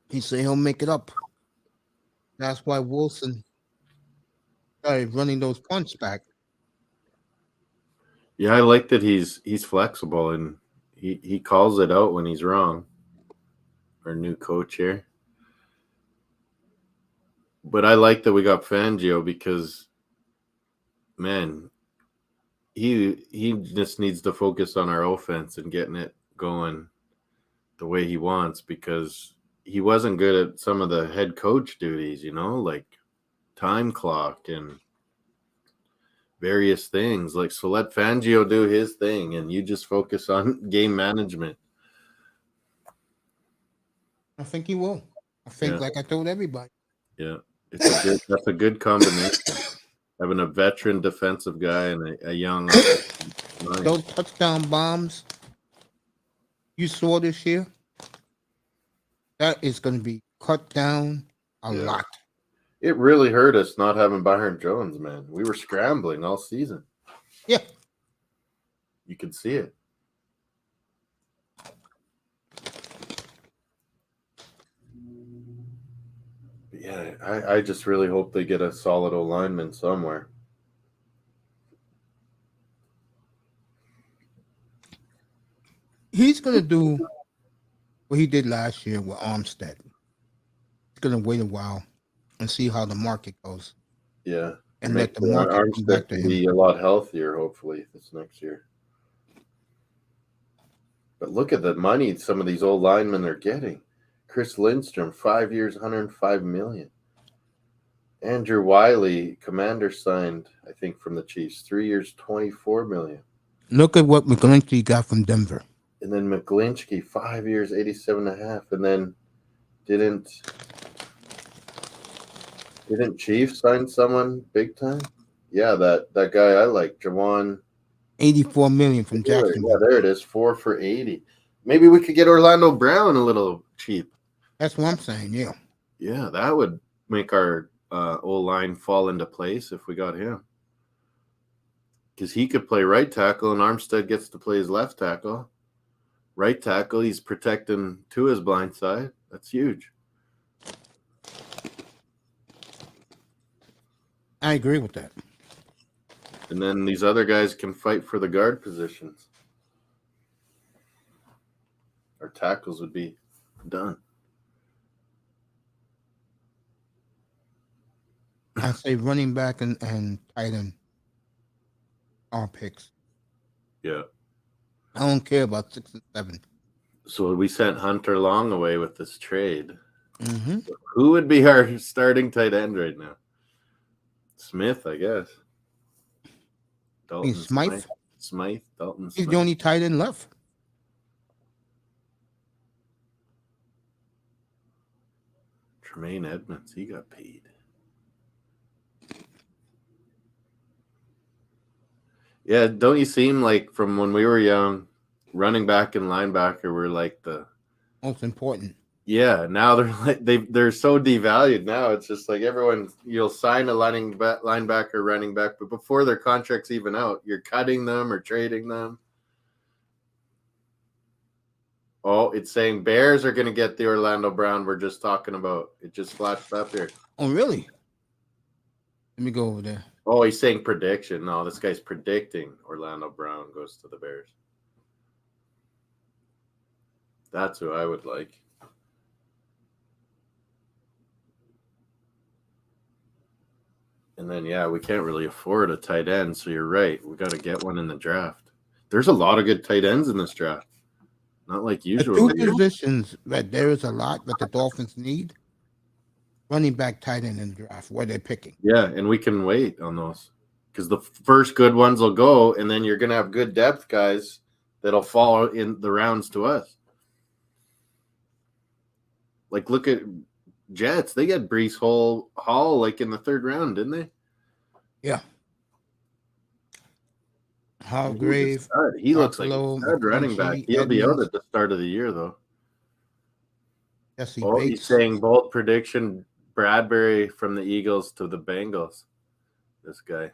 he say he'll make it up. That's why Wilson started running those punts back. Yeah, I like that he's flexible and he calls it out when he's wrong. Our new coach here. But I like that we got Fangio because, man, he just needs to focus on our offense and getting it going the way he wants because he wasn't good at some of the head coach duties, like time clock and various things. Like, so let Fangio do his thing and you just focus on game management. I think he will. I think, Yeah. like I told everybody. Yeah. That's a good combination. Having a veteran defensive guy and a young Those touchdown bombs you saw this year, that is going to be cut down a lot. It really hurt us not having Byron Jones, man. We were scrambling all season. Yeah. You could see it. But yeah, I just really hope they get a solid O-lineman somewhere. He's going to do what he did last year with Armstead. He's going to wait a while and see how the market goes. Yeah. And let the market come back to him. Be a lot healthier, hopefully, this next year. But look at the money some of these old linemen are getting. Chris Lindstrom, 5 years, $105 million. Andrew Wiley, commander, signed, I think, from the Chiefs, 3 years, $24 million. Look at what McGlinchey got from Denver. And then McGlinchey, 5 years, $87.5. And then didn't Chiefs sign someone big time? Yeah, that guy I like, Jawan. $84 million from Jacksonville. Yeah, there it is, 4 for $80. Maybe we could get Orlando Brown a little cheap. That's what I'm saying, yeah. Yeah, that would make our O-line fall into place if we got him. Because he could play right tackle and Armstead gets to play his left tackle. Right tackle, he's protecting to his blind side. That's huge. I agree with that. And then these other guys can fight for the guard positions. Our tackles would be done. I say running back and tight end are picks. Yeah. I don't care about 6 and 7. So we sent Hunter Long away with this trade. Mm-hmm. Who would be our starting tight end right now? Smith, I guess. Dalton Smythe? Smythe. Dalton He's Smythe. the only tight end left. Tremaine Edmonds, he got paid. Yeah, don't you seem like from when we were young, running back and linebacker were like the Most important. yeah. Now they're like they're so devalued now. It's just like everyone you'll sign a linebacker, running back, but before their contract's even out, you're cutting them or trading them. Oh, it's saying Bears are going to get the Orlando Brown we're just talking about. It just flashed up here. Oh, really? Let me go over there. Oh, he's saying prediction. No, this guy's predicting Orlando Brown goes to the Bears. That's who I would like. And then, yeah, we can't really afford a tight end. So you're right. We got to get one in the draft. There's a lot of good tight ends in this draft. Not like The usual. two positions that there is a lot that the Dolphins need. Running back, tight end in the draft, where they're picking. Yeah, and we can wait on those. Because the first good ones will go, and then you're going to have good depth guys that'll fall in the rounds to us. Like, look at Jets. They got Brees Hall like in the third round, didn't they? Yeah. Hargrave. He looks like a Buffalo, stud running back. McClinchy, He'll be out Edmonds. at the start of the year, though. Jesse Oh, Bates. he's saying bold prediction, Bradbury from the Eagles to the Bengals. This guy.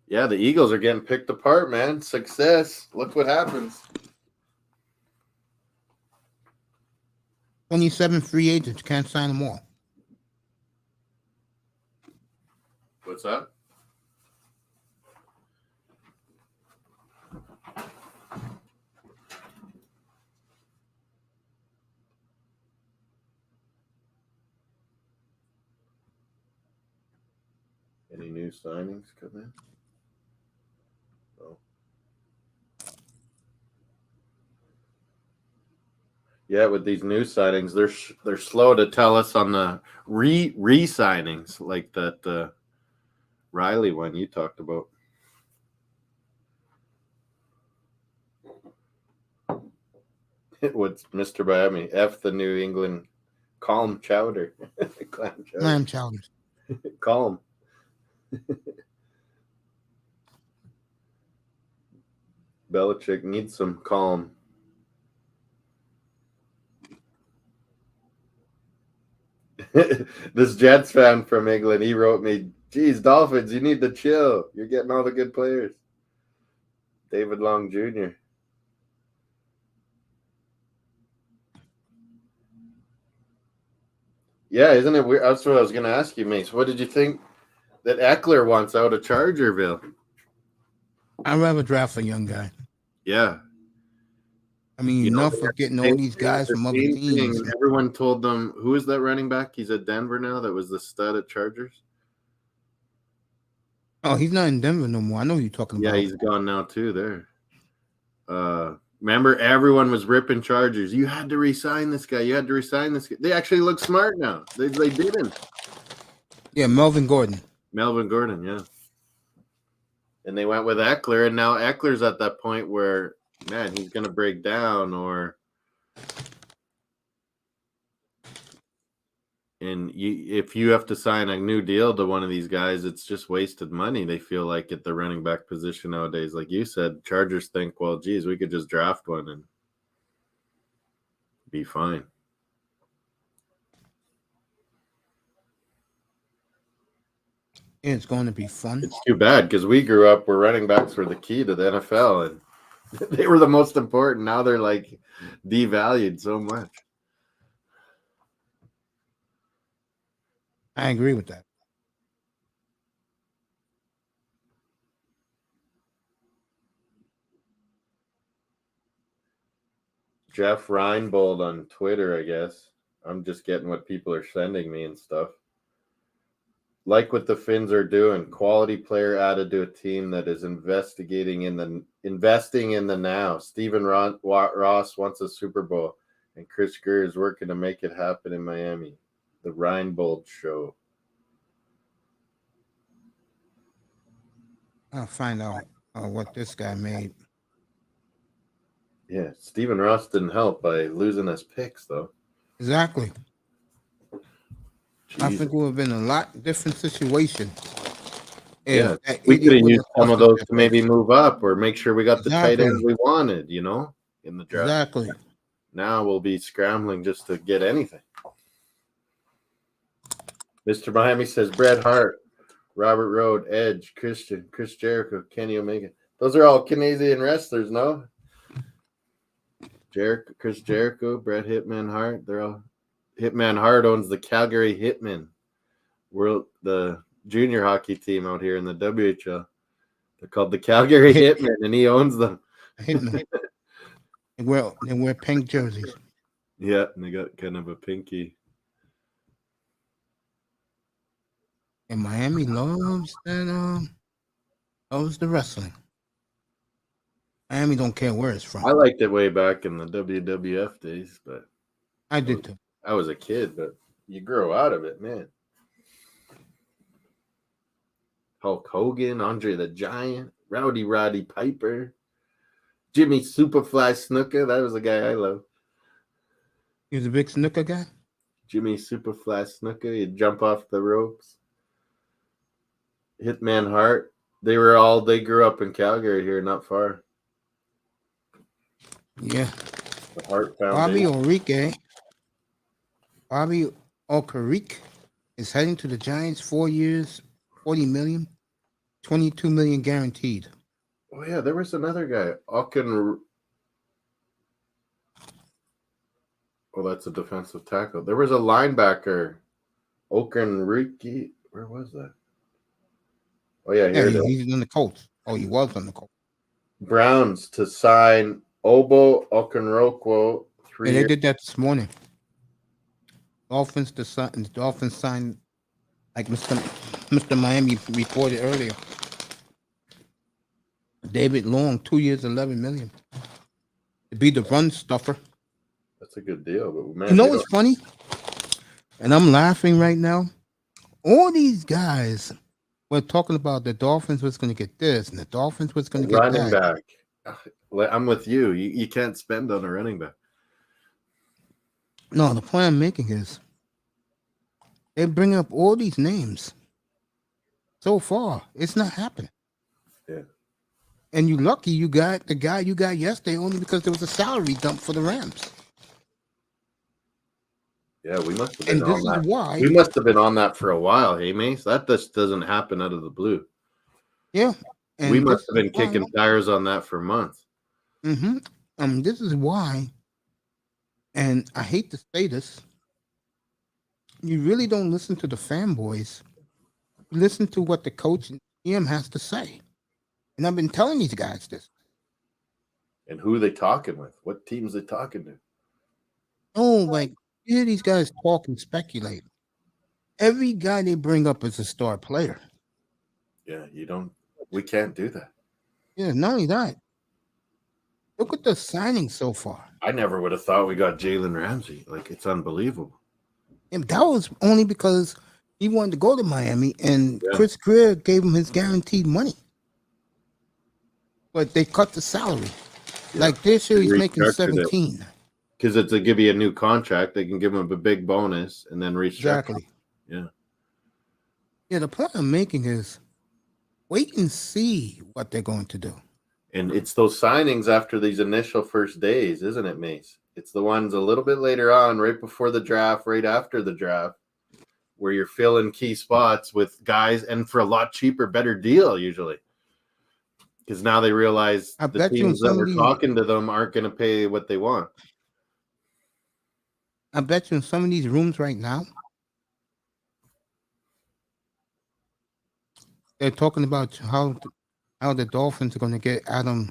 Yeah, the Eagles are getting picked apart, man. Success. Look what happens. 27 free agents, can't sign them all. What's that? Any new signings come in? Oh. Yeah, with these new signings, they're slow to tell us on the re-signings like that Riley one you talked about. What's Mr. Miami? F the New England calm chowder. Clam chowder. Lamb challenge. Calm. Belichick needs some calm. This Jets fan from England, he wrote me, geez, Dolphins, you need to chill. You're getting all the good players. David Long Jr. Yeah, isn't it weird? That's what I was going to ask you, Mace. What did you think that Eckler wants out of Chargerville? I'd rather draft a young guy. Yeah. I mean, enough of getting all these guys from other teams. Everyone told them, who is that running back? He's at Denver now. That was the stud at Chargers. Oh, he's not in Denver no more. I know who you're talking about. Yeah, he's gone now too there. Remember, everyone was ripping Chargers. You had to re-sign this guy. You had to re-sign this guy. They actually look smart now. They didn't. Yeah, Melvin Gordon. Melvin Gordon, yeah. And they went with Eckler, and now Eckler's at that point where, man, he's going to break down and if you have to sign a new deal to one of these guys, it's just wasted money. They feel like at the running back position nowadays, like you said, Chargers think, well, geez, we could just draft one and be fine. It's going to be fun. It's too bad because we grew up where running backs were the key to the NFL, and they were the most important. Now they're like devalued so much. I agree with that. Jeff Reinbold on Twitter, I guess. I'm just getting what people are sending me and stuff. Like what the Finns are doing, quality player added to a team that is investing in the now. Stephen Ross wants a Super Bowl, and Chris Grier is working to make it happen in Miami. The Reinbold Show. I'll find out what this guy made. Yeah, Stephen Ross didn't help by losing his picks, though. Exactly. I Jeez. think it would have been a lot different situation. Yeah, that we idiot could have would used some of lost those their to maybe picks. move up or make sure we got the tight Exactly. ends we wanted, in the draft. Exactly. Now we'll be scrambling just to get anything. Mr. Miami says Bret Hart, Robert Roode, Edge, Christian, Chris Jericho, Kenny Omega. Those are all Canadian wrestlers, no? Chris Jericho, Bret Hitman Hart. They're all Hitman Hart owns the Calgary Hitmen, the junior hockey team out here in the WHL. They're called the Calgary Hitmen, and he owns them. Hitman. They wear pink jerseys. Yeah, and they got kind of a pinky. And Miami loves the wrestling. Miami don't care where it's from. I liked it way back in the WWF days, but I did too. I was a kid, but you grow out of it, man. Hulk Hogan, Andre the Giant, Roddy Piper, Jimmy Superfly Snuka. That was a guy I loved. He was a big snooker guy. Jimmy Superfly Snuka. He'd jump off the ropes. Hitman Hart. They grew up in Calgary here, not far. Yeah. The Hart Bobby Foundation. Okereke is heading to the Giants. 4 years, $40 million, $22 million guaranteed. Oh yeah, there was another guy. Oh, that's a defensive tackle. There was a linebacker. Okereke. Where was that? Oh yeah, here it is. He's on the Colts. Oh, he was on the Colts. Browns to sign Obo Okenrokwo. And they did that this morning. Dolphins signed, like Mr. Miami reported earlier. David Long, 2 years, $11 million. To be the run stuffer. That's a good deal, but man, You know what's funny? And I'm laughing right now. All these guys were talking about the Dolphins was going to get this and the Dolphins was going to get running that. back. I'm with you. You can't spend on a running back. No, the point I'm making is they bring up all these names. So far, it's not happening. Yeah. And you lucky you got the guy you got yesterday only because there was a salary dump for the Rams. Yeah, we must have been And this on that. is why. We must have been on that for a while, hey, Mace? That just doesn't happen out of the blue. Yeah. And we must have been why, kicking tires on that for months. Mm-hmm. This is why, and I hate to say this, you really don't listen to the fanboys. You listen to what the coach and GM has to say. And I've been telling these guys this. And who are they talking with? What teams they talking to? Oh, like, you hear these guys talk and speculate. Every guy they bring up is a star player. Yeah, we can't do that. Yeah, not only that. Look at the signings so far. I never would have thought we got Jalen Ramsey. Like, it's unbelievable. And that was only because he wanted to go to Miami and Chris Grier gave him his guaranteed money. But they cut the salary. Yeah. Like this year, he's making 17. Because it's to give you a new contract. They can give him a big bonus and then restructure. Exactly. Yeah. Yeah, the point I'm making is wait and see what they're going to do. And it's those signings after these initial first days, isn't it, Mace? It's the ones a little bit later on, right before the draft, right after the draft, where you're filling key spots with guys and for a lot cheaper, better deal usually. Because now they realize the teams that were talking to them aren't going to pay what they want. I bet you in some of these rooms right now, they're talking about how the Dolphins are going to get Eckler.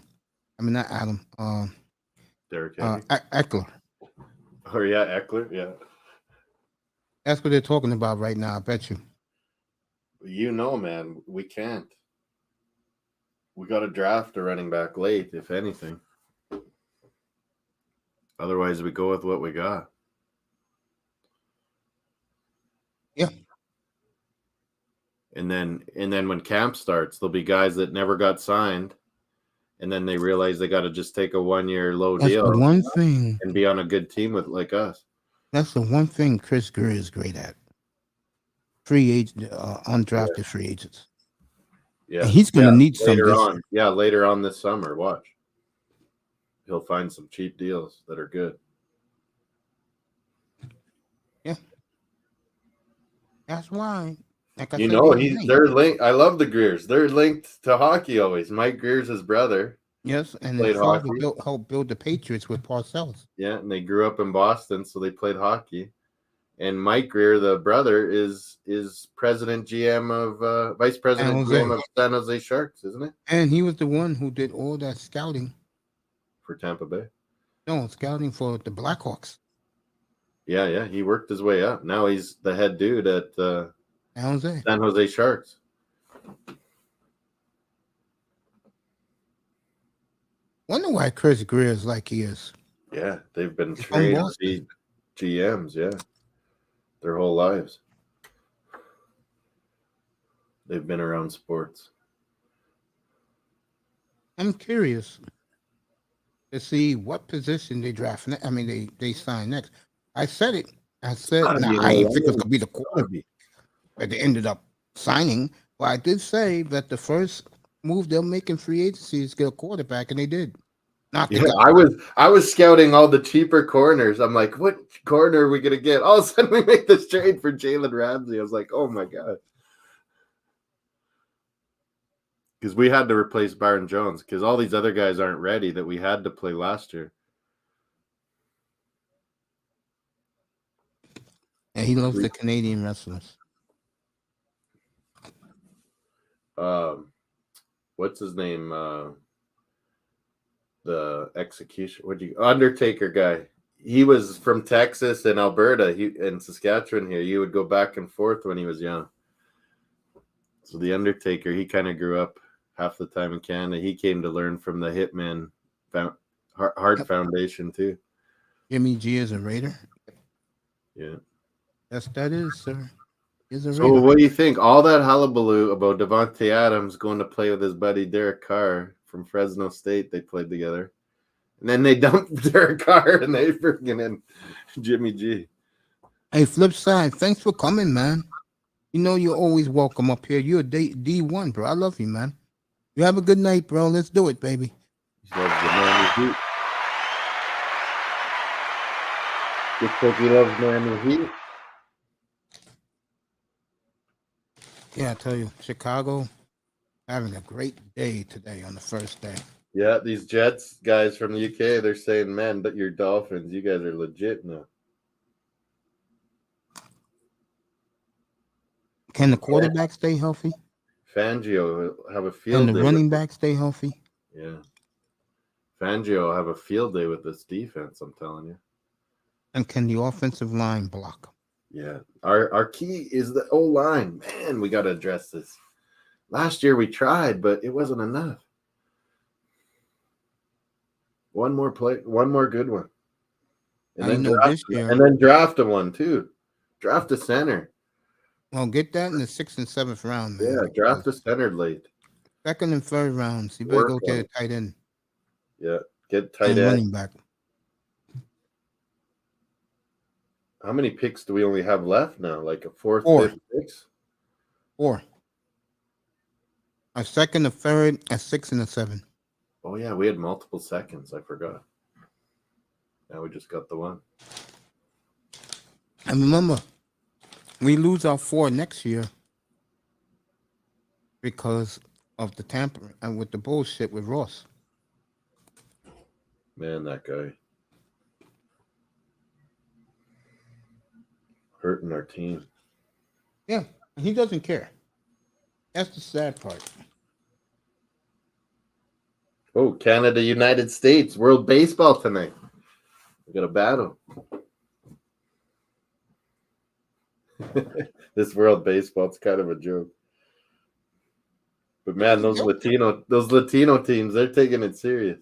Oh, yeah, Eckler, yeah. That's what they're talking about right now, I bet you. You know, man, we can't. We got to draft a running back late, if anything. Otherwise, we go with what we got. Yeah. And then when camp starts, there'll be guys that never got signed, and then they realize they got to just take a 1-year low That's deal the one thing. and be on a good team with like us. That's the one thing Chris Grier is great at. Free agent, undrafted free agents. Yeah, And he's going to need some later this on. Yeah, later on this summer. Watch, he'll find some cheap deals that are good. Yeah, that's why. Like I You said know, the other day. they're linked. I love the Griers. They're linked to hockey always. Mike Grier's his brother. Yes, and Played his father hockey. helped build the Patriots with Parcells. Yeah, and they grew up in Boston, so they played hockey. And Mike Grier, the brother, is president GM of vice president GM of San Jose Sharks, isn't it? And he was the one who did all that scouting For Tampa Bay. No, scouting for the Blackhawks. Yeah, he worked his way up. Now he's the head dude at San Jose Sharks. Wonder why Chris Grier is like he is. Yeah, they've been trained to be GMs, yeah, their whole lives. They've been around sports. I'm curious to see what position they draft. I mean, they sign next. I said it. I said, I didn't think it could be the quarterback that they ended up signing. But I did say that the first move they'll make in free agency is get a quarterback, and they did. I was scouting all the cheaper corners. I'm like, what corner are we gonna get? All of a sudden, we make this trade for Jalen Ramsey. I was like, oh my god, because we had to replace Byron Jones because all these other guys aren't ready that we had to play last year. And he loves the Canadian wrestlers. What's his name? The execution. Undertaker guy. He was from Texas and Alberta. In Saskatchewan here. He would go back and forth when he was young. So the Undertaker, he kind of grew up half the time in Canada. He came to learn from the Hitman Heart Foundation too. Jimmy G is a Raider. Yeah. Yes, that is, sir. So what do you think? All that hullabaloo about Devontae Adams going to play with his buddy Derek Carr from Fresno State. They played together. And then they dumped Derek Carr and they freaking in Jimmy G. Hey, flip side, thanks for coming, man. You know you're always welcome up here. You're a D1, bro. I love you, man. You have a good night, bro. Let's do it, baby. He loves the Miami Heat. Just because he loves Miami Heat. Yeah, I tell you, Chicago having a great day today on the first day. Yeah, these Jets guys from the UK, they're saying, man, but your Dolphins, you guys are legit now. Can the quarterback stay healthy? Fangio have a field day. Can the running back stay healthy? Yeah. Fangio have a field day with this defense, I'm telling you. And can the offensive line block? Yeah. Our key is the O-line. Man, we got to address this. Last year we tried, but it wasn't enough. One more good one. And then draft a one too. Draft a center. Well, get that in the 6th and 7th round, man. Yeah, draft a center late. 2nd and 3rd rounds. You better go get a tight end. Yeah, get tight end. Running back. How many picks do we only have left now? Like a 4th, 5th picks? 4. A 2nd, a 3rd, a 6th, and a 7th. Oh yeah, we had multiple seconds. I forgot. Now we just got the one. And remember, we lose our 4 next year because of the tampering and with the bullshit with Ross. Man, that guy. Hurting our team. Yeah, he doesn't care. That's the sad part. Oh, Canada, United States, World Baseball tonight. We got a battle. This World Baseball, it's kind of a joke. But man, those Latino teams, they're taking it serious.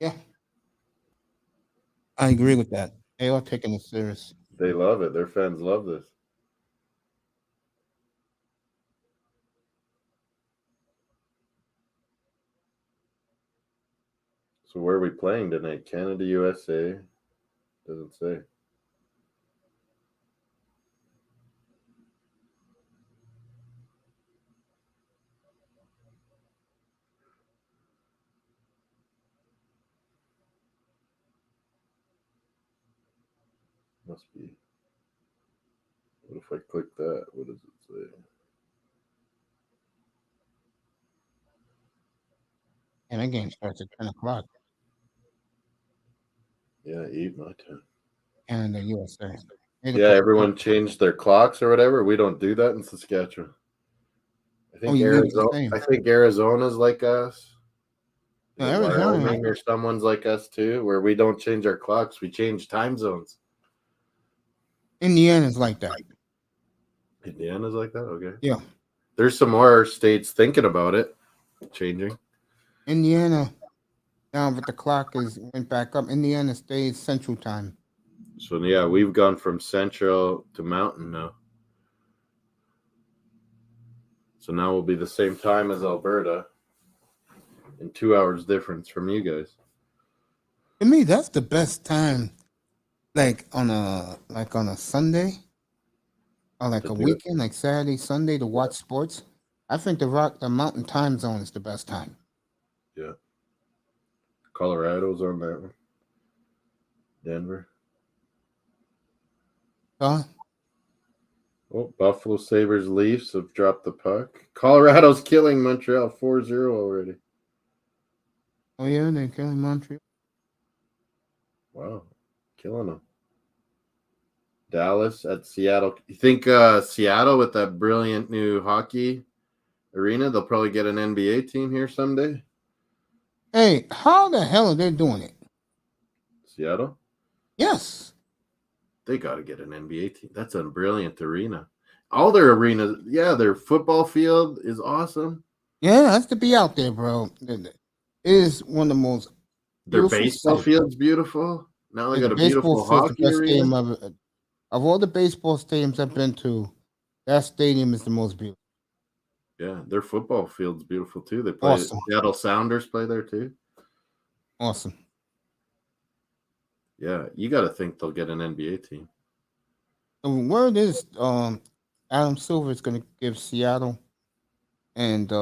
Yeah. I agree with that. They are taking it serious. They love it. Their fans love this. So where are we playing tonight? Canada, USA? Doesn't say. Must be. What if I click that? What does it say? And that game starts at 10 o'clock. Yeah, 8 my time. Canada, USA. Yeah, everyone changed their clocks or whatever. We don't do that in Saskatchewan. I think you leave it the Arizona. same. I think Arizona's like us. No, Is it Arizona. Wyoming or someone's like us too, where we don't change our clocks. We change time zones. Indiana's like that. Indiana's like that. Okay. Yeah. There's some more states thinking about it, changing. Indiana, now that the clock went back up, Indiana stays Central Time. So yeah, we've gone from Central to Mountain now. So now we'll be the same time as Alberta, and 2 hours difference from you guys. To me, that's the best time. Like on a Sunday, or like To a do it. weekend, like Saturday, Sunday, to watch sports. I think the Mountain Time Zone is the best time. Yeah. Colorado's on that one. Denver. Huh? Oh, Buffalo Sabres Leafs have dropped the puck. Colorado's killing Montreal 4-0 already. Oh yeah, they're killing Montreal. Wow. Killing them. Dallas at Seattle. You think Seattle with that brilliant new hockey arena, they'll probably get an NBA team here someday? Hey, how the hell are they doing it? Seattle? Yes. They got to get an NBA team. That's a brilliant arena. All their arenas, yeah, their football field is awesome. Yeah, it has to be out there, bro. It is one of the most. Their Beautiful baseball sight. field's beautiful. Now they The got a baseball beautiful field's the hockey best arena. stadium of all the baseball stadiums I've been to. That stadium is the most beautiful. Yeah, their football field's beautiful too. They play Awesome. Seattle Sounders play there too. Awesome. Yeah, you got to think they'll get an NBA team. The word is Adam Silver is going to give Seattle and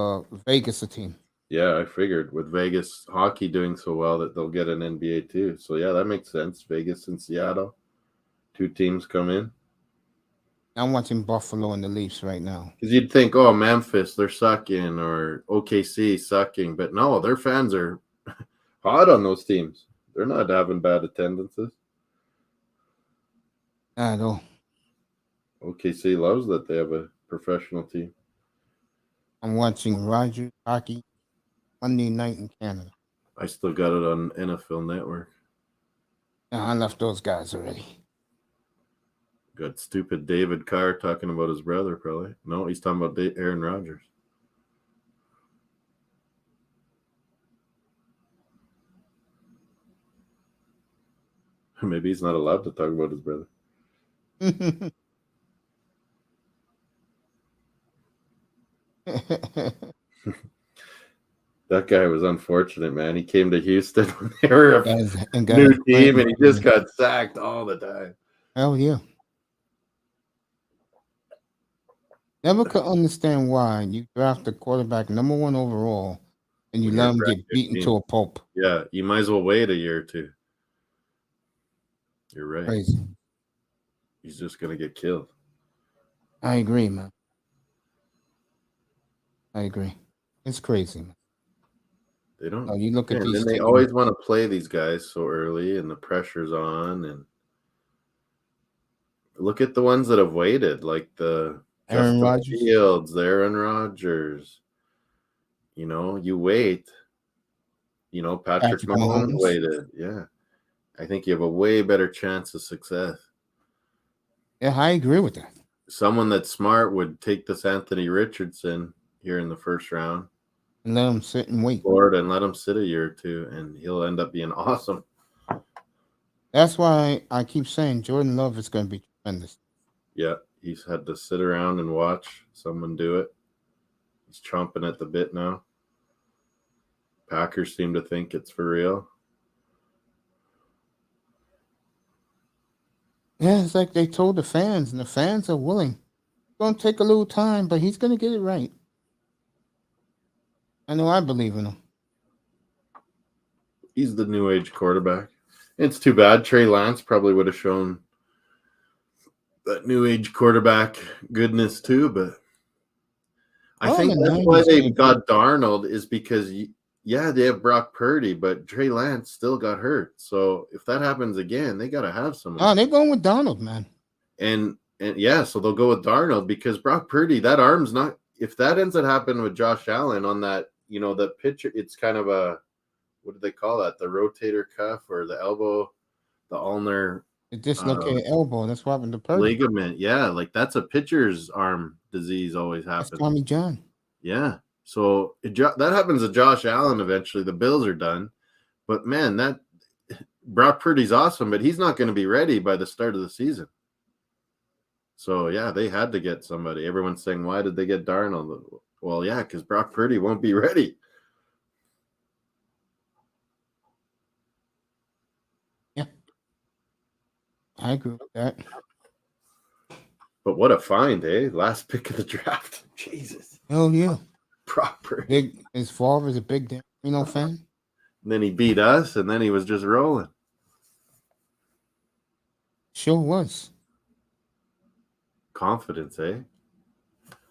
Vegas a team. Yeah, I figured with Vegas hockey doing so well that they'll get an NBA too. So yeah, that makes sense. Vegas and Seattle, 2 teams come in. I'm watching Buffalo and the Leafs right now. Because you'd think, oh, Memphis, they're sucking, or OKC sucking, but no, their fans are hot on those teams. They're not having bad attendances. Not at all. OKC loves that they have a professional team. I'm watching Rogers hockey Monday night in Canada. I still got it on NFL Network. I left those guys already. Got stupid David Carr talking about his brother, probably. No, he's talking about Aaron Rodgers. Maybe he's not allowed to talk about his brother. That guy was unfortunate, man. He came to Houston when they were a new team, and he just got sacked all the time. Hell yeah. Never could understand why you draft a quarterback number 1 overall and you When let you're him draft get beaten 15. to a pulp. Yeah, you might as well wait a year or 2. You're right. Crazy. He's just going to get killed. I agree, man. I agree. It's crazy, man. They don't. Oh, you look at And these then they teams. always want to play these guys so early, and the pressure's on. And look at the ones that have waited, like the Aaron Justin Rodgers. Fields, the Aaron Rodgers. You know, you wait. You know, Patrick Mahomes waited. Yeah. I think you have a way better chance of success. Yeah, I agree with that. Someone that's smart would take this Anthony Richardson here in the first round. And let him sit and wait. Florida, and let him sit a year or 2, and he'll end up being awesome. That's why I keep saying Jordan Love is going to be tremendous. Yeah, he's had to sit around and watch someone do it. He's chomping at the bit now. Packers seem to think it's for real. Yeah, it's like they told the fans, and the fans are willing. It's gonna take a little time, but he's gonna get it right. I know I believe in him. He's the new age quarterback. It's too bad. Trey Lance probably would have shown that new age quarterback goodness too, but I Well, think the that's why 90s they came got Darnold is because they have Brock Purdy, but Trey Lance still got hurt. So if that happens again, they got to have someone. Oh, they're going with Donald, man. And yeah, so they'll go with Darnold because Brock Purdy, that arm's not. If that ends up happening with Josh Allen on that, the pitcher, it's kind of a, what do they call that? The rotator cuff or the elbow, the ulnar The dislocated elbow. That's what happened to Purdy. ligament. Yeah, like that's a pitcher's arm disease always That's happens. Tommy John. Yeah. So that happens to Josh Allen eventually. The Bills are done. But man, that Brock Purdy's awesome, but he's not going to be ready by the start of the season. So yeah, they had to get somebody. Everyone's saying, why did they get Darnold? Well, yeah, because Brock Purdy won't be ready. Yeah. I agree with that. But what a find, eh? Last pick of the draft. Jesus. Hell yeah. Brock Purdy. His father's a big fan. And then he beat us, and then he was just rolling. Sure was. Confidence, eh?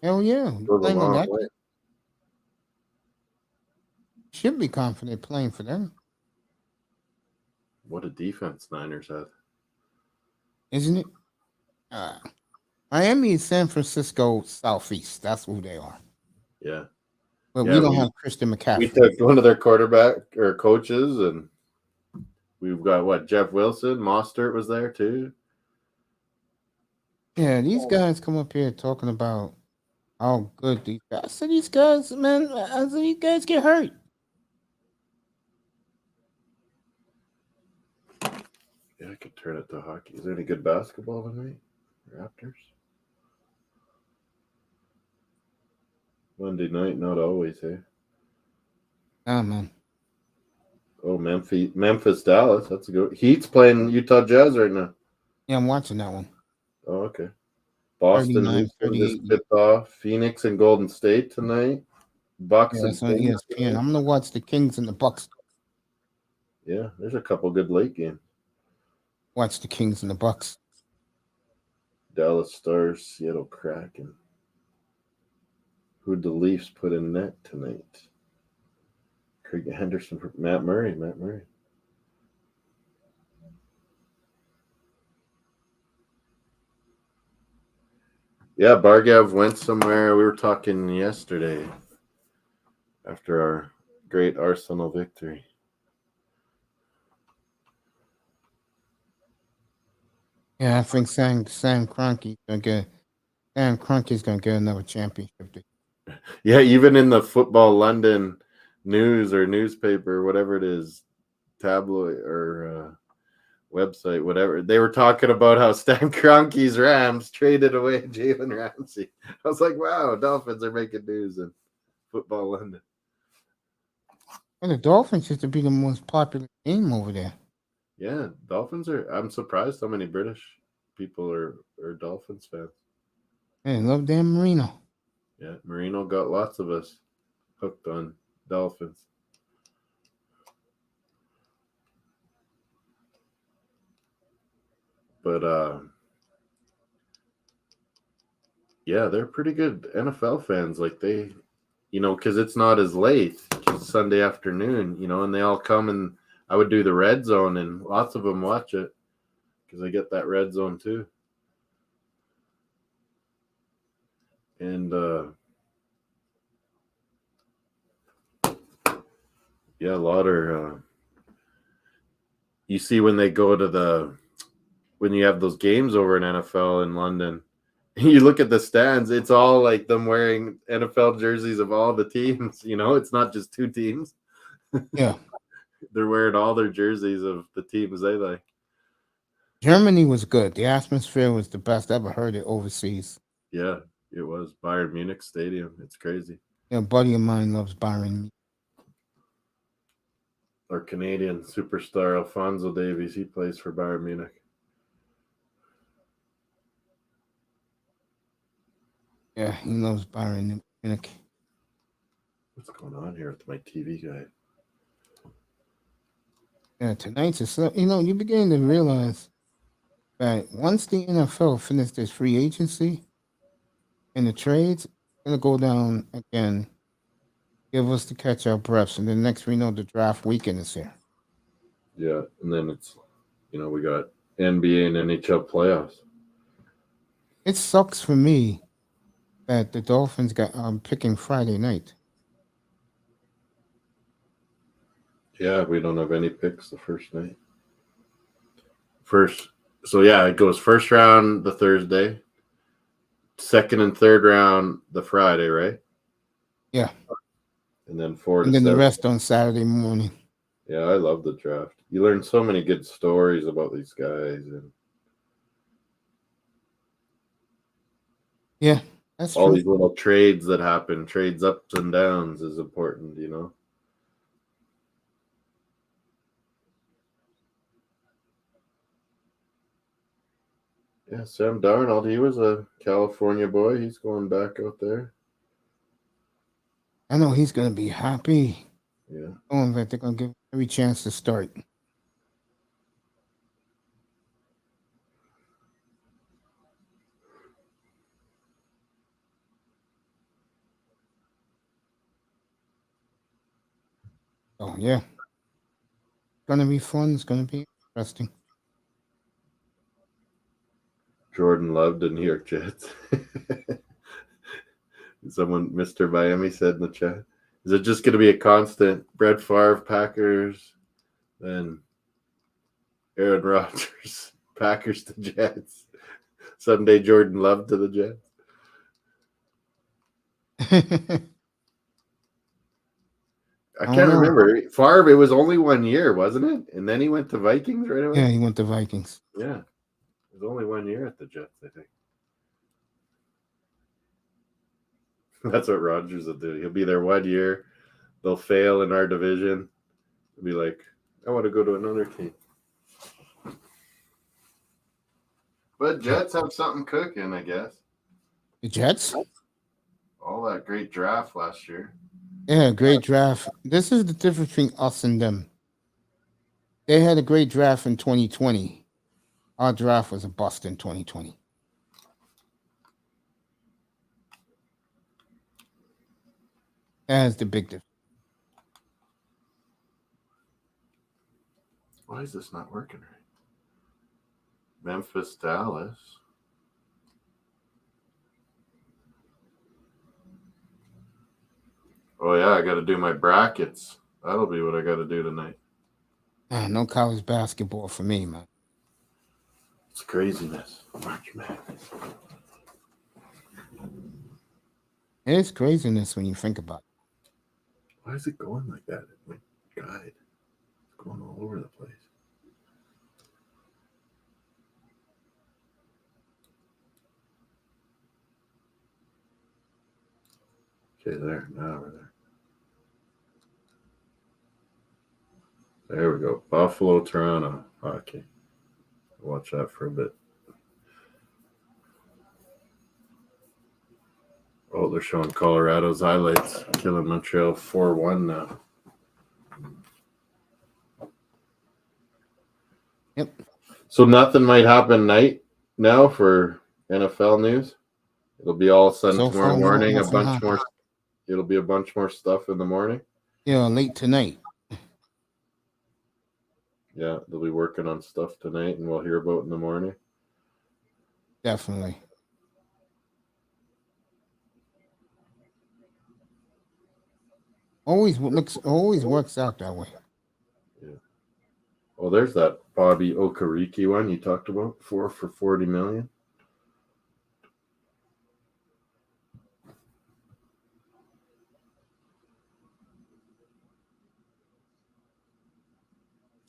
Hell yeah. Goes a Playing on long that, way. should be confident playing for them, What a defense Niners had. isn't it? Miami is San Francisco Southeast. That's who they are. Yeah. But Yeah, we don't we- have Christian We McCaffrey. took one of their quarterback or coaches, and we've got Jeff Wilson, Mostert was there too. Yeah, these guys come up here talking about how good these guys. I said, these guys, man, these guys get hurt. Yeah, I could turn it to hockey. Is there any good basketball tonight? Raptors? Monday night, not always, eh? Nah, man. Oh, Memphis, Dallas. That's a good. Heat's playing Utah Jazz right now. Yeah, I'm watching that one. Oh, okay. Boston 39, Houston just 38. tipped off. Phoenix and Golden State tonight. Bucks Yeah, and that's on Kings. ESPN. I'm gonna watch the Kings and the Bucks. Yeah, there's a couple good late games. Watch the Kings and the Bucks. Dallas Stars, Seattle Kraken. Who'd the Leafs put in net tonight? Craig Henderson for Matt Murray. Yeah, Bargav went somewhere. We were talking yesterday after our great Arsenal victory. Yeah, I think Sam Kroenke's gonna get another championship. Yeah, even in the Football London news or newspaper, whatever it is, tabloid or website, whatever, they were talking about how Stan Kroenke's Rams traded away Jalen Ramsey. I was like, wow, Dolphins are making news in Football London. Well, the Dolphins used to be the most popular team over there. Yeah, Dolphins are. I'm surprised how many British people are Dolphins fans. Hey, love Dan Marino. Yeah, Marino got lots of us hooked on Dolphins. But yeah, they're pretty good NFL fans. Like they, because it's not as late. It's Sunday afternoon, and they all come, and I would do the red zone, and lots of them watch it because I get that red zone too. And yeah, a lot are. You see when they go to when you have those games over in NFL in London, you look at the stands, it's all like them wearing NFL jerseys of all the teams. It's not just two teams. Yeah. They're wearing all their jerseys of the teams they like. Germany was good. The atmosphere was the best. I ever heard it overseas. Yeah, it was Bayern Munich Stadium. It's crazy. Yeah, a buddy of mine loves Bayern. Our Canadian superstar Alfonso Davies, he plays for Bayern Munich. Yeah, he loves Bayern Munich. What's going on here with my TV guy? Yeah, tonight's you begin to realize that once the NFL finishes this free agency and the trades, it's gonna go down again. Give us to catch our breaths, and then next we know the draft weekend is here. Yeah, and then it's we got NBA and NHL playoffs. It sucks for me that the Dolphins got picking Friday night. Yeah, we don't have any picks the first night. It goes first round the Thursday, second and third round the Friday, right? Yeah, And then 4 to and then 7. the rest on Saturday morning. Yeah, I love the draft. You learn so many good stories about these guys, and Yeah, that's all true. these little trades that happen, trades ups and downs is important, Yeah, Sam Darnold, he was a California boy. He's going back out there. I know he's gonna be happy. Yeah. Knowing that they're gonna give him every chance to start. Oh yeah, it's gonna be fun. It's gonna be interesting. Jordan Love, the New York Jets. Someone, Mr. Miami, said in the chat, is it just going to be a constant Brett Favre, Packers, then Aaron Rodgers, Packers to Jets, Sunday Jordan Love to the Jets? I can't remember. Favre, it was only 1 year, wasn't it? And then he went to Vikings right away? Yeah, he went to Vikings. Yeah. It was only 1 year at the Jets, I think. That's what Rodgers will do. He'll be there 1 year. They'll fail in our division. He'll be like, I want to go to another team. But Jets have something cooking, I guess. The Jets? All that great draft last year. Yeah, great draft. This is the difference between us and them. They had a great draft in 2020. Our draft was a bust in 2020. That's the big difference. Why is this not working right? Memphis, Dallas. Oh, yeah, I got to do my brackets. That'll be what I got to do tonight. No college basketball for me, man. It's craziness. March Madness. It is craziness when you think about it. Why is it going like that? My guide. It's going all over the place. Okay, there. Now we're there. There we go. Buffalo, Toronto. Okay. Watch that for a bit. Oh, they're showing Colorado's highlights. Killing Montreal 4-1 now. Yep. So nothing might happen now for NFL news. It'll be all Sun tomorrow morning. It'll be a bunch more stuff in the morning. Yeah, late tonight. Yeah, they'll be working on stuff tonight, and we'll hear about it in the morning. Definitely. Always works out that way. Yeah. Well, there's that Bobby Okereke one you talked about. 4 for $40 million.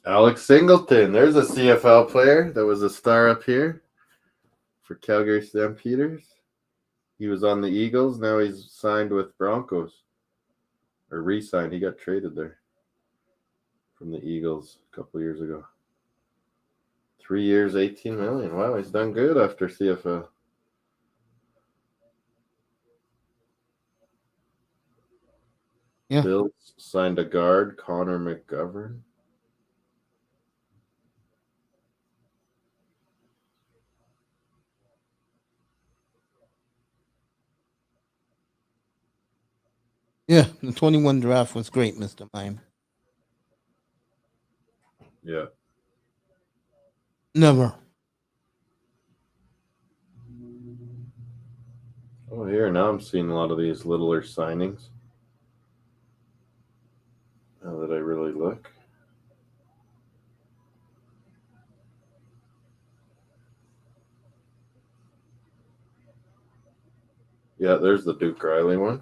Alex Singleton. There's a CFL player that was a star up here for Calgary Stampeders. He was on the Eagles. Now he's signed with Broncos. Or re-signed. He got traded there from the Eagles a couple years ago. 3 years, $18 million. Wow, he's done good after CFL. Yeah. Bills signed a guard, Connor McGovern. Yeah, the 21 draft was great, Mr. Mime. Yeah. Never. Oh, here now I'm seeing a lot of these littler signings. Now that I really look. Yeah, there's the Duke Riley one.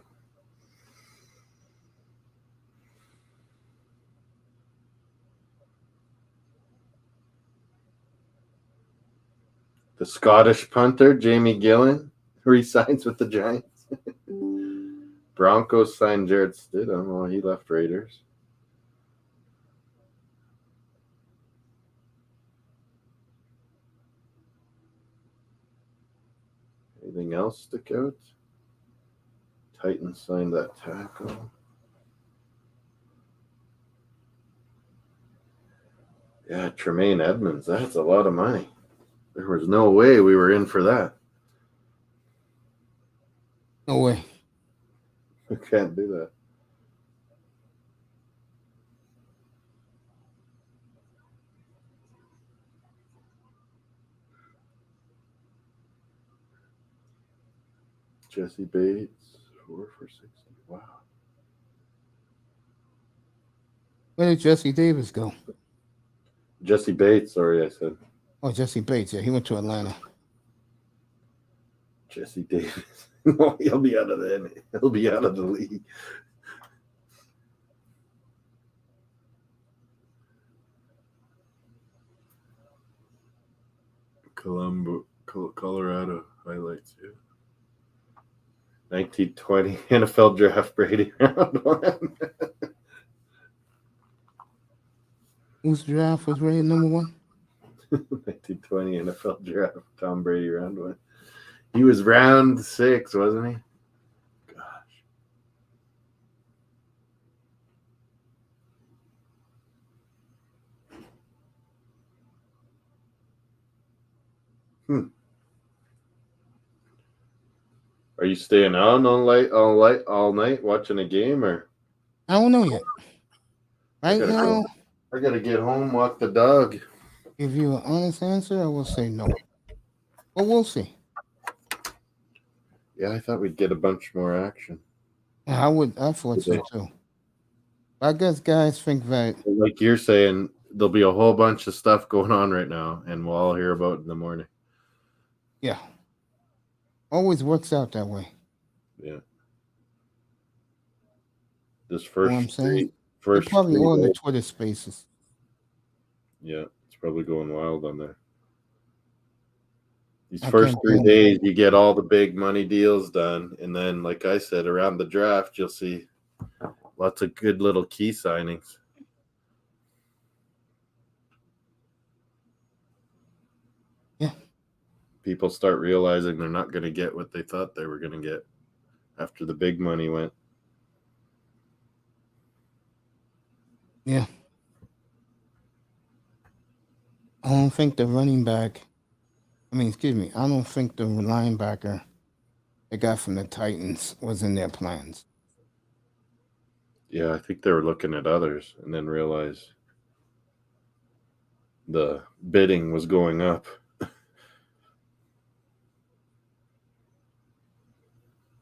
The Scottish punter, Jamie Gillen, re-signs with the Giants. Broncos signed Jared Stidham. Well, he left Raiders. Anything else stick out? Titans signed that tackle. Yeah, Tremaine Edmonds. That's a lot of money. There was no way we were in for that. No way. We can't do that. Jesse Bates, 4 for 60. Wow. Where did Jesse Davis go? Jesse Bates, sorry, I said. Oh, Jesse Bates. Yeah, he went to Atlanta. Jesse Davis. No, he'll be out of the league. Colorado highlights, yeah. 1920 NFL draft, Brady round 1. Whose draft was rated number 1? 1920 NFL draft, Tom Brady round 1. He was round 6, wasn't he? Gosh. Are you staying on all night watching a game, or? I don't know yet. Right now, I gotta get home, walk the dog. give you an honest answer, I will say no. But we'll see. Yeah, I thought we'd get a bunch more action. I thought so too. I guess guys think that, Like you're saying, there'll be a whole bunch of stuff going on right now, and we'll all hear about it in the morning. yeah, always works out that way. Yeah. This You know what I'm saying? first They're probably three all in the days- Twitter spaces. Yeah, it's probably going wild on there. These I first can't 3 blame days, you get all the big money deals done, and then, like I said, around the draft, you'll see lots of good little key signings. Yeah. People start realizing they're not going to get what they thought they were going to get after the big money went. Yeah. I don't think the linebacker they got from the Titans was in their plans. Yeah, I think they were looking at others and then realized the bidding was going up.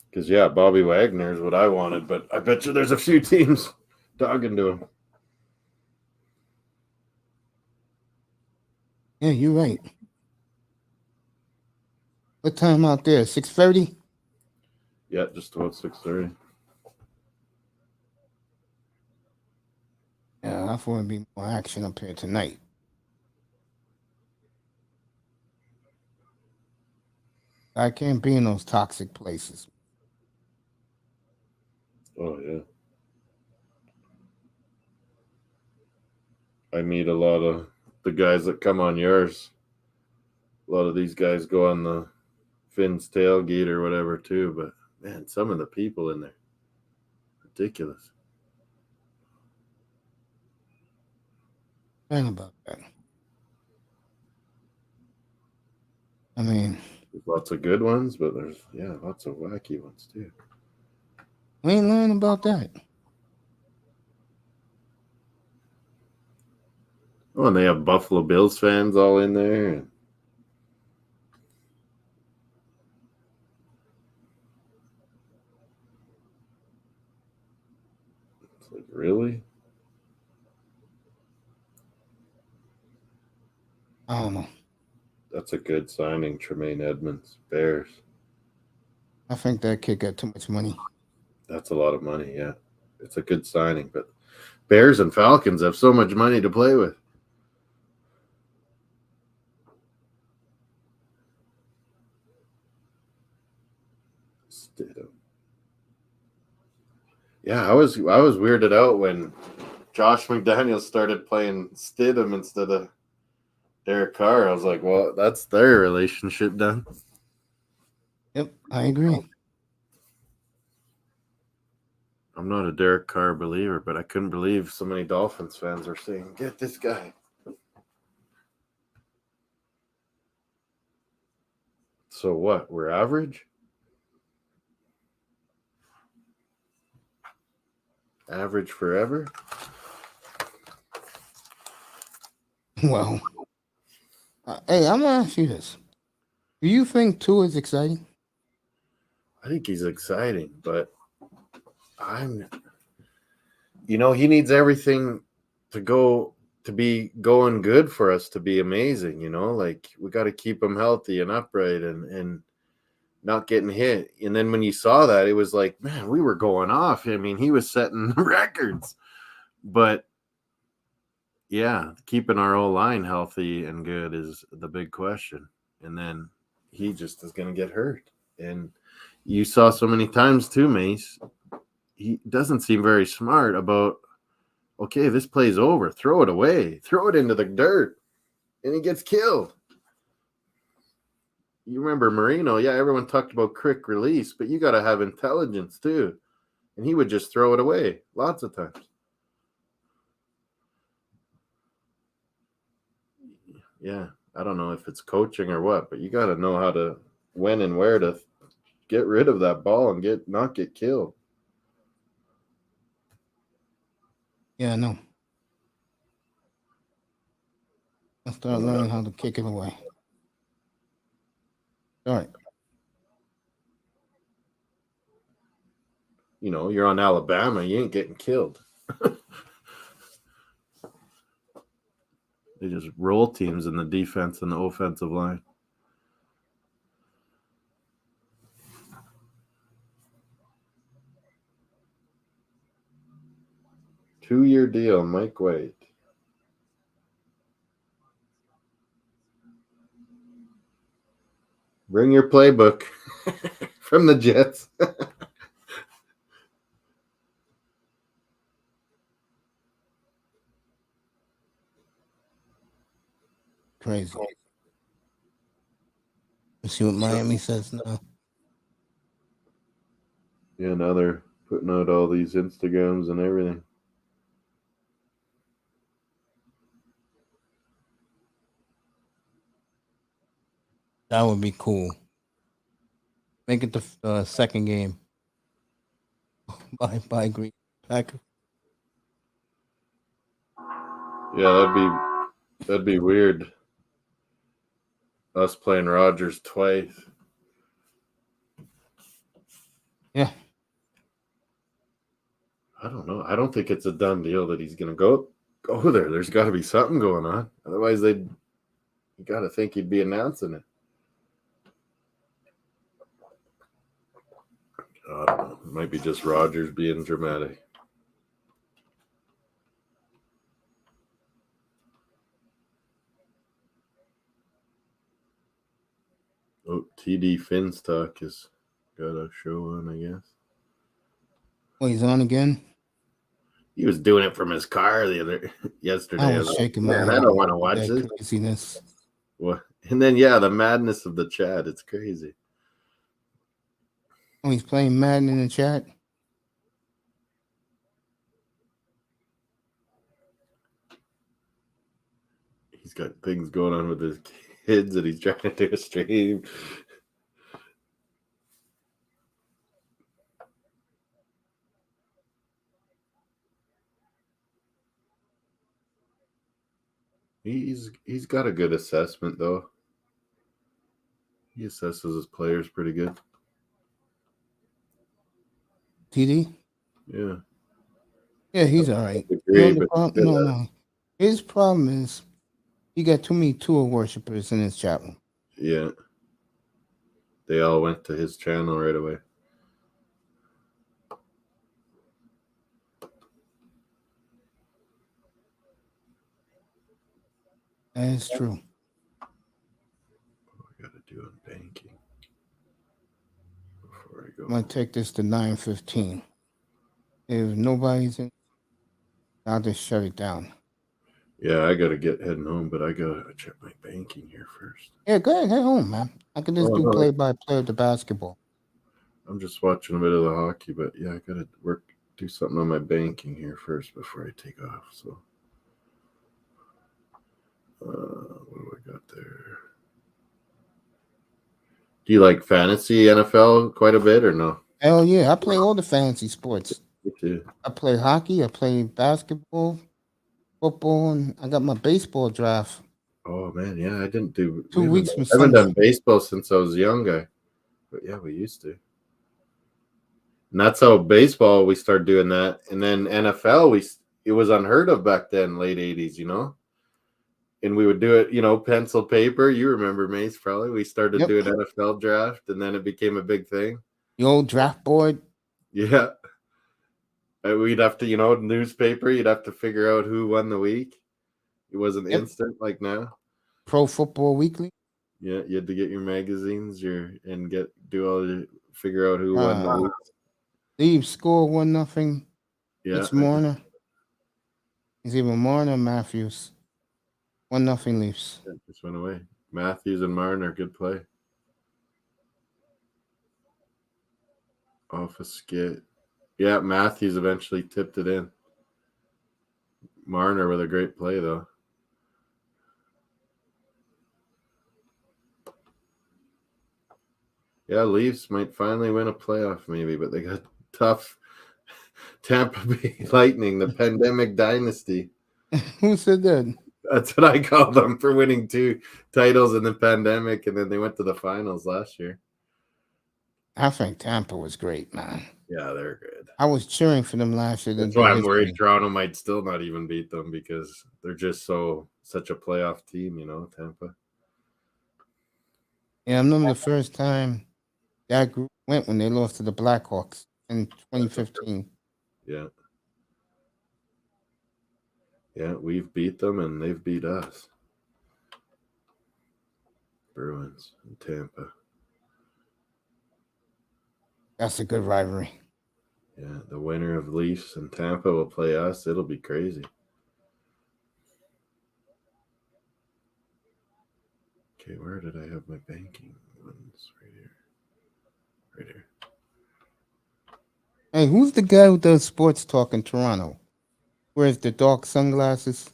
Because, yeah, Bobby Wagner is what I wanted, but I bet you there's a few teams talking to him. Yeah, you're right. What time out there? 6:30? Yeah, just about 6:30. Yeah, I thought it'd be more action up here tonight. I can't be in those toxic places. Oh, yeah. I meet a lot of the guys that come on yours. A lot of these guys go on the Finn's tailgate or whatever, too. But, man, some of the people in there, ridiculous. Think about that. I mean, There's lots of good ones, but there's lots of wacky ones too. we ain't learning about that. Oh, and they have Buffalo Bills fans all in there. It's like, really? I don't know. That's a good signing, Tremaine Edmonds, Bears. I think that kid got too much money. That's a lot of money, yeah. It's a good signing, but Bears and Falcons have so much money to play with. Stidham. Yeah, I was weirded out when Josh McDaniels started playing Stidham instead of Derek Carr. I was like, well, that's their relationship done. Yep, I agree. I'm not a Derek Carr believer, but I couldn't believe so many Dolphins fans were saying, get this guy. So what? We're average? Average forever? Well, hey, I'm gonna ask you this: do you think Tua is exciting? I think he's exciting, but he needs everything to be going good for us to be amazing, like we got to keep him healthy and upright and not getting hit. And then when you saw that, it was like, man, we were going off. I mean, he was setting records, but yeah, keeping our whole line healthy and good is the big question. And then he just is going to get hurt. And you saw so many times too, Mace, he doesn't seem very smart about, okay, this play's over. Throw it away. Throw it into the dirt. And he gets killed. You remember Marino. Yeah, everyone talked about quick release, but you got to have intelligence too. And he would just throw it away lots of times. Yeah, I don't know if it's coaching or what, but you got to know how to when and where to get rid of that ball and not get killed. Yeah, I know. I'll start learning how to kick it away. All right. You're on Alabama, you ain't getting killed. They just roll teams in the defense and the offensive line. Two-year deal, Mike White. Bring your playbook from the Jets. Crazy. Let's see what Miami says now. Yeah, now they're putting out all these Instagrams and everything. That would be cool. Make it the second game. By Green Packers. Yeah, that'd be weird. Us playing Rodgers twice. Yeah. I don't know. I don't think it's a done deal that he's going to go there. There's got to be something going on. Otherwise, you got to think he'd be announcing it. I don't know. It might be just Rodgers being dramatic. Oh, TD Finstock has got a show on, I guess. Oh, he's on again? He was doing it from his car yesterday. I was shaking my head. I don't want to watch that this. Craziness. What? And then, the madness of the chat. It's crazy. Oh, he's playing Madden in the chat? He's got things going on with his kids, and he's trying to do a stream. He's got a good assessment though. He assesses his players pretty good. TD? Yeah. Yeah, he's all right. Agree, The but problem, no. His problem is he got too many Tua worshippers in his chat room. yeah. They all went to his channel right away. That is true. What I gotta do on banking before I go. I'm gonna take this to 9:15. If nobody's in, I'll just shut it down. Yeah, I gotta get heading home, but I gotta check my banking here first. Yeah, go ahead, head home, man. I can just do no. play-by-play of the basketball. I'm just watching a bit of the hockey, but yeah, I gotta do something on my banking here first before I take off. So, what do I got there? Do you like fantasy NFL quite a bit or no? Hell yeah, I play all the fantasy sports. Me too. I play hockey, I play basketball, football, and I got my baseball draft. Oh man, yeah, I didn't do 2 weeks from I haven't Sunday. done baseball since I was a young guy, but yeah, we used to. And that's how baseball we started doing that, and then NFL it was unheard of back then, late '80s, you know. And we would do it, you know, pencil paper. You remember, Mace? Probably we started doing NFL draft, and then it became a big thing. The old draft board. Yeah, we'd have to, you know, newspaper. You'd have to figure out who won the week. It wasn't instant like now. Pro Football Weekly. Yeah, you had to get your magazines, figure out who won the week. Leaves score 1-0. Yeah, It's Marner. It's either Marner or Matthews. 1-0 Leafs. It just went away. Matthews and Marner, good play. Off a skit. Yeah, Matthews eventually tipped it in. Marner with a great play, though. Yeah, Leafs might finally win a playoff, maybe, but they got tough. Tampa Bay Lightning, the pandemic dynasty. Who said that? That's what I call them, for winning 2 titles in the pandemic, and then they went to the finals last year. I think Tampa was great, man. Yeah, they're good. I was cheering for them last year. That's why I'm worried Toronto might still not even beat them, because they're just such a playoff team, you know, Tampa. Yeah, I remember the first time that group went when they lost to the Blackhawks in 2015. Yeah. Yeah, we've beat them and they've beat us. Bruins and Tampa. That's a good rivalry. Yeah, the winner of Leafs and Tampa will play us. It'll be crazy. Okay, where did I have my banking ones? Right here. Right here. Hey, who's the guy who does sports talk in Toronto? Wears the dark sunglasses?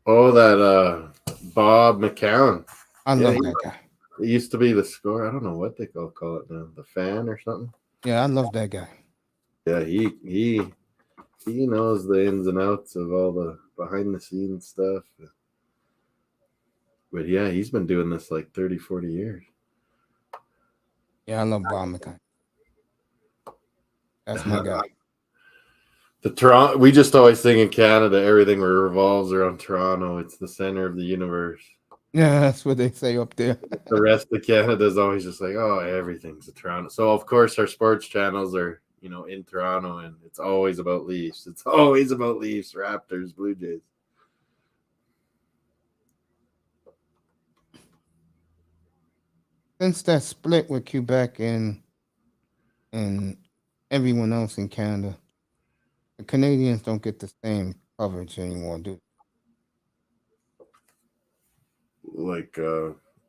Oh, that Bob McCown. I love that guy. It used to be the score. I don't know what they call it now. The Fan or something. Yeah, I love that guy. Yeah, he knows the ins and outs of all the behind the scenes stuff. But yeah, he's been doing this like 30, 40 years. Yeah, I love Bob McCown. That's my guy. The Toronto, we just always think in Canada everything revolves around Toronto. It's the center of the universe. Yeah, that's what they say up there. The rest of Canada is always just like, oh, everything's a Toronto. So of course our sports channels are, you know, in Toronto, and it's always about Leafs. It's always about Leafs, Raptors, Blue Jays. Since that split with Quebec and everyone else in Canada, the Canadians don't get the same coverage anymore, do they? Like,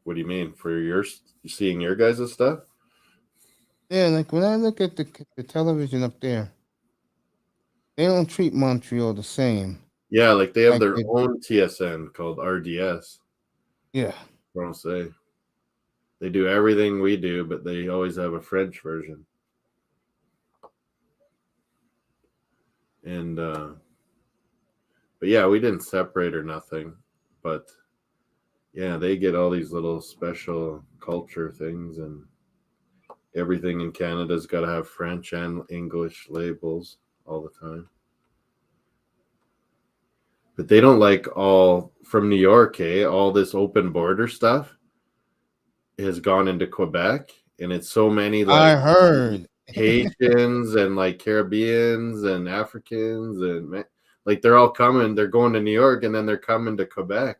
what do you mean? For seeing your guys' stuff? Yeah, like when I look at the television up there, they don't treat Montreal the same Yeah, like they have Like their they- own TSN called RDS. Yeah. Francais. They do everything we do, but they always have a French version. And but yeah, we didn't separate or nothing. But yeah, they get all these little special culture things, and everything in Canada's got to have French and English labels all the time. But they don't like all from New York, all this open border stuff has gone into Quebec, and it's so many I like heard. Haitians and like Caribbeans and Africans and like they're all coming. They're going to New York and then they're coming to Quebec,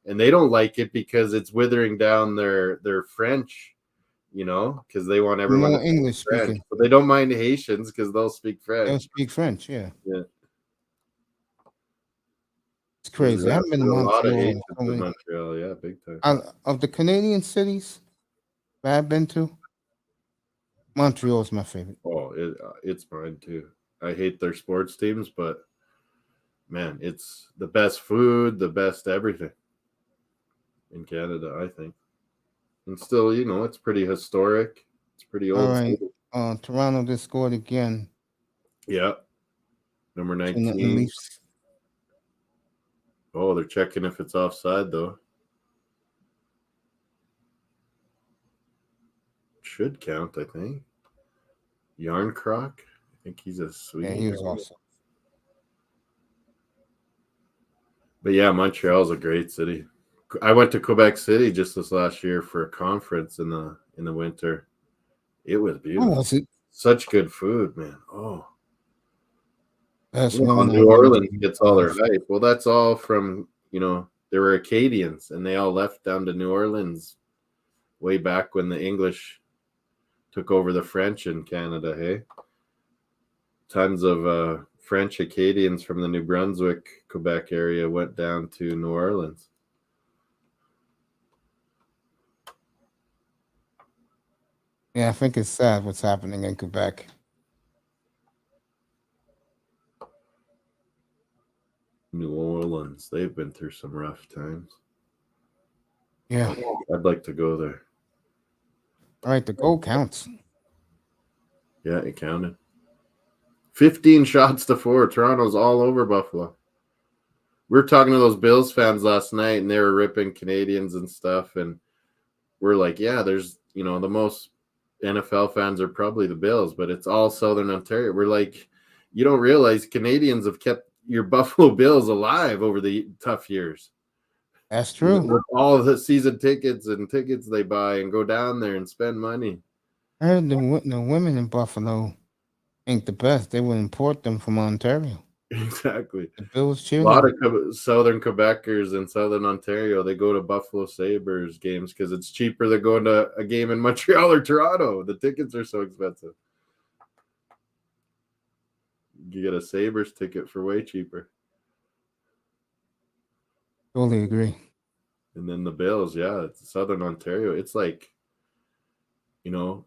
and they don't like it because it's withering down their French, because they want everyone More to speak English French. speaking. But they don't mind Haitians because they'll speak They'll French. speak French. Yeah. Yeah. It's crazy. I haven't been to There's a lot of Montreal. Haitians So in many- Montreal, yeah, big time. Of the Canadian cities that I've been to, Montreal is my favorite. Oh, it's mine too. I hate their sports teams, but man, it's the best food, the best everything in Canada, I think. And still, it's pretty historic. It's pretty old. All right. Toronto just scored again. Yeah. Number And the 19. Leafs. Oh, they're checking if it's offside, though. Should count, I think. Yarncroc. I think he's a sweet. Yeah, he was awesome. But yeah, Montreal's a great city. I went to Quebec City just this last year for a conference in the winter. It was Oh, beautiful. was it? Such good food, man. Oh, That's New Orleans gets all their hype. Well, that's all from, there were Acadians, and they all left down to New Orleans way back when the English took over the French in Canada, hey? Tons of French Acadians from the New Brunswick, Quebec area went down to New Orleans. Yeah, I think it's sad what's happening in Quebec. New Orleans, they've been through some rough times. Yeah. I'd like to go there. All right, the goal counts. Yeah, it counted. 15 shots to 4. Toronto's all over Buffalo. We were talking to those Bills fans last night, and they were ripping Canadians and stuff. And we're like, yeah, there's, the most NFL fans are probably the Bills, but it's all Southern Ontario. We're like, you don't realize Canadians have kept your Buffalo Bills alive over the tough years. That's true. With all of the season tickets and tickets they buy and go down there and spend money. I heard the women in Buffalo ain't the best. They would import them from Ontario. Exactly. The Bills A cheer. lot of Southern Quebecers in Southern Ontario, they go to Buffalo Sabres games because it's cheaper than going to a game in Montreal or Toronto. The tickets are so expensive. You get a Sabres ticket for way cheaper. Totally agree. And then the Bills, yeah, it's Southern Ontario. It's like, 10,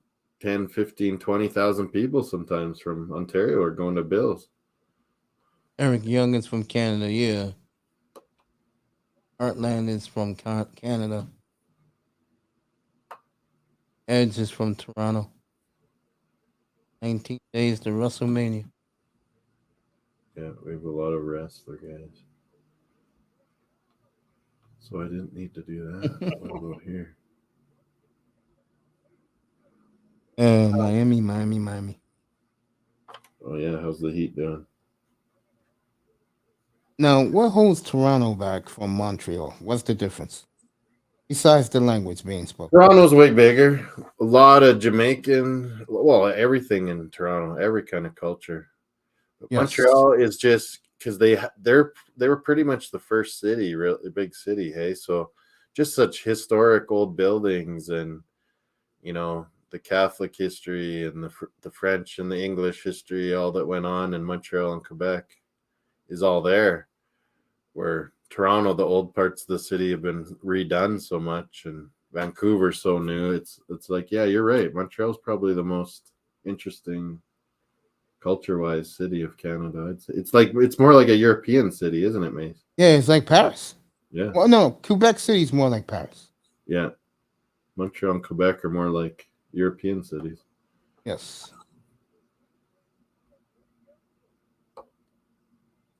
15, 20,000 people sometimes from Ontario are going to Bills. Eric Young is from Canada, yeah. Heartland is from Canada. Edge is from Toronto. 19 days to WrestleMania. Yeah, we have a lot of wrestler guys. So I didn't need to do that. What about here? Miami. Oh, yeah, how's the Heat doing? Now, what holds Toronto back from Montreal? What's the difference? Besides the language being spoken. Toronto's way bigger. A lot of Jamaican, well, everything in Toronto, every kind of culture. But Yes. Montreal is just because they were pretty much the first city, really big city, hey. So just such historic old buildings, and the Catholic history and the French and the English history, all that went on in Montreal and Quebec is all there. Where Toronto, the old parts of the city have been redone so much, and Vancouver's so new. It's like, yeah, you're right. Montreal's probably the most interesting culture-wise city of Canada. It's more like a European city, isn't it, Mace? Yeah, it's like Paris. Yeah. Well, no, Quebec City is more like Paris. Yeah. Montreal and Quebec are more like European cities. Yes.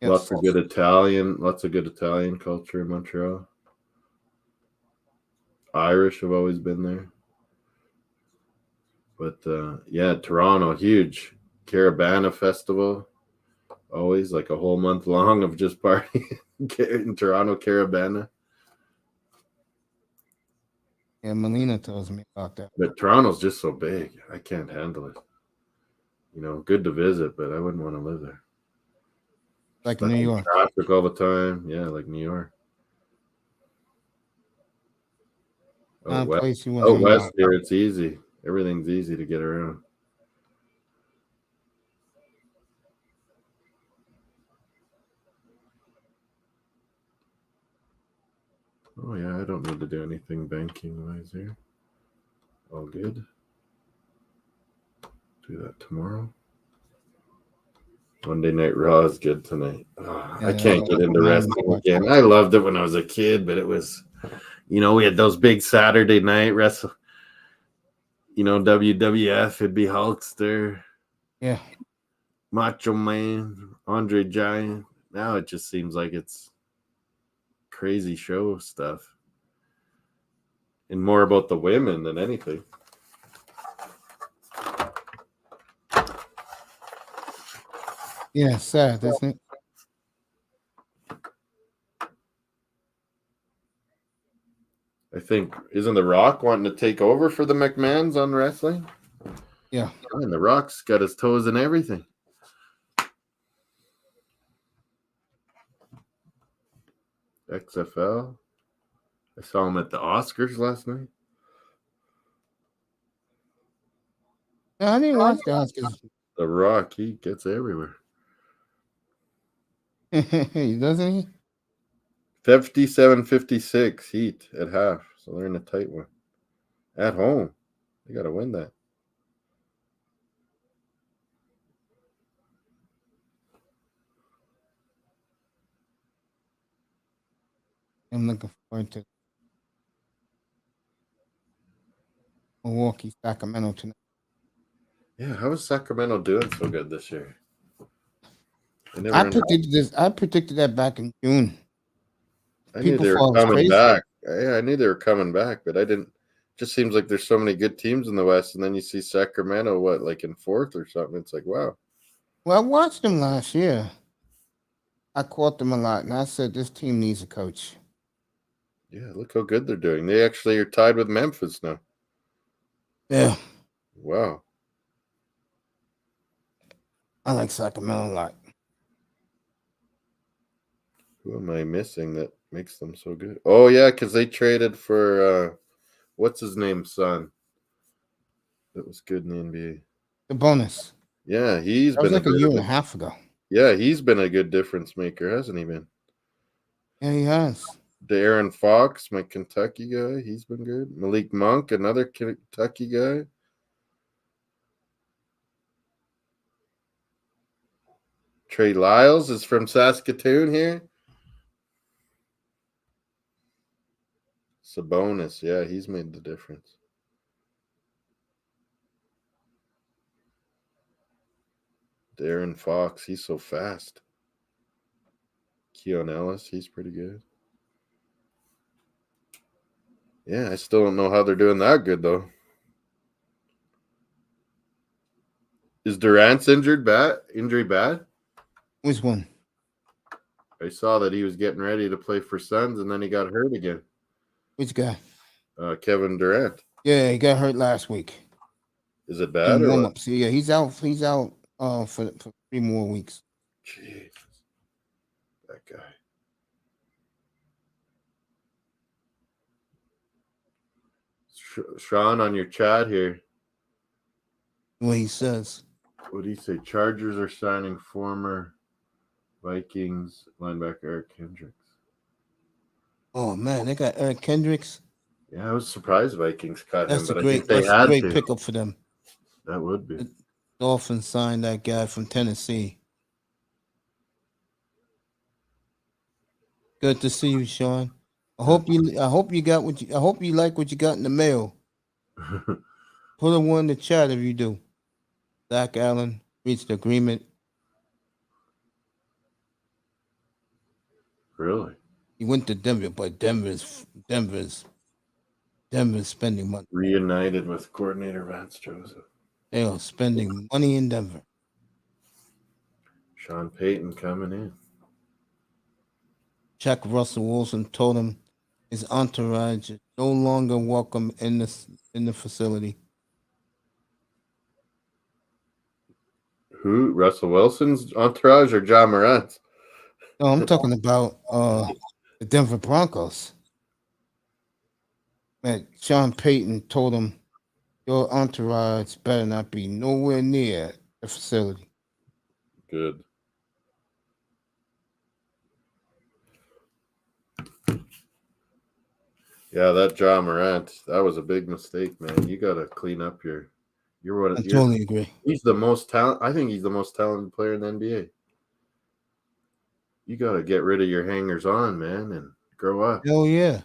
Lots of good Italian culture in Montreal. Irish have always been there. But yeah, Toronto, huge Carabana festival. Always like a whole month long of just partying in Toronto Carabana. Yeah, Melina tells me about that. But Toronto's just so big. I can't handle it. Good to visit, but I wouldn't want to live there. Like New York. Traffic all the time. Yeah, like New York. West here, it's easy. Everything's easy to get around. Oh, yeah, I don't need to do anything banking-wise here. All good. Do that tomorrow. Monday Night Raw is good tonight. I can't get into wrestling again. I loved it when I was a kid, but it was, we had those big Saturday night wrestle. WWF, it'd be Hulkster. Yeah. Macho Man, Andre Giant. Now it just seems like it's crazy show stuff. And more about the women than anything. Yeah, sad, isn't it? I think, isn't The Rock wanting to take over for the McMahons on wrestling? Yeah. And The Rock's got his toes in everything. XFL. I saw him at the Oscars last night. No, I didn't watch the Oscars. The Rock, he gets everywhere. Doesn't he? 57-56 Heat at half. So they're in a tight one. At home. They got to win that. I'm looking forward to Milwaukee, Sacramento tonight. Yeah, how is Sacramento doing so good this year? I predicted that back in June. I knew they were coming back. Yeah, I knew they were coming back, but I didn't. Just seems like there's so many good teams in the West, and then you see Sacramento, like in fourth or something. It's like, wow. Well, I watched them last year. I caught them a lot, and I said this team needs a coach. Yeah, look how good they're doing. They actually are tied with Memphis now. Yeah. Wow. I like Sacramento a lot. Who am I missing that makes them so good? Oh, yeah, because they traded for, what's his name's son? That was good in the NBA. The bonus. Yeah, he's been like a year and a half ago. Yeah, he's been a good difference maker, hasn't he been? Yeah, he has. De'Aaron Fox, my Kentucky guy, he's been good. Malik Monk, another Kentucky guy. Trey Lyles is from Saskatoon here. Sabonis, yeah, he's made the difference. De'Aaron Fox, he's so fast. Keon Ellis, he's pretty good. Yeah, I still don't know how they're doing that good, though. Is Durant's injury bad? Which one? I saw that he was getting ready to play for Suns, and then he got hurt again. Which guy? Kevin Durant. Yeah, he got hurt last week. Is it bad? Yeah, he's out for 3 more weeks. Jeez. That guy. Sean, on your chat here. What he says. What do you say? Chargers are signing former Vikings linebacker Eric Kendricks. Oh, man, they got Eric Kendricks. Yeah, I was surprised Vikings cut him, but That's a great pickup for them. That would be. Dolphins signed that guy from Tennessee. Good to see you, Sean. I hope you like what you got in the mail. Put a one in the chat if you do. Zach Allen reached agreement. Really? He went to Denver, but Denver's spending money. Reunited with coordinator Vance Joseph. They are spending money in Denver. Sean Payton coming in. Chuck Russell Wilson told him his entourage is no longer welcome in the facility. Who? Russell Wilson's entourage or John Morant's? No, I'm talking about the Denver Broncos. Man, Sean Payton told him your entourage better not be nowhere near the facility. Good. Yeah, that John Morant, that was a big mistake, man. You got to clean up you're I totally agree. He's the most talent. I think he's the most talented player in the NBA. You got to get rid of your hangers on, man, and grow up. Hell yeah.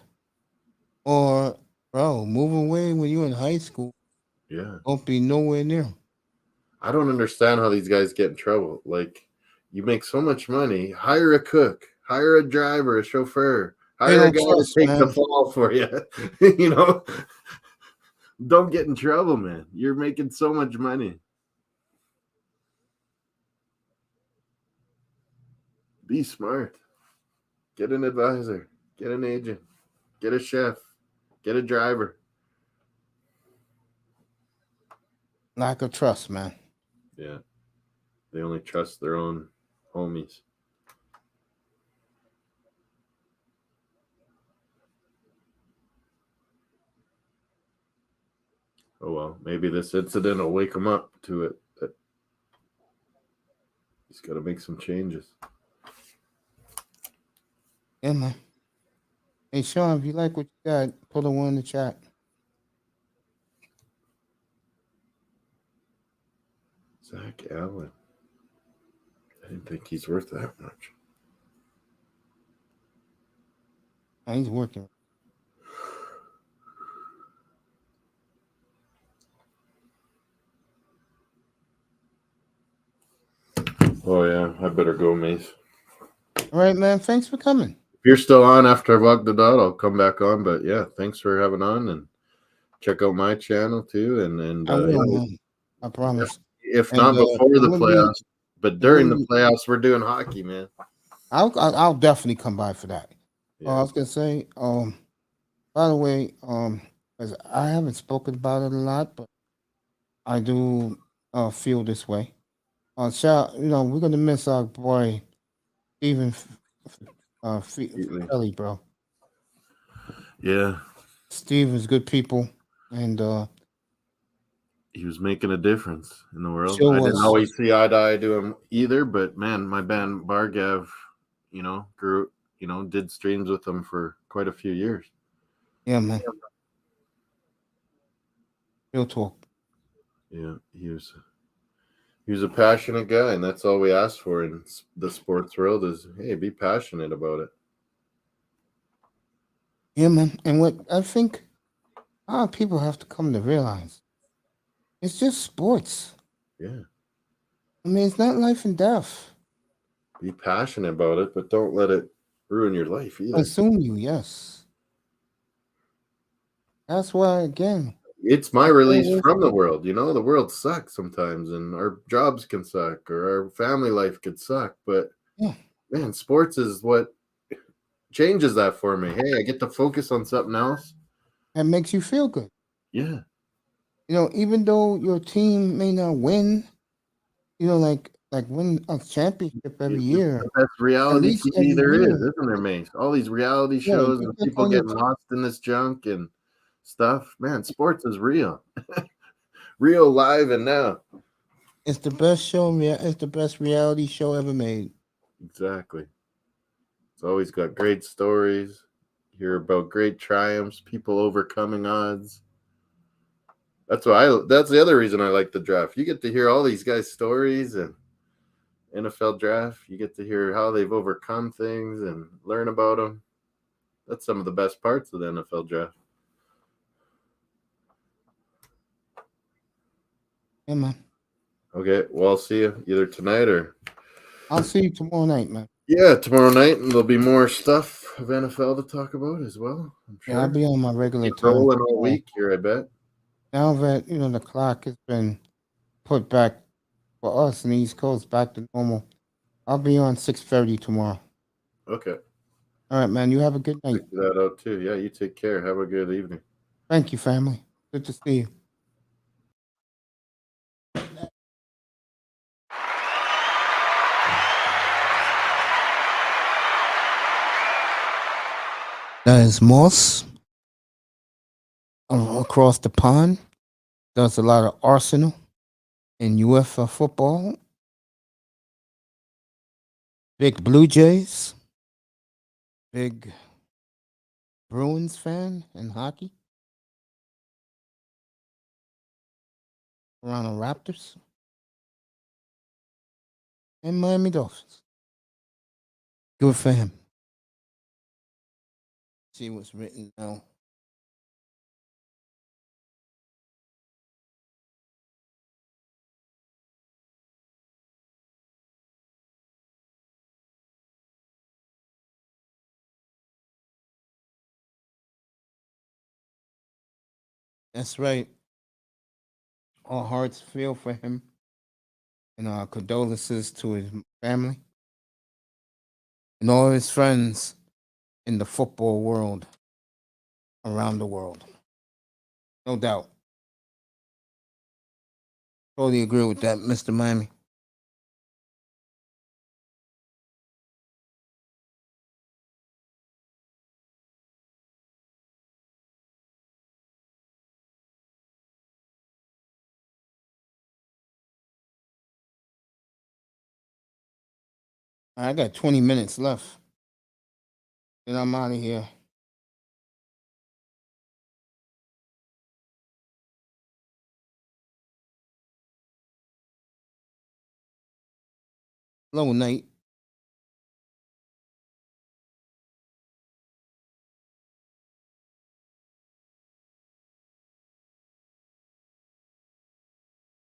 Or, bro, move away when you're in high school. Yeah. Don't be nowhere near him. I don't understand how these guys get in trouble. Like, you make so much money. Hire a cook. Hire a driver, a chauffeur. Hire a guy to take the fall for you. You know? Don't get in trouble, man. You're making so much money. Be smart. Get an advisor. Get an agent. Get a chef. Get a driver. Lack of trust, man. Yeah. They only trust their own homies. Oh, well, maybe this incident will wake him up to it. He's got to make some changes. Yeah, man. Hey, Sean, if you like what you got, put a one in the chat. Zach Allen. I didn't think he's worth that much. He's working. Oh, yeah. I better go, Mace. All right, man. Thanks for coming. If you're still on after I've walked the dot, I'll come back on. But, yeah, thanks for having on. And check out my channel, too. And I will, man. I promise. If not before the playoffs, but during the playoffs, we're doing hockey, man. I'll definitely come by for that. Yeah. I was gonna say, by the way, 'cause I haven't spoken about it a lot, but I do feel this way. We're gonna miss our boy Stephen Felly, bro. Yeah. Steven's good people, and he was making a difference in the world. Sure I was. didn't always see eye to eye to him either, but man, my band Bargav, grew, did streams with him for quite a few years. yeah, man. Real talk. Yeah, he was a passionate guy, and that's all we ask for in the sports world is, hey, be passionate about it. Yeah, man. And what I think people have to come to realize, it's just sports. Yeah. I mean, it's not life and death. Be passionate about it, but don't let it ruin your life either. Consume you, yes. That's why, again, it's my release from the world. The world sucks sometimes, and our jobs can suck, or our family life could suck. But man, sports is what changes that for me. Hey, I get to focus on something else. That makes you feel good. Yeah. Even though your team may not win, like win a championship every year. The best reality TV there is, isn't there, Mace? All these reality shows and people getting lost in this junk and stuff. Man, sports is real. Real, live, and now. It's the best show. It's the best reality show ever made. Exactly. It's always got great stories. Hear about great triumphs, people overcoming odds. That's why that's the other reason I like the draft. You get to hear all these guys' stories and NFL draft. You get to hear how they've overcome things and learn about them. That's some of the best parts of the NFL draft. Yeah, man. Okay, well, I'll see you either tonight or I'll see you tomorrow night, man. yeah, tomorrow night, and there'll be more stuff of NFL to talk about as well. I'm sure. Yeah, I'll be on my regular Keep time. rolling all week here, I bet. Now that the clock has been put back for us in the East Coast back to normal, I'll be on 6:30 tomorrow. Okay, All right, man. You have a good night. check that out too. Yeah, you take care. Have a good evening. Thank you, family. Good to see you. That is Moss across the pond. Does a lot of Arsenal and UEFA football. Big Blue Jays. Big Bruins fan in hockey. Toronto Raptors. And Miami Dolphins. Good for him. See what's written now. That's right. Our hearts feel for him. And our condolences to his family and all his friends in the football world around the world. No doubt. Totally agree with that, Mr. Miami. I got 20 minutes left. Then I'm out of here. Hello, Nate.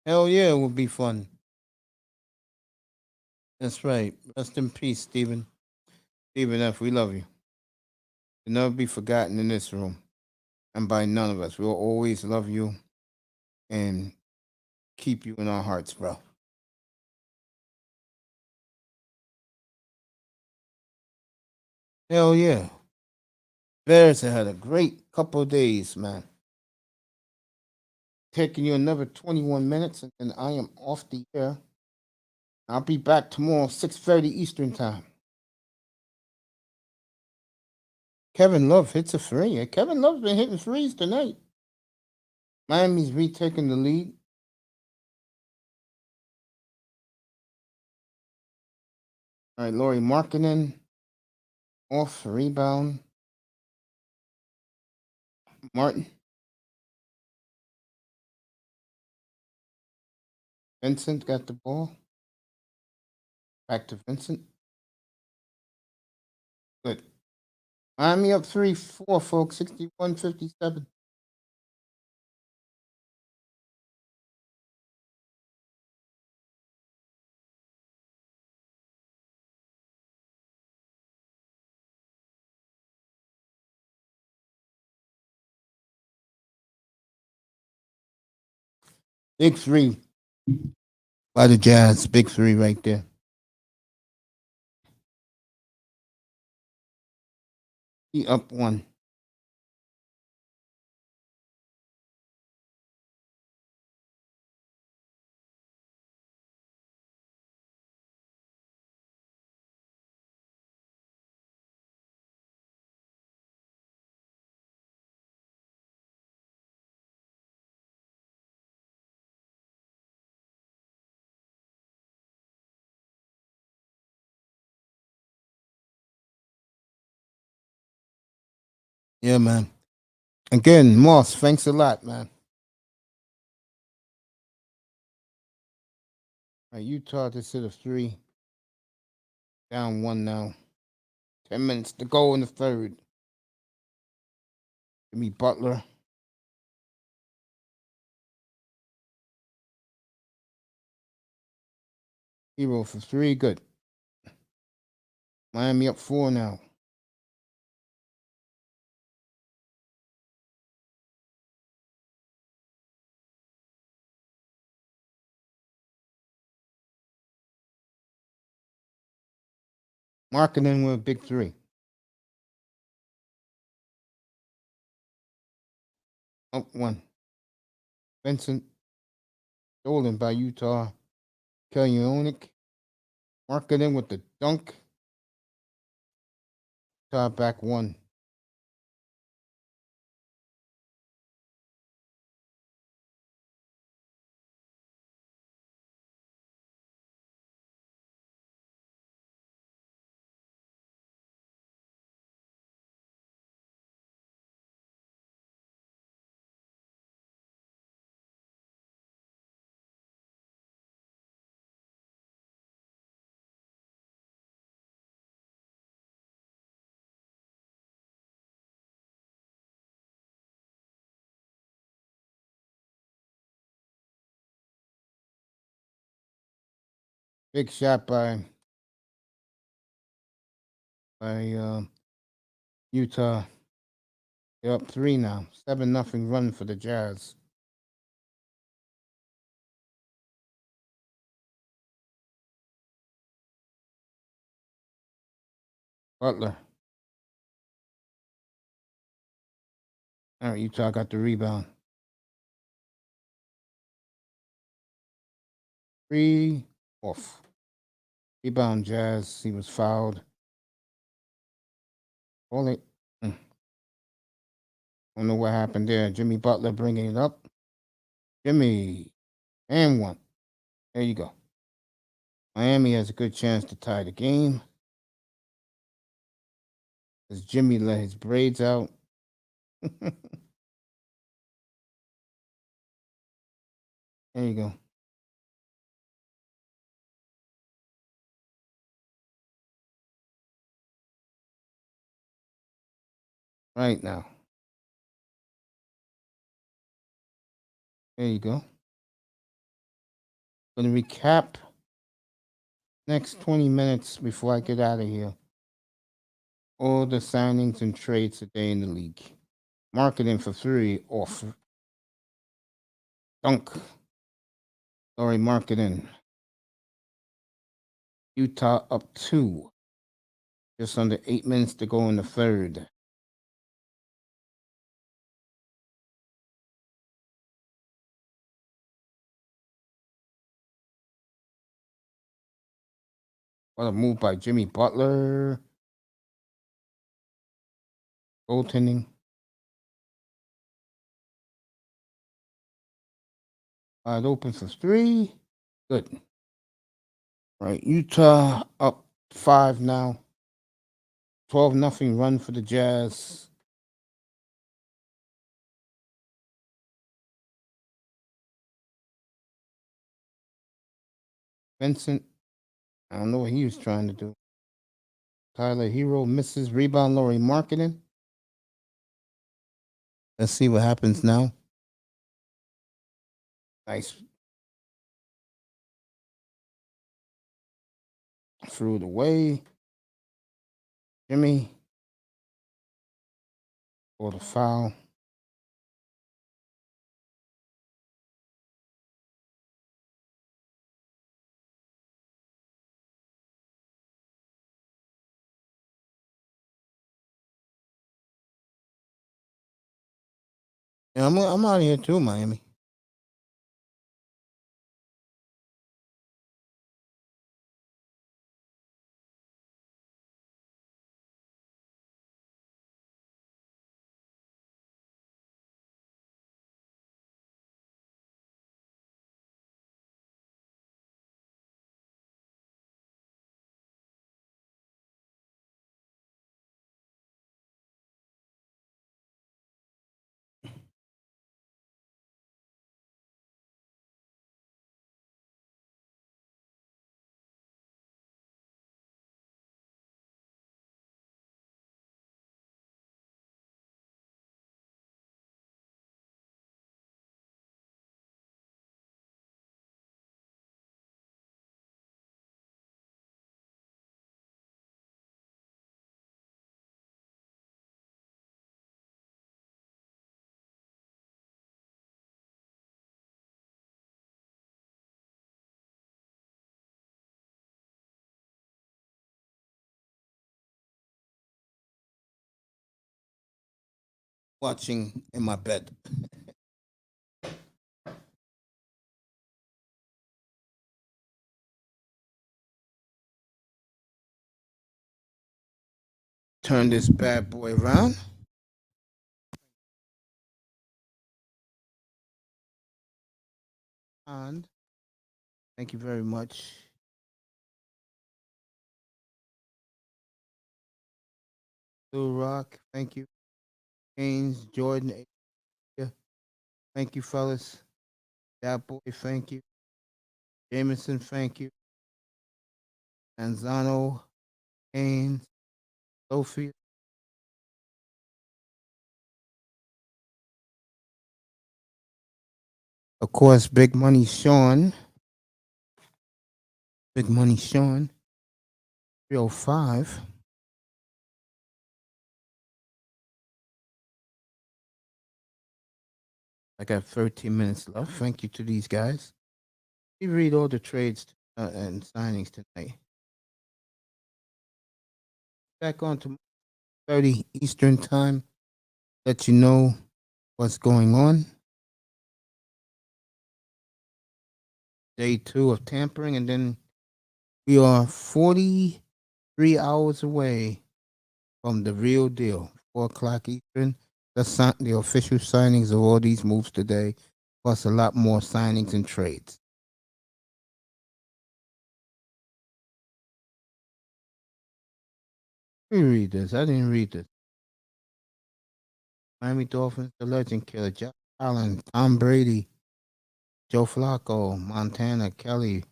Hell yeah, it would be fun. That's right. Rest in peace, Stephen. Stephen F., we love you. You'll never be forgotten in this room. And by none of us. We'll always love you and keep you in our hearts, bro. Hell yeah. Bears have had a great couple of days, man. Taking you another 21 minutes, and then I am off the air. I'll be back tomorrow, 6:30 Eastern time. Kevin Love hits a three. Kevin Love's been hitting threes tonight. Miami's retaking the lead. All right, Laurie Markkinen off rebound. Martin. Vincent got the ball. Back to Vincent. Good. Miami up 3-4, folks. 61-57. Big three by the Jazz. Big three right there. He up one. Yeah, man. Again, Moss, thanks a lot, man. Utah to sit of 3. Down 1 now. 10 minutes to go in the third. Jimmy Butler. Hero for 3. Good. Miami up 4 now. Marketing with a big 3. Up 1. Vincent. Stolen by Utah. Kelly Marketing with the dunk. Utah back 1. Big shot by Utah. They're up 3 now. 7-0 run for the Jazz. Butler. All right, Utah got the rebound. 3 off. Rebound Jazz. He was fouled. Hold it. Don't know what happened there. Jimmy Butler bringing it up. Jimmy. And 1. There you go. Miami has a good chance to tie the game. As Jimmy let his braids out. There you go. Right now. There you go. Going to recap next 20 minutes before I get out of here. All the signings and trades today in the league. Marketing for 3 off. Dunk. Sorry, marketing. Utah up 2. Just under 8 minutes to go in the third. What a move by Jimmy Butler. Goaltending. Wide open for 3. Good. Right, Utah up 5 now. 12-0 run for the Jazz. Vincent. I don't know what he was trying to do. Tyler Hero misses. Rebound Laurie Marketing. Let's see what happens now. Nice. Threw it away. Jimmy. For the foul. Yeah, I'm out of here too, Miami. watching in my bed. Turn this bad boy around. And thank you very much. Blue Rock, thank you. Haynes, Jordan, thank you, fellas. That boy, thank you. Jameson, thank you. Manzano, Haynes, Sophie. Of course, Big Money Sean. Big Money Sean. 305. I got 13 minutes left. Thank you to these guys. We read all the trades and signings tonight. Back on to 30 Eastern time. Let you know what's going on. Day 2 of tampering, and then we are 43 hours away from the real deal. 4 o'clock Eastern. The official signings of all these moves today, plus a lot more signings and trades. Let me read this. I didn't read this. Miami Dolphins, the legend killer, Josh Allen, Tom Brady, Joe Flacco, Montana, Kelly,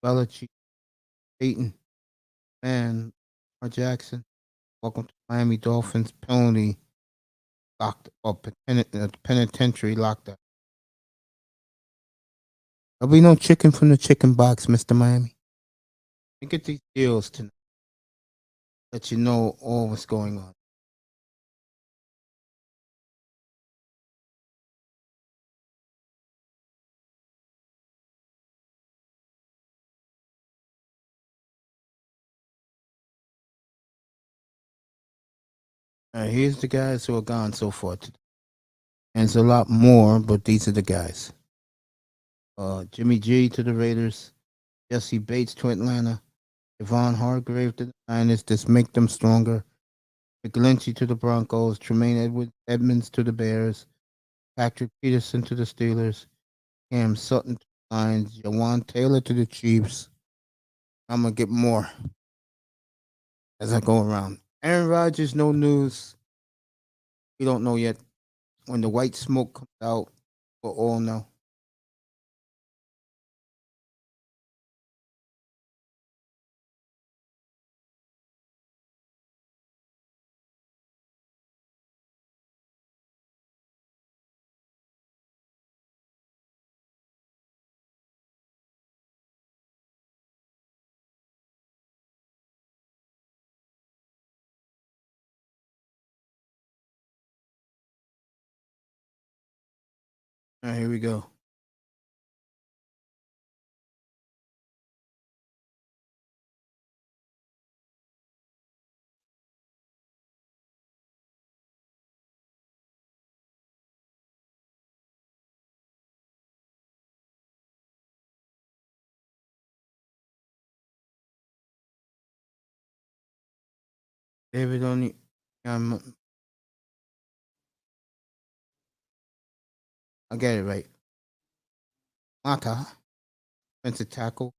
Belichick, Peyton, and Lamar Jackson. Welcome to Miami Dolphins penalty locked or penitentiary lockdown. There'll be no chicken from the chicken box, Mr. Miami. You get these deals tonight. Let you know all what's going on. All right, here's the guys who are gone so far today. And it's a lot more, but these are the guys. Jimmy G to the Raiders, Jesse Bates to Atlanta, Yvonne Hargrave to the Niners. This make them stronger. McGlinchey to the Broncos, Tremaine Edmonds to the Bears, Patrick Peterson to the Steelers, Cam Sutton to the Lions, Jawan Taylor to the Chiefs. I'm gonna get more as I go around. Aaron Rodgers, no news. We don't know yet. When the white smoke comes out, we'll all know. All right, here we go. David only. I get it right. Mata, defensive tackle,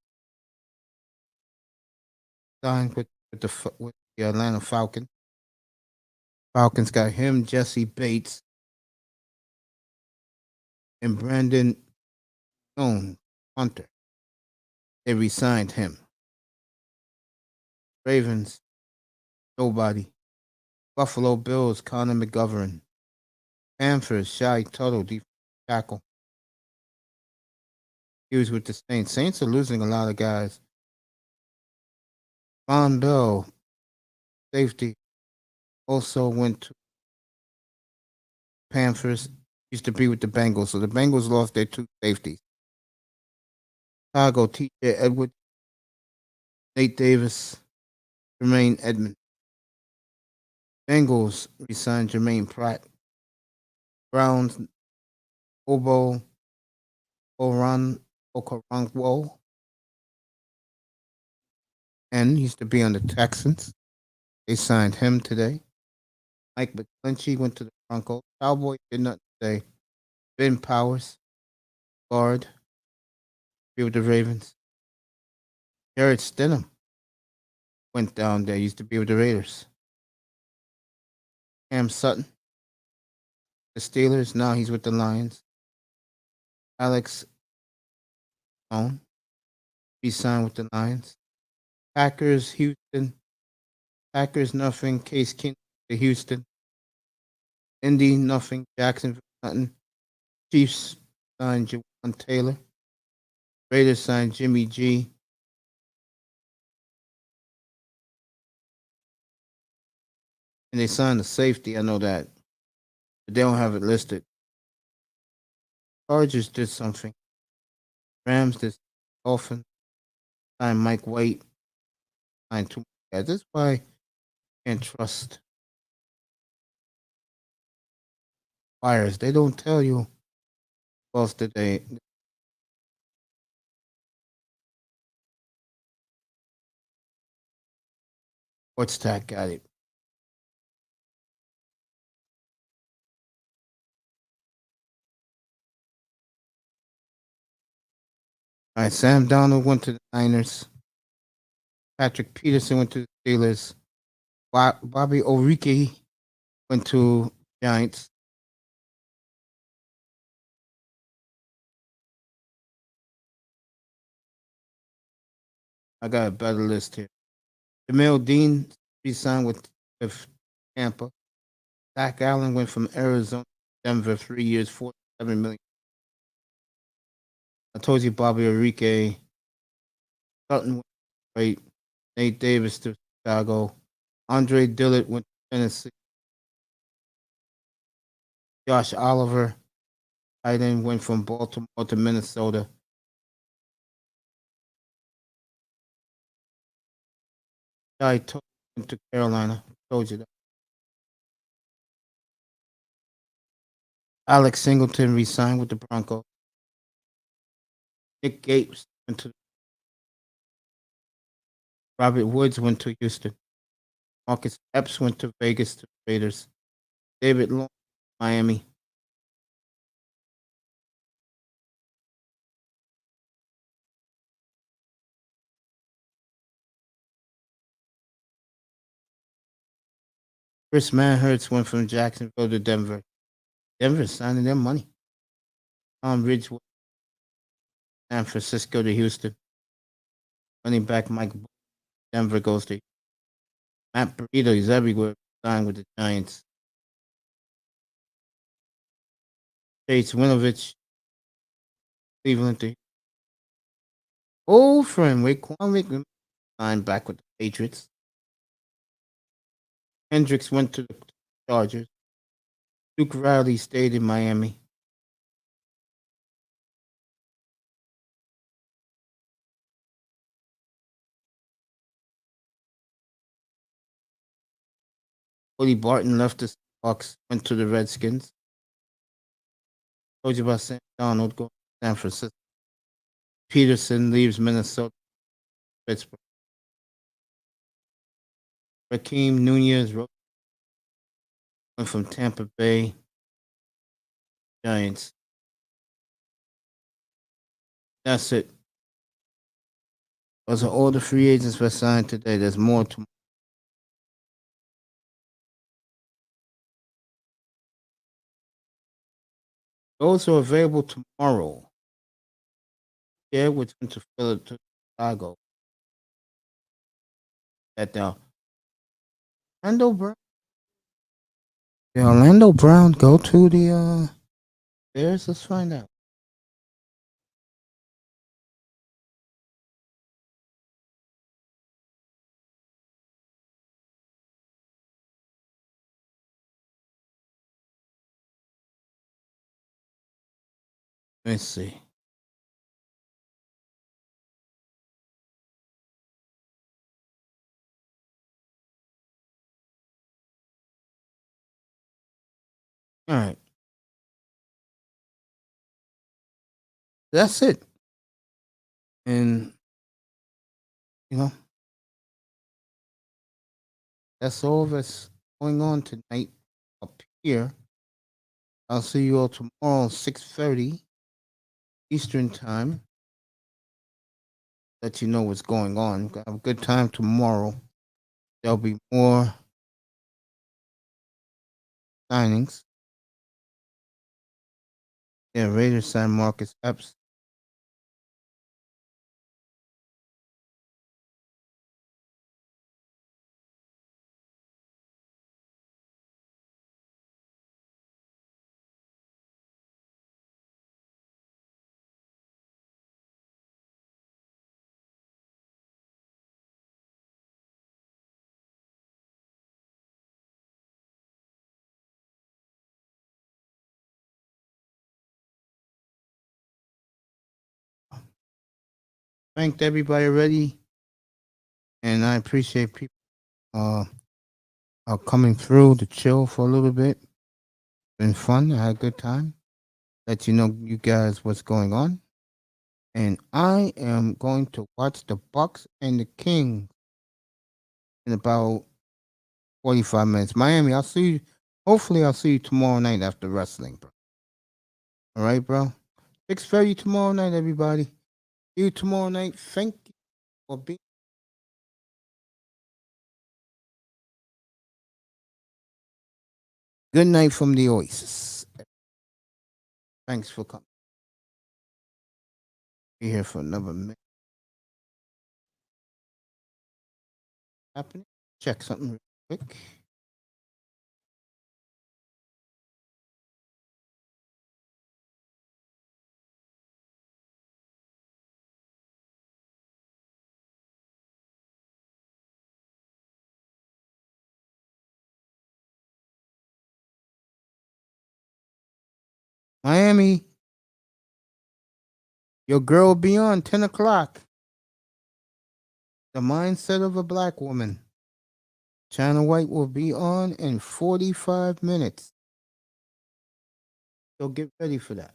signed with the Atlanta Falcons. Falcons got him, Jesse Bates, and Brandon Stone Hunter. They re-signed him. Ravens, nobody. Buffalo Bills, Connor McGovern. Panthers, Shy Tuttle, defensive tackle. He was with the Saints. Saints are losing a lot of guys. Von Bell, safety, also went to Panthers. Used to be with the Bengals, so the Bengals lost their 2 safeties. Chicago, T.J. Edwards, Nate Davis, Jermaine Edmonds. Bengals re-signed Jermaine Pratt. Browns, Obo, Okorongwo, and he used to be on the Texans. They signed him today. Mike McClinchy went to the Broncos. Cowboys did not today. Ben Powers, guard, be with the Ravens. Jared Stidham went down there. Used to be with the Raiders. Cam Sutton, the Steelers. Now he's with the Lions. Alex Stone, he signed with the Lions. Packers, Houston. Packers, nothing. Case Keenum to Houston. Indy, nothing. Jacksonville, nothing. Chiefs signed Jawan Taylor. Raiders signed Jimmy G. And they signed a safety. I know that. But they don't have it listed. Chargers did something. Rams did Dolphins. Signed Mike White. Signed two guys. That's why I can't trust fires. They don't tell you what else did they. What's that? Got it. All right, Sam Donald went to the Niners. Patrick Peterson went to the Steelers. Bobby Orike went to Giants. I got a better list here. Jamel Dean re-signed with Tampa. Zach Allen went from Arizona to Denver, 3 years, $47 million. I told you Bobby Orike. Sutton went to Detroit. Nate Davis to Chicago. Andre Dillard went to Tennessee. Josh Oliver, tight end, went from Baltimore to Minnesota. I went to Carolina. Told you that. Alex Singleton re-signed with the Broncos. Nick Gates went to. Robert Woods went to Houston. Marcus Epps went to Vegas to Raiders. David Long, Miami. Chris Manhurts went from Jacksonville to Denver. Denver signing their money. Tom Ridgeway, San Francisco to Houston. Running back Mike Denver goes to Matt Burrito. He's everywhere. Signed with the Giants. Chase Winovich, Cleveland to old friend Raekwon McMillan signed back with the Patriots. Hendricks went to the Chargers. Duke Riley stayed in Miami. Cody Barton left the Seahawks, went to the Redskins. Told you about Sam Donald going to San Francisco. Peterson leaves Minnesota, Pittsburgh. Raheem Nunez went from Tampa Bay Giants. That's it. Those are all the free agents were signed today. There's more tomorrow. Those are available tomorrow. Yeah, which went to Philadelphia, Chicago. At the Orlando Brown. The Orlando Brown go to the Bears? Let's find out. Let's see. All right. That's it. And you know, that's all that's going on tonight up here. I'll see you all tomorrow, 6:30 Eastern time. Let you know what's going on. Have a good time tomorrow. There'll be more signings. Yeah, Raiders signed Marcus Epps. Thanked everybody already, and I appreciate people coming through to chill for a little bit. Been fun. I had a good time. Let you know, you guys, what's going on. And I am going to watch the Bucks and the Kings in about 45 minutes. Miami, I'll see you. Hopefully, I'll see you tomorrow night after wrestling, bro. All right, bro. 6:30 tomorrow night, everybody. See you tomorrow night. Thank you for being. Good night from the Oasis. Thanks for coming. Be here for another minute. Happening. Check something real quick. Miami, your girl will be on 10 o'clock. The Mindset of a Black Woman. China White will be on in 45 minutes. So get ready for that.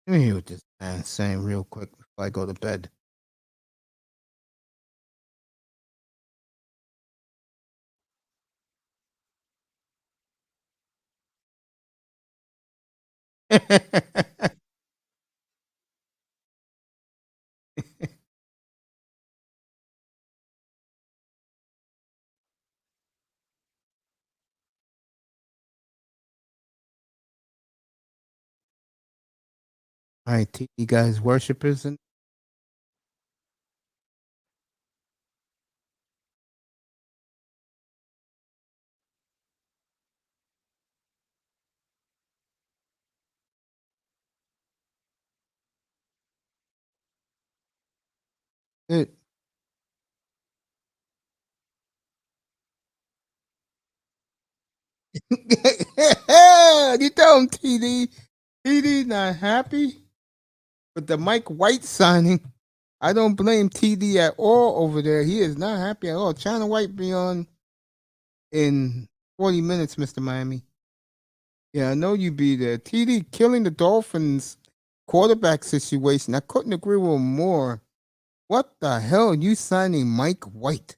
Let me hear what this man's saying real quick before I go to bed. All right, you guys, worshipers, and it. You tell him, TD. TD not happy with the Mike White signing. I don't blame TD at all over there. He is not happy at all. China White be on in 40 minutes, Mr. Miami. Yeah, I know you be there. TD killing the Dolphins quarterback situation. I couldn't agree with him more. What the hell are you signing Mike White?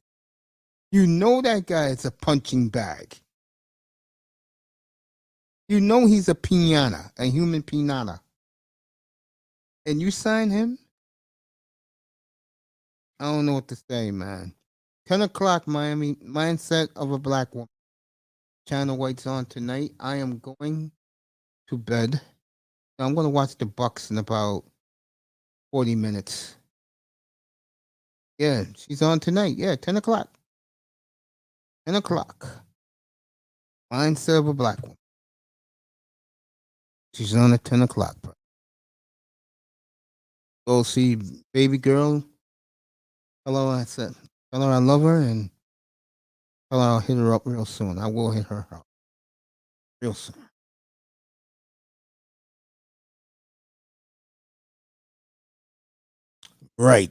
You know that guy is a punching bag. You know he's a piñata, a human piñata. And you sign him? I don't know what to say, man. 10 o'clock, Miami. Mindset of a Black Woman. China White's on tonight. I am going to bed. I'm going to watch the Bucks in about 40 minutes. Yeah, she's on tonight. Yeah, 10 o'clock. 10 o'clock. Mindset of a Black Woman. She's on at 10 o'clock. Bro. Go see baby girl. Tell her I said, tell her I love her, and tell her I'll hit her up real soon. I will hit her up real soon. Right.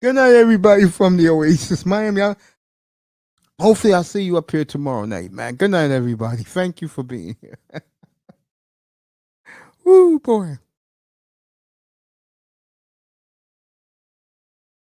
Good night, everybody from the Oasis, Miami. Hopefully, I'll see you up here tomorrow night, man. Good night, everybody. Thank you for being here. Woo, boy.